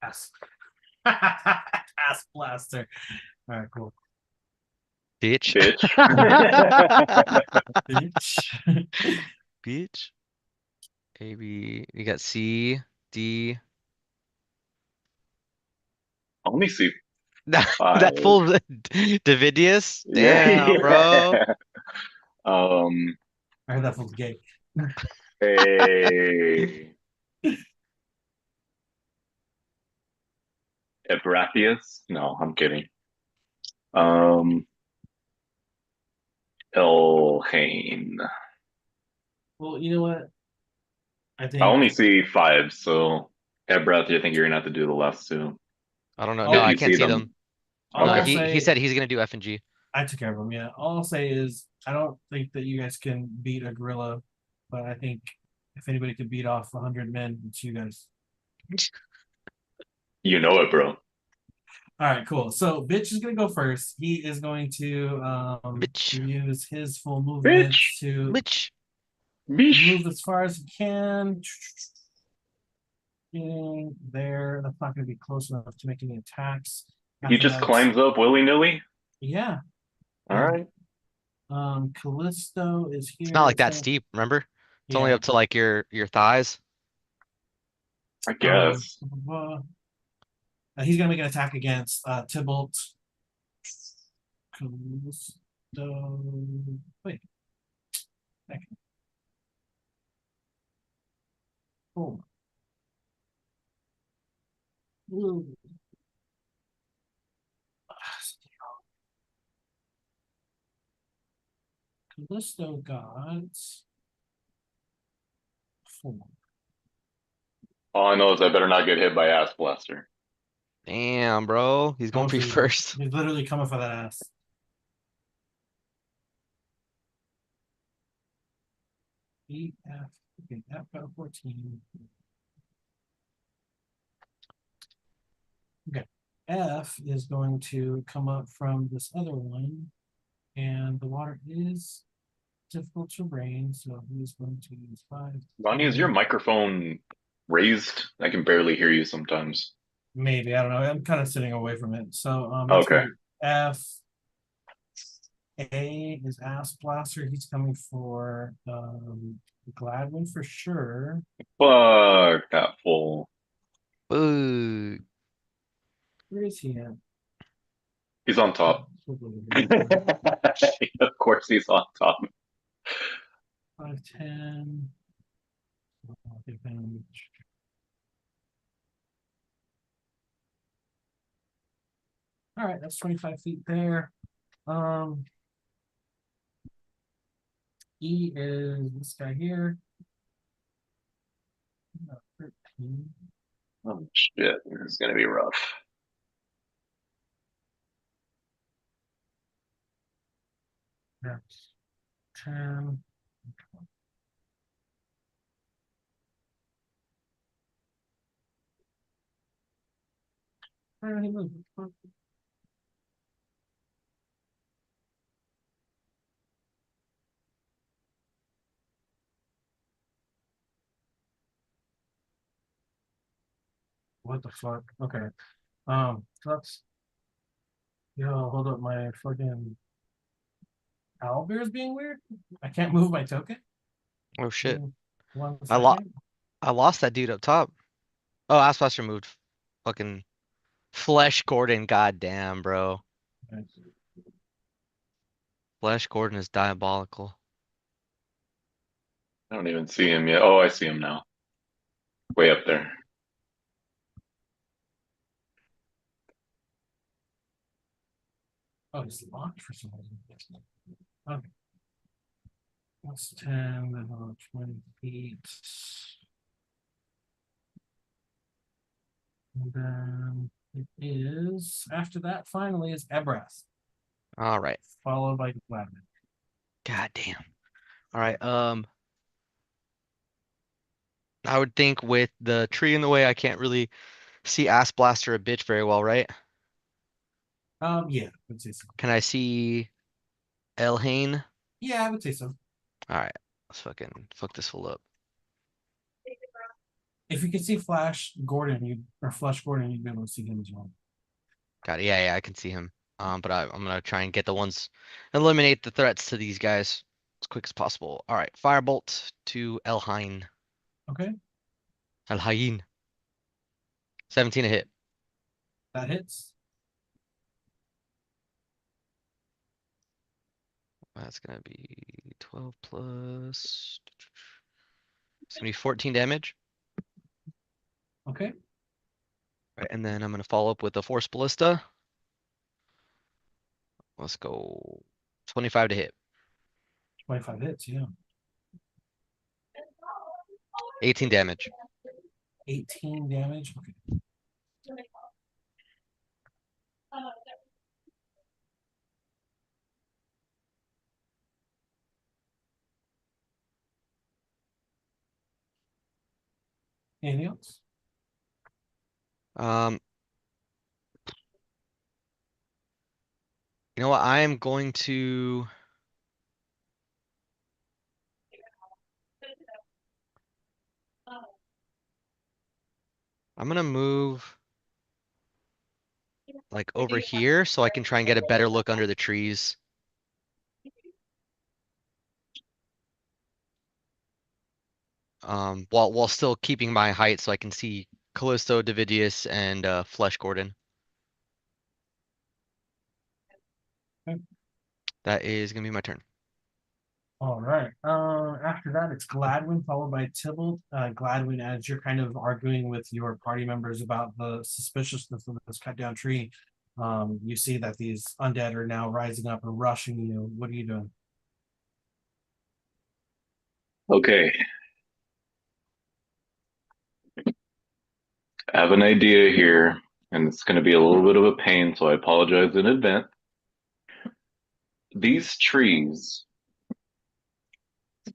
Ass. Ass blaster. All right, cool. Bitch. Bitch. Bitch. Bitch. A B. You got C, D. I only see That 5. that full Davidius. Yeah, Damn, bro. yeah. Um, I heard that was gay. a Ebratheus? No, I'm kidding. Um, Elhain. Well, you know what? I I think only see 5, so Ebrath, I think you're gonna have to do the last 2 I don't know. No, if all, I you can't see see them. them. all No, I'll Okay. he say, said he's gonna do F and G. I took care of them. Yeah, all I'll say is I don't think that you guys can beat a gorilla, but I think if anybody could beat off 100 men, it's you guys. You know it, bro. All right, cool. So bitch is gonna go first. He is going to Bitch. use his full movement Bitch. to Bitch. Bish. move as far as he can. Getting there. That's not gonna be close enough to make any attacks. He After just that, it's, climbs up willy-nilly. yeah. All Yeah. right. Callisto is It's not here. like It's that gonna, steep, remember? It's only yeah. up to like your thighs. I Um, guess. he's gonna make an attack against Tybalt. Callisto. Wait. Second. Oh. Ooh. Callisto got 4. All I know is I better not get hit by Ass Blaster. Damn, bro. He's going Going for for you you, bro. first. He's literally coming for that ass. EF. Okay, F got a 14. Okay. F is going to come up from this other one, and the water is difficult terrain, so he's going to use 5. Ronnie, is your 10. microphone raised? I can barely hear you sometimes. Maybe, I don't know. I'm kind of sitting away from it. So that's Okay. gonna be F. A is Ass Blaster. He's coming for Gladwin for sure. Fuck that fool. Ooh. Where is he at? He's on top. Of course he's on top. 5, 10. All right, that's 25 feet there. Um, E is this guy here. 13. Oh shit, this is gonna be rough. That's 10. Where did he move? What the fuck? Okay. That's yo, hold up, my fucking owlbear is being weird. I can't move my token. Oh shit. Mm, One I lo second. I lost that dude up top. Oh, Asplas removed. Fucking Flesh Gordon, goddamn, bro. Flesh Gordon is diabolical. I don't even see him yet. Oh, I see him now. Way up there. Oh, it's locked for some reason. Okay. That's 10, then 20 feet. And then it is after that finally is Ebrath, All right. followed by Gladman. God damn. All right. I would think with the tree in the way, I can't really see Ass Blaster a bitch very well, right? Yeah, I would say so. Can I see Elhain? Yeah, I would say so. All right. Let's fucking fuck this fool up. If you could see Flash Gordon, you or Flush Gordon, you'd be able to see him as well. Got it. Yeah, yeah, I can see him. But I'm gonna try and get the ones, eliminate the threats to these guys as quick as possible. All right. Firebolt to Elhain. Okay, Elhain. 17 a hit. that hits. That's gonna be 12 plus. It's gonna be 14 damage. Okay, Right, and then I'm gonna follow up with a Force Ballista. Let's go 25 to hit. 25 hits. Yeah, 18 damage. 18 damage. Okay, anything else? Um, you know what? I am going to. I'm gonna move like over here so I can try and get a better look under the trees. While still keeping my height so I can see Callisto, Davidius, and Flesh Gordon. Okay. That is gonna be my turn. All right. After that, it's Gladwin followed by Tybalt. Gladwin, as you're kind of arguing with your party members about the suspiciousness of this cut down tree, you see that these undead are now rising up and rushing you. What are you doing? Okay. I have an idea here, and it's going to be a little bit of a pain, so I apologize in advance. These trees,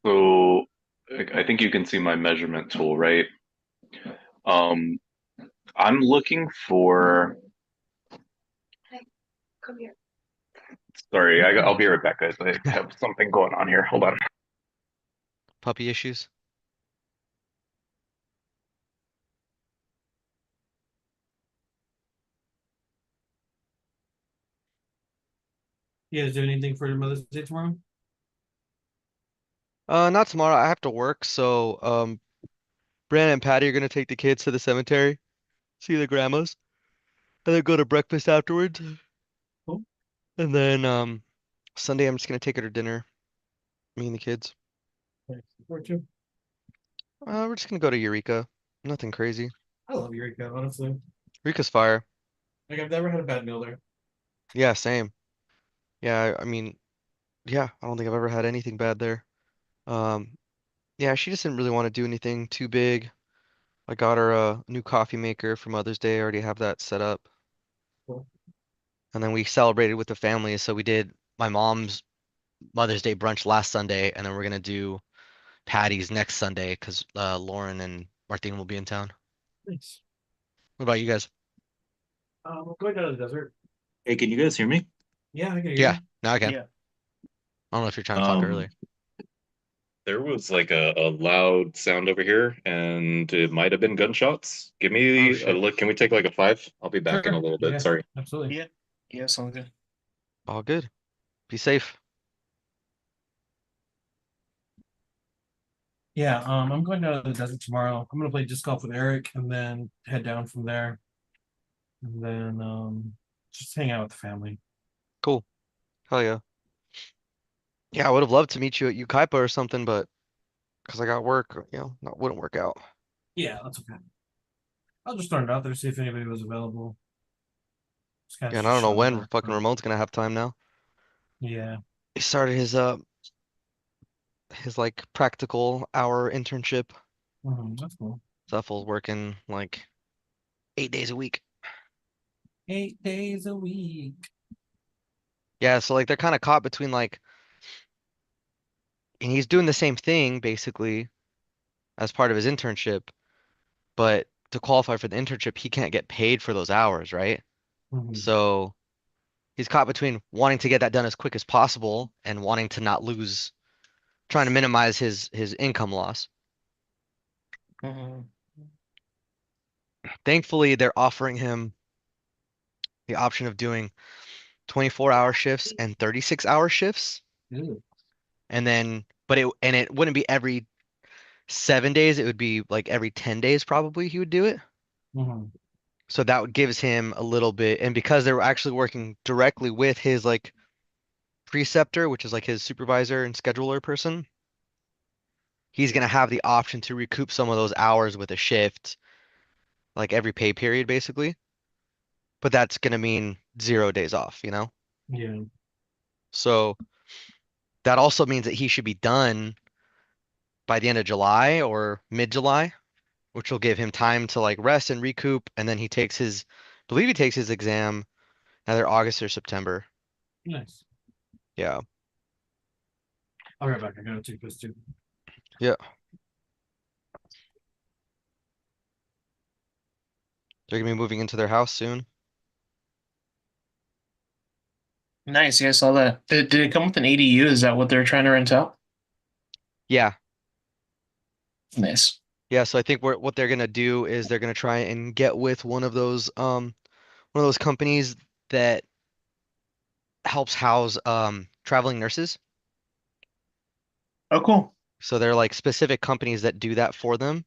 so I think you can see my measurement tool, right? Um, I'm looking for. Come here. Sorry, I'll be right back, guys. I have something going on here. Hold on. Puppy issues. You guys do anything for your Mother's Day tomorrow? Not tomorrow. I have to work, so Brandon and Patty are gonna take the kids to the cemetery, see the grandmas, and then go to breakfast afterwards. Cool. And then Sunday I'm just gonna take her to dinner, me and the kids. Thanks. Support you. We're just gonna go to Eureka. Nothing crazy. I love Eureka, honestly. Eureka's fire. Like I've never had a bad meal there. Yeah, same. Yeah, I mean, yeah, I don't think I've ever had anything bad there. Um, yeah, she just didn't really want to do anything too big. I got her a new coffee maker for Mother's Day. I already have that set up. Cool. And then we celebrated with the family. So we did my mom's Mother's Day brunch last Sunday, and then we're gonna do Patty's next Sunday because Lauren and Martine will be in town. Nice. What about you guys? We're going down to the desert. Hey, can you guys hear me? Yeah, I can hear Yeah, you. now I can. Yeah. I don't know if you're trying to talk Um, earlier. There was like a loud sound over here, and it might have been gunshots. Give Oh me a shit. look. Can we take like a 5? I'll be back in a Sure. little bit. Yeah, Sorry. absolutely. Yeah. Yeah, sounds good. All good. Be safe. Yeah, I'm going down to the desert tomorrow. I'm gonna play disc golf with Eric and then head down from there. And then just hang out with the family. Cool. Hell yeah. Yeah, I would have loved to meet you at Ukaipa or something, but because I got work, that wouldn't work out. Yeah, that's okay. I'll just start it out there, see if anybody was available. Just kind of Yeah, and I don't know show up when there. fucking Ramon's gonna have time now. Yeah. He started his like practical hour internship. That's cool. Zephel's working like 8 days a week. 8 days a week. Yeah, so like they're kind of caught between like, and he's doing the same thing basically as part of his internship, but to qualify for the internship, he can't get paid for those hours, right? Mhm. So he's caught between wanting to get that done as quick as possible and wanting to not lose, trying to minimize his income loss. Mhm. Thankfully, they're offering him the option of doing 24-hour shifts and 36-hour shifts. Ew. And then, it wouldn't be every 7 days, it would be like every 10 days probably he would do it. Mhm. So that gives him a little bit, and because they're actually working directly with his like preceptor, which is like his supervisor and scheduler person, he's gonna have the option to recoup some of those hours with a shift, like every pay period basically. But that's gonna mean 0 days off. Yeah. So that also means that he should be done by the end of July or mid-July, which will give him time to like rest and recoup, and then I believe he takes his exam either August or September. Nice. Yeah. I'll be right back. I gotta take this too. Yeah. They're gonna be moving into their house soon. Nice. Yeah, I saw that. Did it come with an ADU? Is that what they're trying to rent out? Yeah. Nice. Yeah, so I think what they're gonna do is they're gonna try and get with one of those companies that helps house traveling nurses. Oh, cool. So they're like specific companies that do that for them,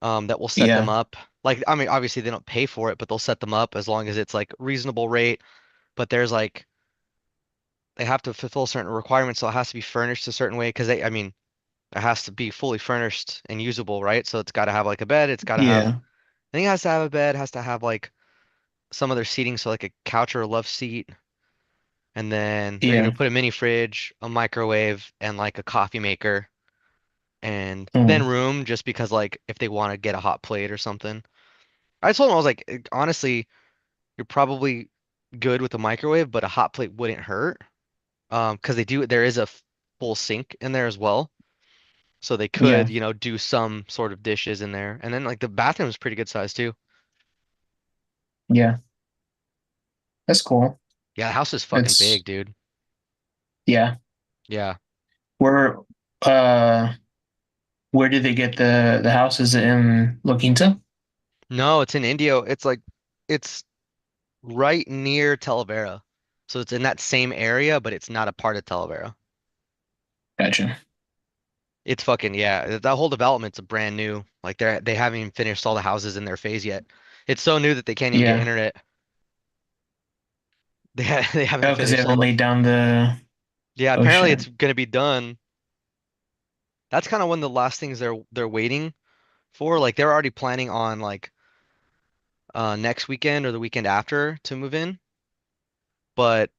that will set them Yeah. up. Like, I mean, obviously they don't pay for it, but they'll set them up as long as it's like reasonable rate. But there's like they have to fulfill certain requirements, so it has to be furnished a certain way because I mean, it has to be fully furnished and usable, right? So it's got to have like a bed. It's got to have, Yeah. I think it has to have a bed, has to have like some other seating, so like a couch or a love seat. And then they're gonna Yeah. put a mini fridge, a microwave, and like a coffee maker, and then Mm. room just because like if they want to get a hot plate or something. I told them I was like, honestly, you're probably good with the microwave, but a hot plate wouldn't hurt. Because there is a full sink in there as well. So they could, Yeah. do some sort of dishes in there. And then like the bathroom is pretty good size too. Yeah. That's cool. Yeah, the house is fucking It's big, dude. yeah. Yeah. Where uh where did they get the house? Is it in La Quinta? No, it's in Indio. It's right near Talavera. So it's in that same area, but it's not a part of Talavera. Gotcha. It's fucking yeah. That whole development's a brand new. Like they haven't even finished all the houses in their phase yet. It's so new that they can't even get Yeah. internet. They haven't Oh, because they finished all haven't the. laid down the Yeah, oh apparently shit. it's gonna be done. That's kind of one of the last things they're waiting for. Like they're already planning on like next weekend or the weekend after to move in. But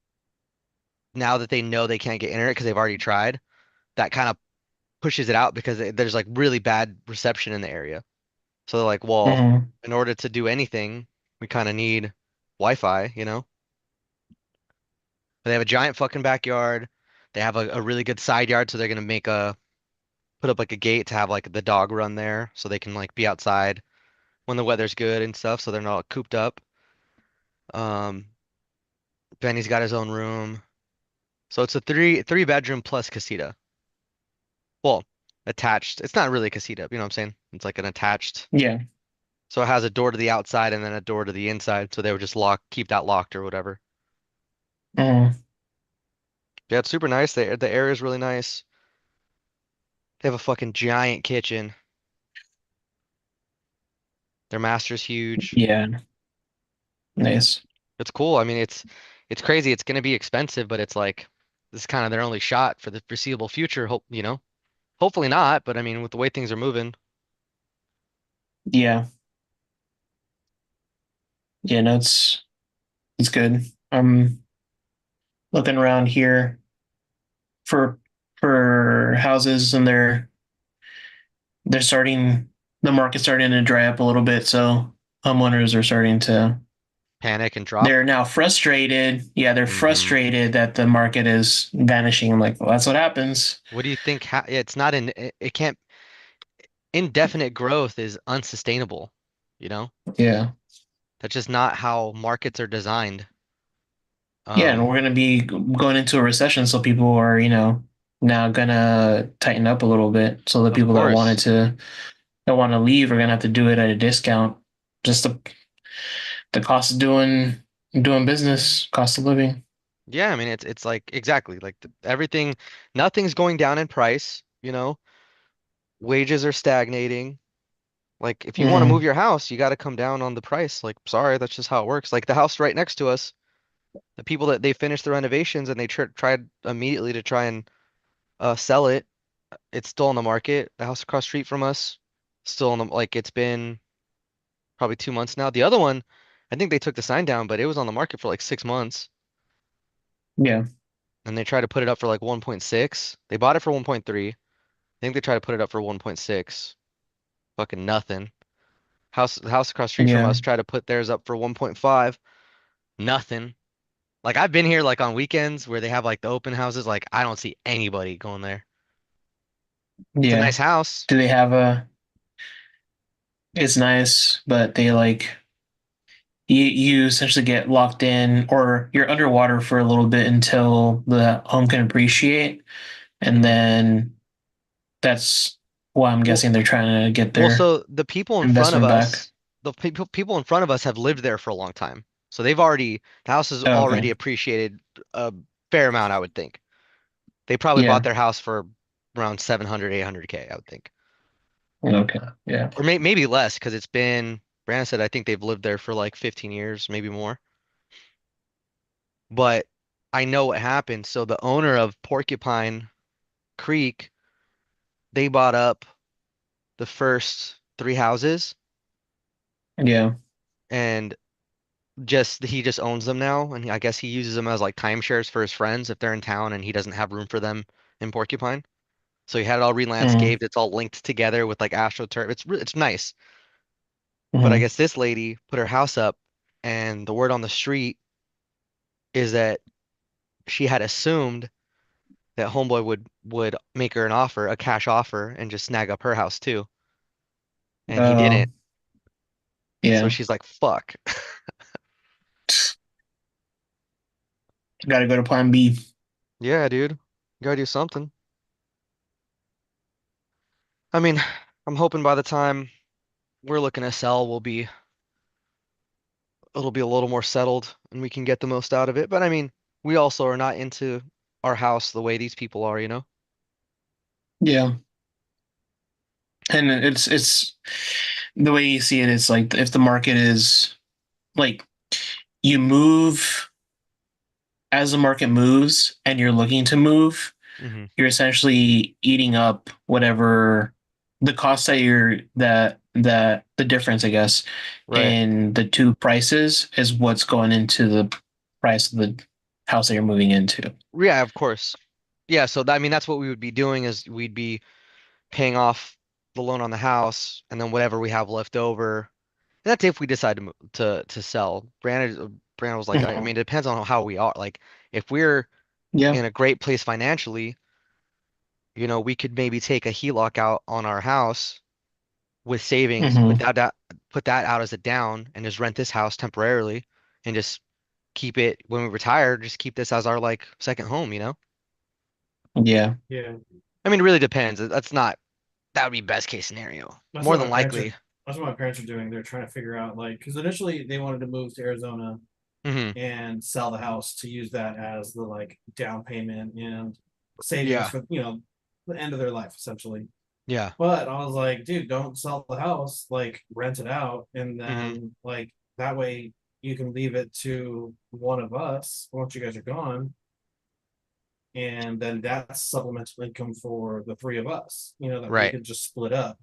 now that they know they can't get internet because they've already tried, that kind of pushes it out because there's like really bad reception in the area. So they're like, well, Hmm. in order to do anything, we kind of need Wi-Fi. But they have a giant fucking backyard. They have a really good side yard, so they're gonna put up like a gate to have like the dog run there, so they can like be outside when the weather's good and stuff, so they're not cooped up. Um, Benny's got his own room, so it's a three bedroom plus casita. Well, attached. It's not really a casita, you know what I'm saying? It's like an attached. Yeah. So it has a door to the outside and then a door to the inside. So they would just keep that locked or whatever. Mm, Yeah, it's super nice. The area is really nice. They have a fucking giant kitchen. Their master's huge. yeah. Nice. It's cool. I mean, it's crazy. It's gonna be expensive, but it's like this is kind of their only shot for the foreseeable future. Hope, hopefully not, but I mean, with the way things are moving, Yeah. Yeah, no, it's good. I'm looking around here for houses, and they're starting the market's starting to dry up a little bit, so homeowners are starting to panic and drop. they're now frustrated. Yeah, they're hmm frustrated that the market is vanishing. I'm like, well, that's what happens. What do you think? It's not it can't indefinite growth is unsustainable. You know, Yeah. that's just not how markets are designed. Yeah, and Um, we're gonna be going into a recession, so people are, now gonna tighten up a little bit. So the of people that course. want to leave are gonna have to do it at a discount. Just the cost of doing business, cost of living. Yeah, I mean, it's like exactly like everything, nothing's going down in price. Wages are stagnating. Like, if you want to move Hmm. your house, you got to come down on the price. Like, sorry, that's just how it works. Like the house right next to us, the people that they finished the renovations and they tried immediately to try and sell it. It's still on the market. The house across the street from us, still on the like it's been probably 2 months now. The other one, I think they took the sign down, but it was on the market for like 6 months, Yeah, and they tried to put it up for like 1.6. They bought it for 1.3. I think they tried to put it up for 1.6. Fucking nothing. The house across the street from yeah, us tried to put theirs up for 1.5. Nothing. Like I've been here like on weekends where they have like the open houses. Like I don't see anybody going there. It's a yeah. nice house. Do they have a? It's nice, but they like you essentially get locked in, or you're underwater for a little bit until the home can appreciate, and hmm then that's why I'm Well, guessing they're trying to get well, their so the people in front of investment back. us, the people in front of us have lived there for a long time. So the house is Oh, already okay. appreciated a fair amount, I would think. They probably bought Yeah. their house for around 700, 800K, I would think. Okay. Yeah. Or maybe less because Brandon said I think they've lived there for like 15 years, maybe more. But I know what happened. So the owner of Porcupine Creek, they bought up the first three houses Yeah. and he just owns them now. And I guess he uses them as like timeshares for his friends if they're in town and he doesn't have room for them in Porcupine. So he had it all Mm-hmm. re-landscaped. It's all linked together with like AstroTurf. It's nice. But I Mm-hmm. guess this lady put her house up and the word on the street is that she had assumed that Homeboy would make her an offer, a cash offer, and just snag up her house too. And he didn't. So Yeah. she's like, fuck. Got to go to Plan B. Yeah, dude. Gotta do something. I mean, I'm hoping by the time we're looking to sell, it'll be a little more settled and we can get the most out of it. But I mean, we also are not into our house the way these people are. Yeah. And it's the way you see it is like if the market is like you move as the market moves and you're looking to move, hmm you're essentially eating up whatever the cost that that the difference, I guess, Right. in the two prices is what's going into the price of the house that you're moving into. Yeah, of course. Yeah, so I mean that's what we would be doing is we'd be paying off the loan on the house and then whatever we have left over. And that's if we decide to sell. Brandon was like, I Mhm. mean, it depends on how we are. Like, if we're Yeah. in a great place financially, we could maybe take a HELOC out on our house with savings, Hmm. put that out as a down, and just rent this house temporarily, and just keep it when we retire. Just keep this as our like second home. Yeah. Yeah. I mean, it really depends. That's not. that would be best case scenario. That's More what than my parents are. likely. That's what my parents are doing. They're trying to figure out like because initially they wanted to move to Arizona Hmm. and sell the house to use that as the like down payment and savings Yeah. for the end of their life essentially. Yeah. But I was like, dude, don't sell the house, like rent it out, and Hmm. then like that way you can leave it to one of us once you guys are gone, and then that's supplemental income for the three of us, that we Right. could just split up.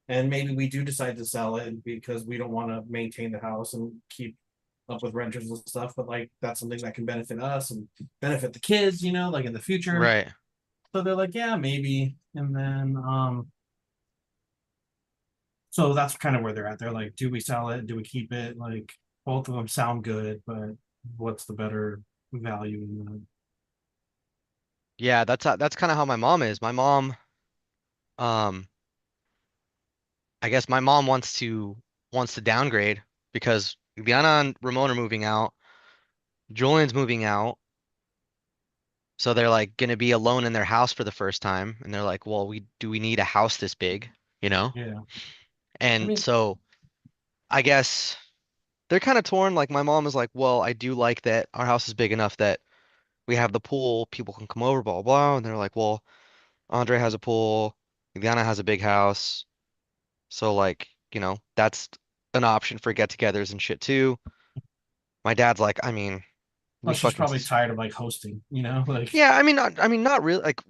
And maybe we do decide to sell it because we don't want to maintain the house and keep up with renters and stuff, but like that's something that can benefit us and benefit the kids, like in the future. Right. So they're like, yeah, maybe. And then so that's kind of where they're at. They're like, do we sell it? Do we keep it? Like both of them sound good, but what's the better value in that? Yeah, that's kind of how my mom is. My mom, um, I guess my mom wants to downgrade because Liana and Ramon are moving out, Julian's moving out, so they're like gonna be alone in their house for the first time, and they're like, well, we need a house this big, you know? Yeah. I And mean, so I guess they're kind of torn. Like my mom is like, well, I do like that our house is big enough that we have the pool, people can come over, blah blah blah. And they're like, well, Andre has a pool, Liana has a big house. So like, that's an option for get-togethers and shit too. My dad's like, I mean, we plus she's fucking probably tired of like hosting, like yeah, I mean not really like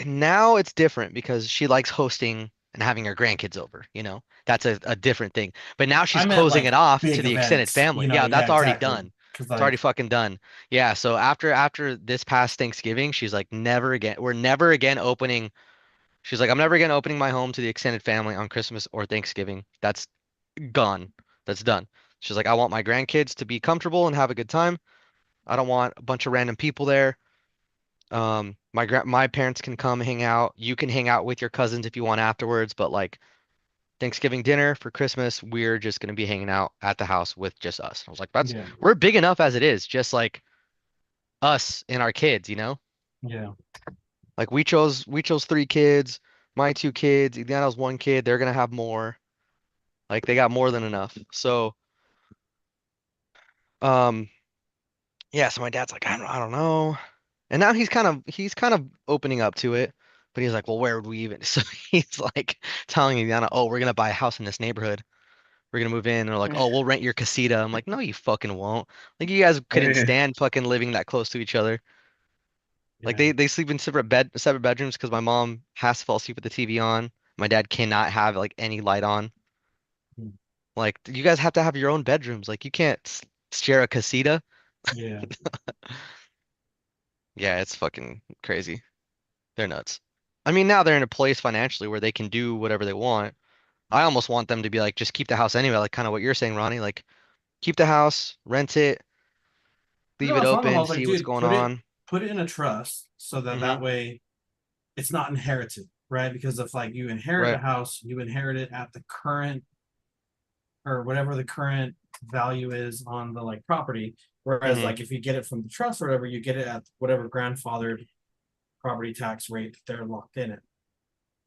now it's different because she likes hosting and having her grandkids over, you know. That's a different thing. But now I she's meant closing like it off to big the extended events, family. Yeah, yeah, that's already exactly. done. Because It's already like, fucking done. Yeah, so after this past Thanksgiving, she's like never again. We're never again opening. She's like I'm never again opening my home to the extended family on Christmas or Thanksgiving. That's gone. That's done. She's like, I want my grandkids to be comfortable and have a good time. I don't want a bunch of random people there. My parents can come hang out. You can hang out with your cousins if you want afterwards, but like Thanksgiving dinner for Christmas, we're just gonna be hanging out at the house with just us. I was like, yeah, we're big enough as it is, just like us and our kids, you know? yeah. Like we chose three kids, my two kids, Ileana's one kid, they're gonna have more. Like they got more than enough. So, um, yeah, so my dad's like, I don't know. And now he's kind of opening up to it, but he's like, well, where would we even? So he's like telling Yana, oh, we're gonna buy a house in this neighborhood. We're gonna move in. And they're like, oh, we'll rent your casita. I'm like, no, you fucking won't. Like you guys couldn't Yeah. stand fucking living that close to each other. Like Yeah. they sleep in separate bedrooms because my mom has to fall asleep with the TV on. My dad cannot have like any light on. Like you guys have to have your own bedrooms. Like you can't share a casita. Yeah. Yeah, it's fucking crazy. They're nuts. I mean, now they're in a place financially where they can do whatever they want. I almost want them to be like, just keep the house anyway, like kind of what you're saying, Ronnie. Like, keep the house, rent it, leave No, it that's one of them. I open, was like, see what's dude, going put it on. put it in a trust so that Hmm. that way it's not inherited, right? Because if like you inherit a Right. house, you inherit it at the current or whatever the current value is on the like property. Whereas Hmm. like if you get it from the trust or whatever, you get it at whatever grandfathered property tax rate that they're locked in at.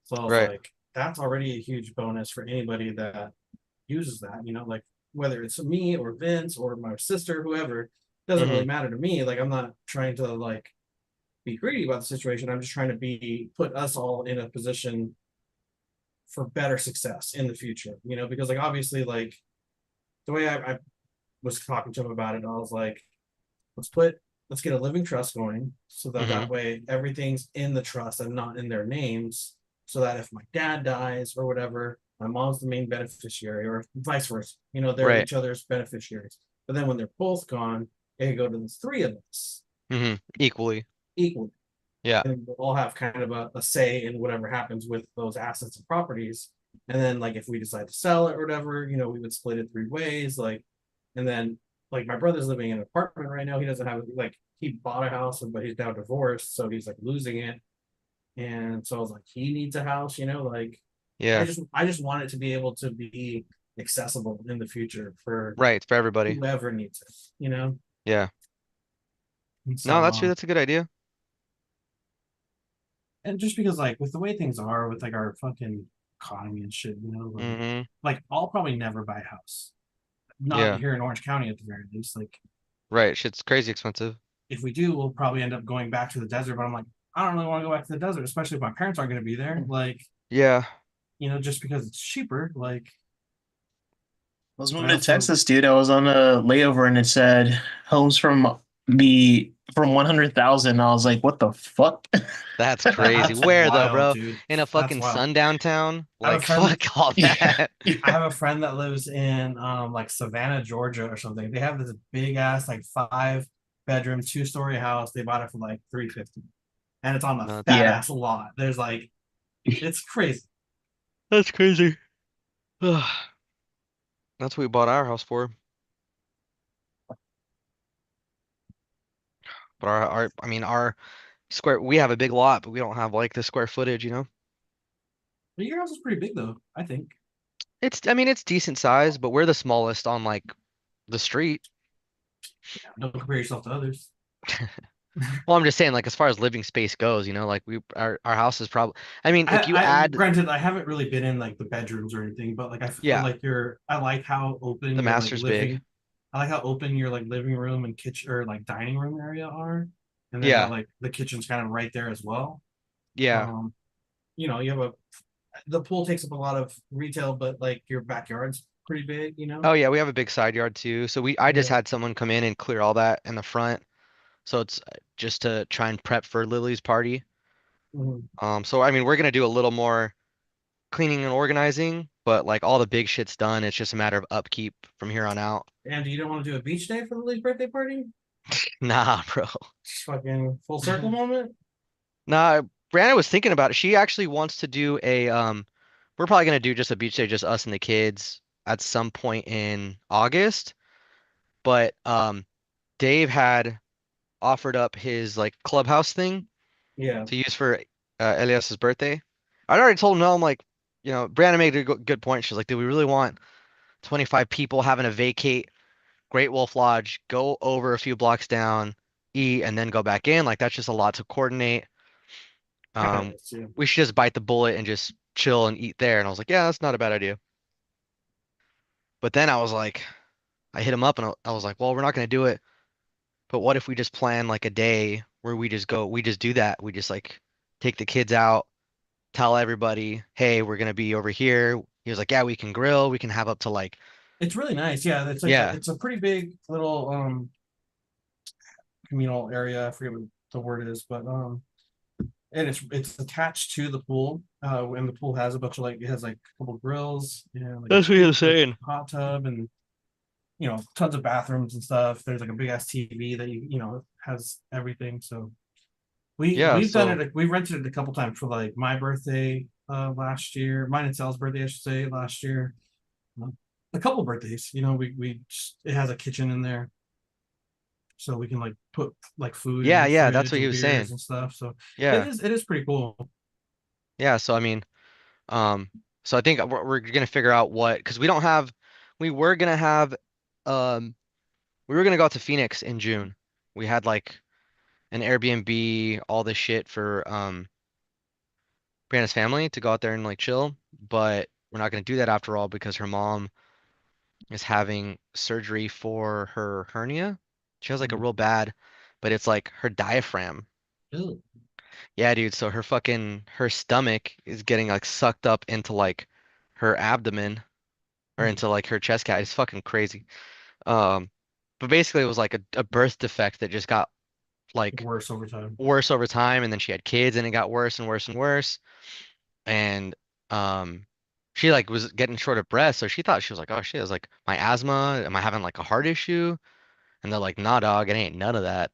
So I was Right. like, that's already a huge bonus for anybody that uses that, like whether it's me or Vince or my sister, whoever, doesn't really Hmm. matter to me. Like I'm not trying to like be greedy about the situation. I'm just trying to put us all in a position for better success in the future, because like obviously like the way I was talking to him about it, I was like, let's put let's get a living trust going so that Hmm. that way everything's in the trust and not in their names, so that if my dad dies or whatever, my mom's the main beneficiary or vice versa, they're Right. each other's beneficiaries. But then when they're both gone, they go to the three of us Equally. equally, Yeah. and we'll all have kind of a say in whatever happens with those assets and properties. And then like if we decide to sell it or whatever, we would split it three ways. Like, and then like my brother's living in an apartment right now. He doesn't have like he bought a house, but he's now divorced, so he's like losing it. And so I was like, he needs a house, like I Yeah. just I just want it to be able to be accessible in the future for Right. For everybody. whoever needs it. Yeah. And No, so that's true. That's a good idea. and just because like with the way things are with like our fucking economy and shit, Mm-hmm. like I'll probably never buy a house. Not Yeah. here in Orange County at the very least. Like Right. Shit's crazy expensive. if we do, we'll probably end up going back to the desert. But I'm like, I don't really want to go back to the desert, especially if my parents aren't going to be there. Like, Yeah. just because it's cheaper. Like, I was but moving I to also, Texas, dude. I was on a layover and it said homes from 100,000. I was like, what the fuck? That's crazy. that's Where though, wild, bro? dude. In a That's fucking wild. sundown town? I have a Like, friend. fuck all Yeah. that. I have a friend that lives in like Savannah, Georgia, or something. They have this big ass like 5 bedroom, 2-story house. They bought it for like 350, and it's on a Nuts. fat Yeah. ass lot. There's like, it's crazy. That's crazy. That's what we bought our house for. But I mean, our we have a big lot, but we don't have like the square footage, you know? But your house is pretty big though. I think. I mean, it's decent size, but we're the smallest on like the street. Yeah, don't compare yourself to others. Well, I'm just saying, like, as far as living space goes, like our house is probably, I mean, if you I add granted I haven't really been in like the bedrooms or anything, but like I feel yeah, like I like how open the your like master's big. living I like how open your like living room and kitchen or like dining room area are. And then how Yeah. like the kitchen's kind of right there as well. Yeah. Um, you have the pool takes up a lot of retail, but like your backyard's pretty big. Oh yeah, we have a big side yard too. So I just Yeah. had someone come in and clear all that in the front. So it's just to try and prep for Lily's party. Mhm. So I mean, we're gonna do a little more cleaning and organizing, but like all the big shit's done. It's just a matter of upkeep from here on out. And you don't want to do a beach day for the Lee's birthday party? Nah, bro. Just fucking full circle moment? Nah, Brianna was thinking about it. She actually wants to do we're probably gonna do just a beach day, just us and the kids at some point in August. But Dave had offered up his like clubhouse thing Yeah. to use for Elias's birthday. I'd already told him no. I'm like, Brianna made a good point. She's like, do we really want 25 people having to vacate Great Wolf Lodge, go over a few blocks down, eat, and then go back in? Like that's just a lot to coordinate. I bet it Um, is too. we should just bite the bullet and just chill and eat there. And I was like, yeah, that's not a bad idea. But then I was like, I hit him up and I was like, well, we're not gonna do it. But what if we just plan like a day where we just do that. We just like take the kids out, tell everybody, hey, we're gonna be over here. He was like, yeah, we can grill. We can have up to like, It's really nice. Yeah, it's like yeah, it's a pretty big little communal area. I forget what the word is, but and it's attached to the pool. And the pool has a bunch of like it has like a couple grills, like that's what he was like saying. hot tub and tons of bathrooms and stuff. There's like a big ass TV that has everything. So Yeah, we've done so it. We rented it a couple times for like my birthday last year, mine and Sal's birthday, I should say, last year. Uh, a couple birthdays. It has a kitchen in there, so we can like put like food in the yeah, that's fridge what he and was beers saying. and stuff. So it Yeah, is pretty cool. yeah. So I mean, um, so I think we're gonna figure out because we don't have, we were gonna have, um, we were gonna go out to Phoenix in June. We had like an Airbnb, all this shit for Brianna's family to go out there and like chill, but we're not gonna do that after all because her mom is having surgery for her hernia. She has like a real bad, but it's like her diaphragm. Ew. Yeah, dude. So her stomach is getting like sucked up into like her abdomen or into like her chest cavity. It's fucking crazy. Um, but basically it was like a birth defect that just got like Worse over time. worse over time, and then she had kids and it got worse and worse and worse. And um she like was getting short of breath, so she thought she was like, oh shit, is like my asthma? Am I having like a heart issue? And they're like, nah, dog, it ain't none of that.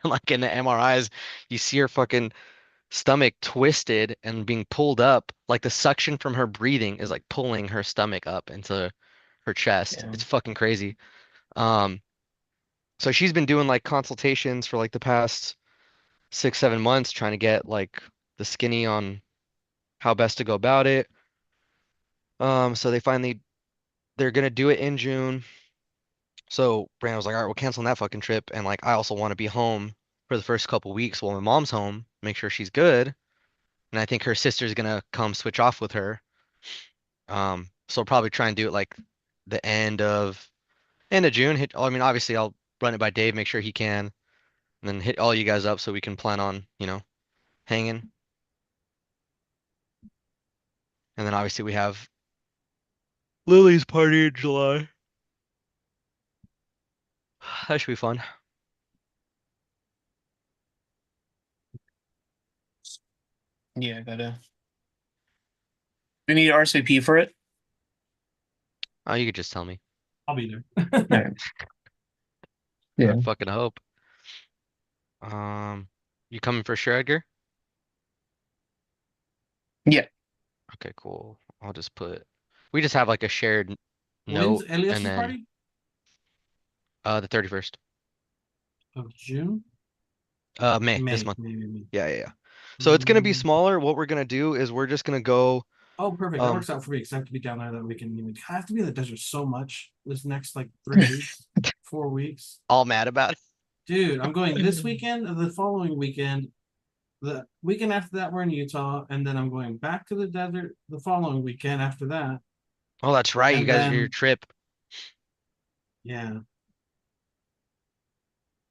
And like in the MRIs, you see her fucking stomach twisted and being pulled up. Like the suction from her breathing is like pulling her stomach up into her chest. Yeah. It's fucking crazy. Um, so she's been doing like consultations for like the past 6, 7 months, trying to get like the skinny on how best to go about it. So they're gonna do it in June. So Brandon was like, all right, we're canceling that fucking trip. And like, I also want to be home for the first couple weeks while my mom's home, make sure she's good. And I think her sister's gonna come switch off with her. So I'll probably try and do it like the end of June. Hit. I mean, obviously I'll run it by Dave, make sure he can, and then hit all you guys up so we can plan on, hanging. And then obviously we have Lily's party in July. That should be fun. Yeah, gotta. We need RSVP for it. Oh, you could just tell me. I'll be there. All right. I Yeah. fucking hope. Um, you coming for sure, Edgar? Yeah. Okay, cool. I'll just put. We just have like a shared When's note, and Elias's then party? the 31st. Of June? May, this May, month. maybe May. Yeah, yeah, yeah. So it's gonna be Um, smaller. What we're gonna do is we're just gonna go. oh, perfect. That Um, works out for me because I have to be down there that weekend. Anyway. I have to be in the desert so much this next like 3 weeks, 4 weeks. all mad about it. Dude, I'm going this weekend, the following weekend, the weekend after that, we're in Utah, and then I'm going back to the desert the following weekend after that. Oh, that's right. You And guys, your then, trip. yeah.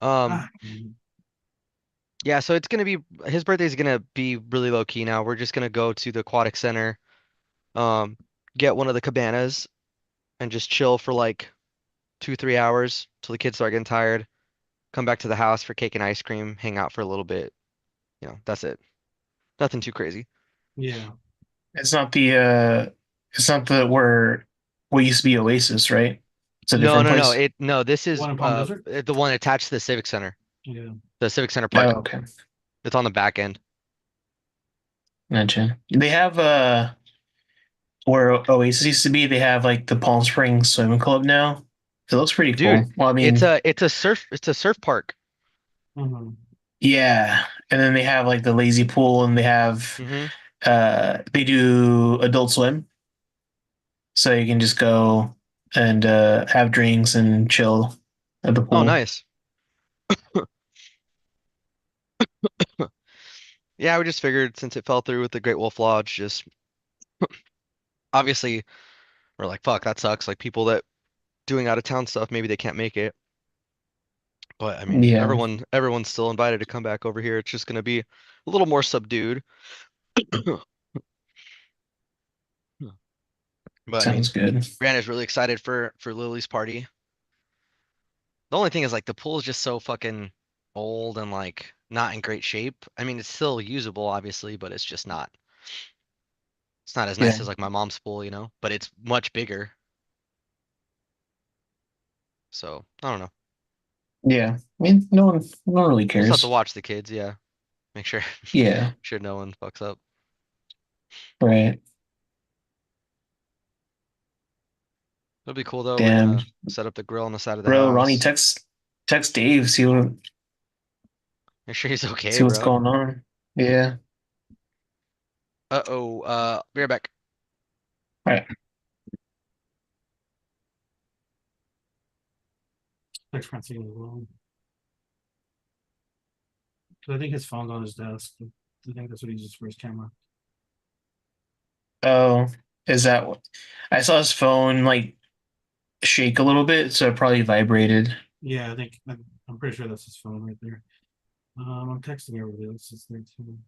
Um, Ah, man. yeah. So it's gonna be his birthday's gonna be really low key now. We're just gonna go to the aquatic center, um, get one of the cabanas, and just chill for like 2, 3 hours till the kids start getting tired. Come back to the house for cake and ice cream, hang out for a little bit. That's it. Nothing too crazy. Yeah. It's not the. It's not the where what used to be Oasis, right? It's a No, different no, no. place. No, this is One in Palm Desert? the one attached to the Civic Center, Yeah. the Civic Center Oh, Park. okay. It's on the back end. Gotcha. They have where Oasis used to be. They have like the Palm Springs Swimming Club now. It looks pretty Dude, cool. Well, I it's mean, a surf park. Hmm. yeah. And then they have like the lazy pool, and they have Hmm. they do Adult Swim, so you can just go and have drinks and chill at the Oh, pool. nice. Yeah, we just figured since it fell through with the Great Wolf Lodge, just obviously we're like, fuck, that sucks. Like people that doing out of town stuff, maybe they can't make it. But I mean, Yeah, everyone's still invited to come back over here. It's just gonna be a little more subdued. But I sounds mean, good. Brandon's really excited for Lily's party. The only thing is like the pool is just so fucking old and like not in great shape. I mean, it's still usable, obviously, but it's not as Yeah, nice as like my mom's pool, but it's much bigger. So I don't know. yeah. I mean, no one really We'll just have to cares. watch the kids, yeah. Make sure Yeah, sure no one fucks up. right. It'll be cool though. We're Damn, gonna set up the grill on the side of the bro. Ronnie, house. text Dave. Make sure he's okay, See what's bro. going on. Yeah. Uh-oh. Be right back. All right. Thanks, Francine, as well. 'Cause I think his phone's on his desk. I think that's what he uses for his camera. Oh, is that what? I saw his phone like shake a little bit, so it probably vibrated. Yeah, I think I'm pretty sure that's his phone right there. I'm texting everybody else. It's there too.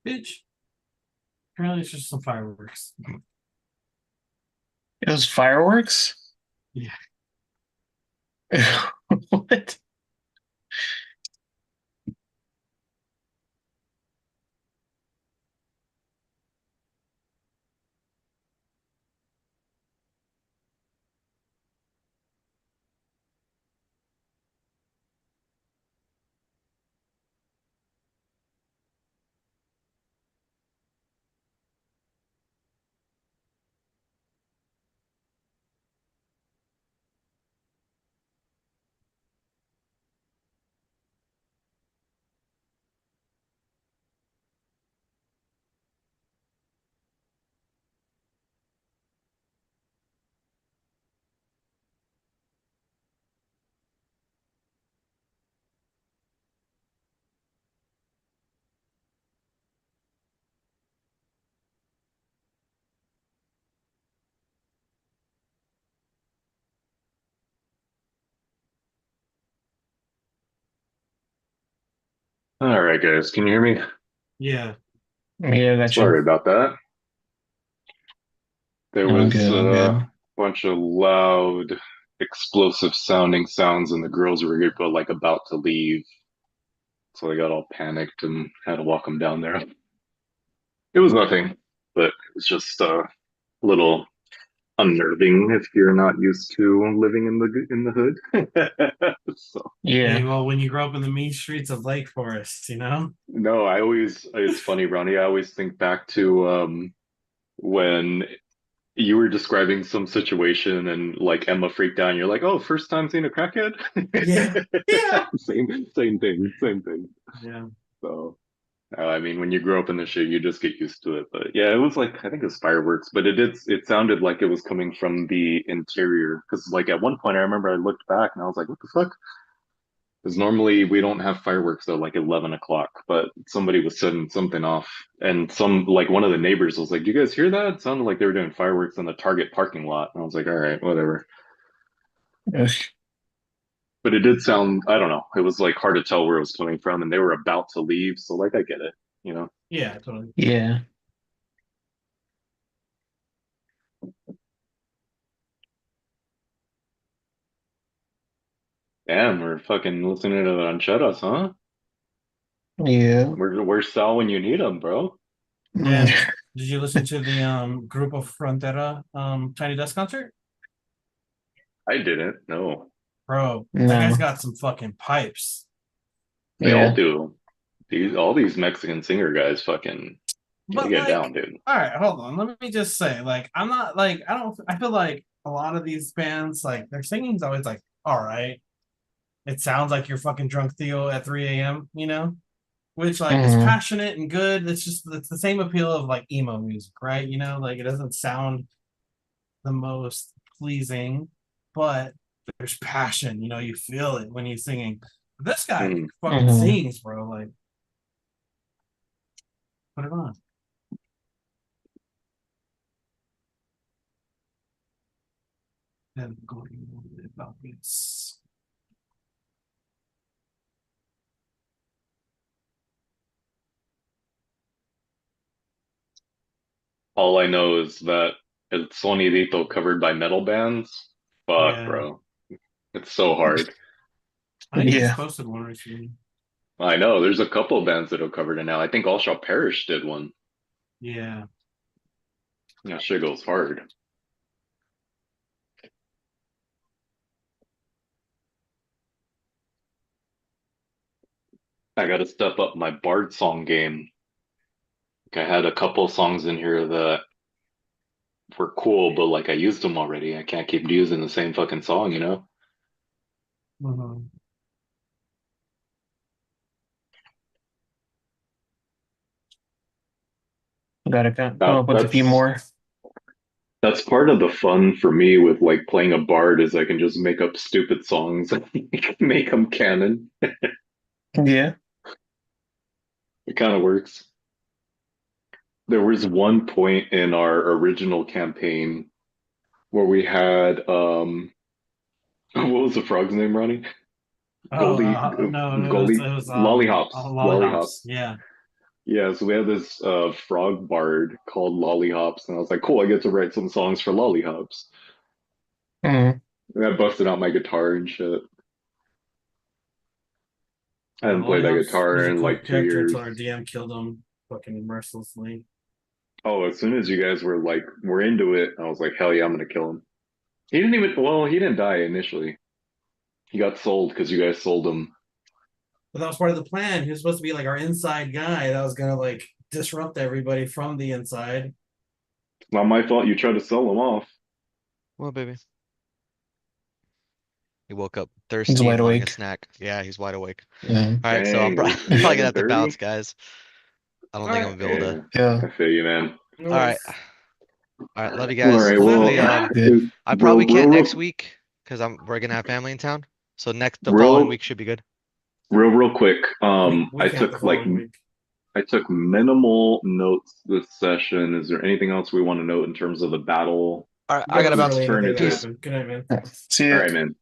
Bitch. Apparently, it's just some fireworks. It was fireworks? Yeah. What? All right, guys, can you hear me? Yeah. Yeah, I got you. Sorry about that. There All was good, all a good. bunch of loud, explosive sounding sounds, and the girls were like about to leave, so I got all panicked and had to walk them down there. It was nothing, but it was just a little unnerving if you're not used to living in the hood. So Hey, Yeah. well, when you grow up in the mean streets of Lake Forest, you know? no, I always it's funny, Ronnie. I always think back to when you were describing some situation and like Emma freaked out and you're like, oh, first time seeing a crackhead? Yeah. Yeah. Same thing, same thing. Yeah. So I mean, when you grow up in the shit, you just get used to it. But yeah, it was like I think it was fireworks, but it sounded like it was coming from the interior because like at one point I remember I looked back and I was like, what the fuck? Because normally we don't have fireworks at like 11 o'clock, but somebody was setting something off, and some like one of the neighbors was like, "Do you guys hear that? It sounded like they were doing fireworks in the Target parking lot." And I was like, "All right, whatever." Ugh. But it did sound, I don't know, it was like hard to tell where it was coming from, and they were about to leave, so like I get it, you know. Yeah, totally. Yeah. Damn, we're fucking listening to the rancheras, huh? Yeah. Where's Sal when you need him, bro? Damn. Did you listen to the Group of Frontera Tiny Desk concert? I didn't. No, Bro, that guy's No. got some fucking pipes. they all Yeah. do. All these Mexican singer guys, fucking, they But get like, down, dude. all right, hold on. Let me just say, like, I'm not like I don't I feel like a lot of these bands, like their singing's always like, all right. It sounds like you're fucking drunk Theo at 3 a.m., you know? Which like is Hmm. passionate and good. It's the same appeal of like emo music, right? You know, like it doesn't sound the most pleasing, but there's passion. You know, you feel it when he's singing. This guy Mm. fucking Hmm. sings, bro. Like, put it on. And going about this. All I know is that it's Sonidito covered by metal bands. Fuck, Yeah, bro. It's so hard. I think he just Yeah. posted one recently. I know. There's a couple bands that have covered it now. I think All Shall Perish did one. Yeah, That shit goes hard. I gotta step up my Bard song game. Like, I had a couple songs in here that were cool, but like I used them already. I can't keep using the same fucking song, you know? mhm. Gotta come That up with a few that's more. that's part of the fun for me with like playing a bard is I can just make up stupid songs and make them canon. Yeah. It kind of works. There was one point in our original campaign where we had what was the frog's name, Ronnie? Oh Goldie no, Goldie it was Lollyhops. Lollyhops. Lollyhops. Yeah. Yeah, so we had this frog bard called Lollyhops, and I was like, cool, I get to write some songs for Lollyhops. Mm. And I busted out my guitar and shit. I hadn't played that Lollyhops was guitar a in cool like two character years. until our DM killed him fucking mercilessly. Oh, as soon as you guys were like, we're into it, I was like, hell yeah, I'm gonna kill him. He didn't even, well, he didn't die initially. He got sold because you guys sold him. But that was part of the plan. He was supposed to be like our inside guy that was gonna like disrupt everybody from the inside. It's not my fault you tried to sell him off. Well, baby. He woke up He's thirsty wide and wanting a awake. snack. Yeah, he's wide awake. Yeah. All right, so I'm Dang, probably it's gonna have to 11:30. bounce, guys. I don't All think I'm right. gonna be able to. Yeah, Yeah. I feel you, man. No All right, worries. all right. Love you All guys. right, Hopefully, well, Good. I real, probably can't next real, week because we're gonna have family in town. So the following real, week should be good. real quick. We I can't the took like following week. I took minimal notes this session. Is there anything else we want to note in terms of the battle? All right, I There gotta wasn't bounce. really Turn anything is that it? Peace. happened. Good night, man. See All ya. right, man.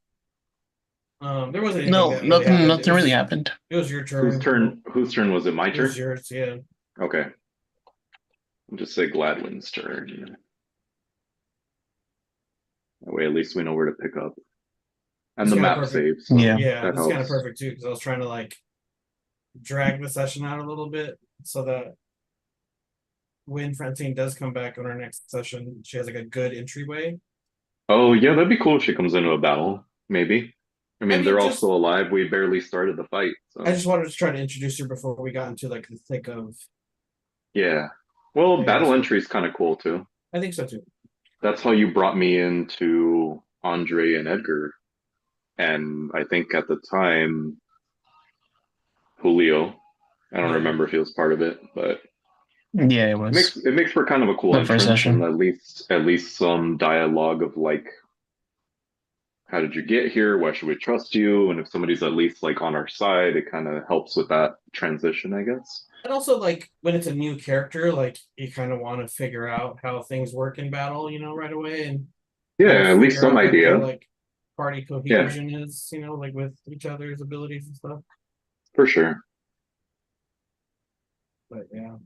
There wasn't anything No, that really happened. nothing really happened. It was your Whose turn. turn? Whose turn was it? My It was turn. yours, yeah. Okay. I'll just say Gladwin's turn. That way, at least we know where to pick up, and It's the kind of map perfect. saves. So Yeah. Yeah, that it's kind of helps. perfect too because I was trying to like drag the session out a little bit so that when Francine does come back on our next session, she has like a good entryway. Oh yeah, that'd be cool if she comes into a battle. Maybe. I mean, they're all just still alive. We barely started the fight. So I just wanted to try to introduce her before we got into like the thick of. yeah. Well, Yeah, battle so- entry is kind of cool too. I think so too. That's how you brought me into Andre and Edgar. And I think at the time, Julio. I don't Yeah. remember if he was part of it, but Yeah, it it was makes for kind of a cool the first entrance and session. at least some dialogue of like, how did you get here? Why should we trust you? And if somebody's at least like on our side, it kind of helps with that transition, I guess. And also like when it's a new character, like you kind of want to figure out how things work in battle, right away, and Yeah, kind of at least figure some out what their idea. like party Yeah, cohesion is, like with each other's abilities and stuff. for sure. But yeah.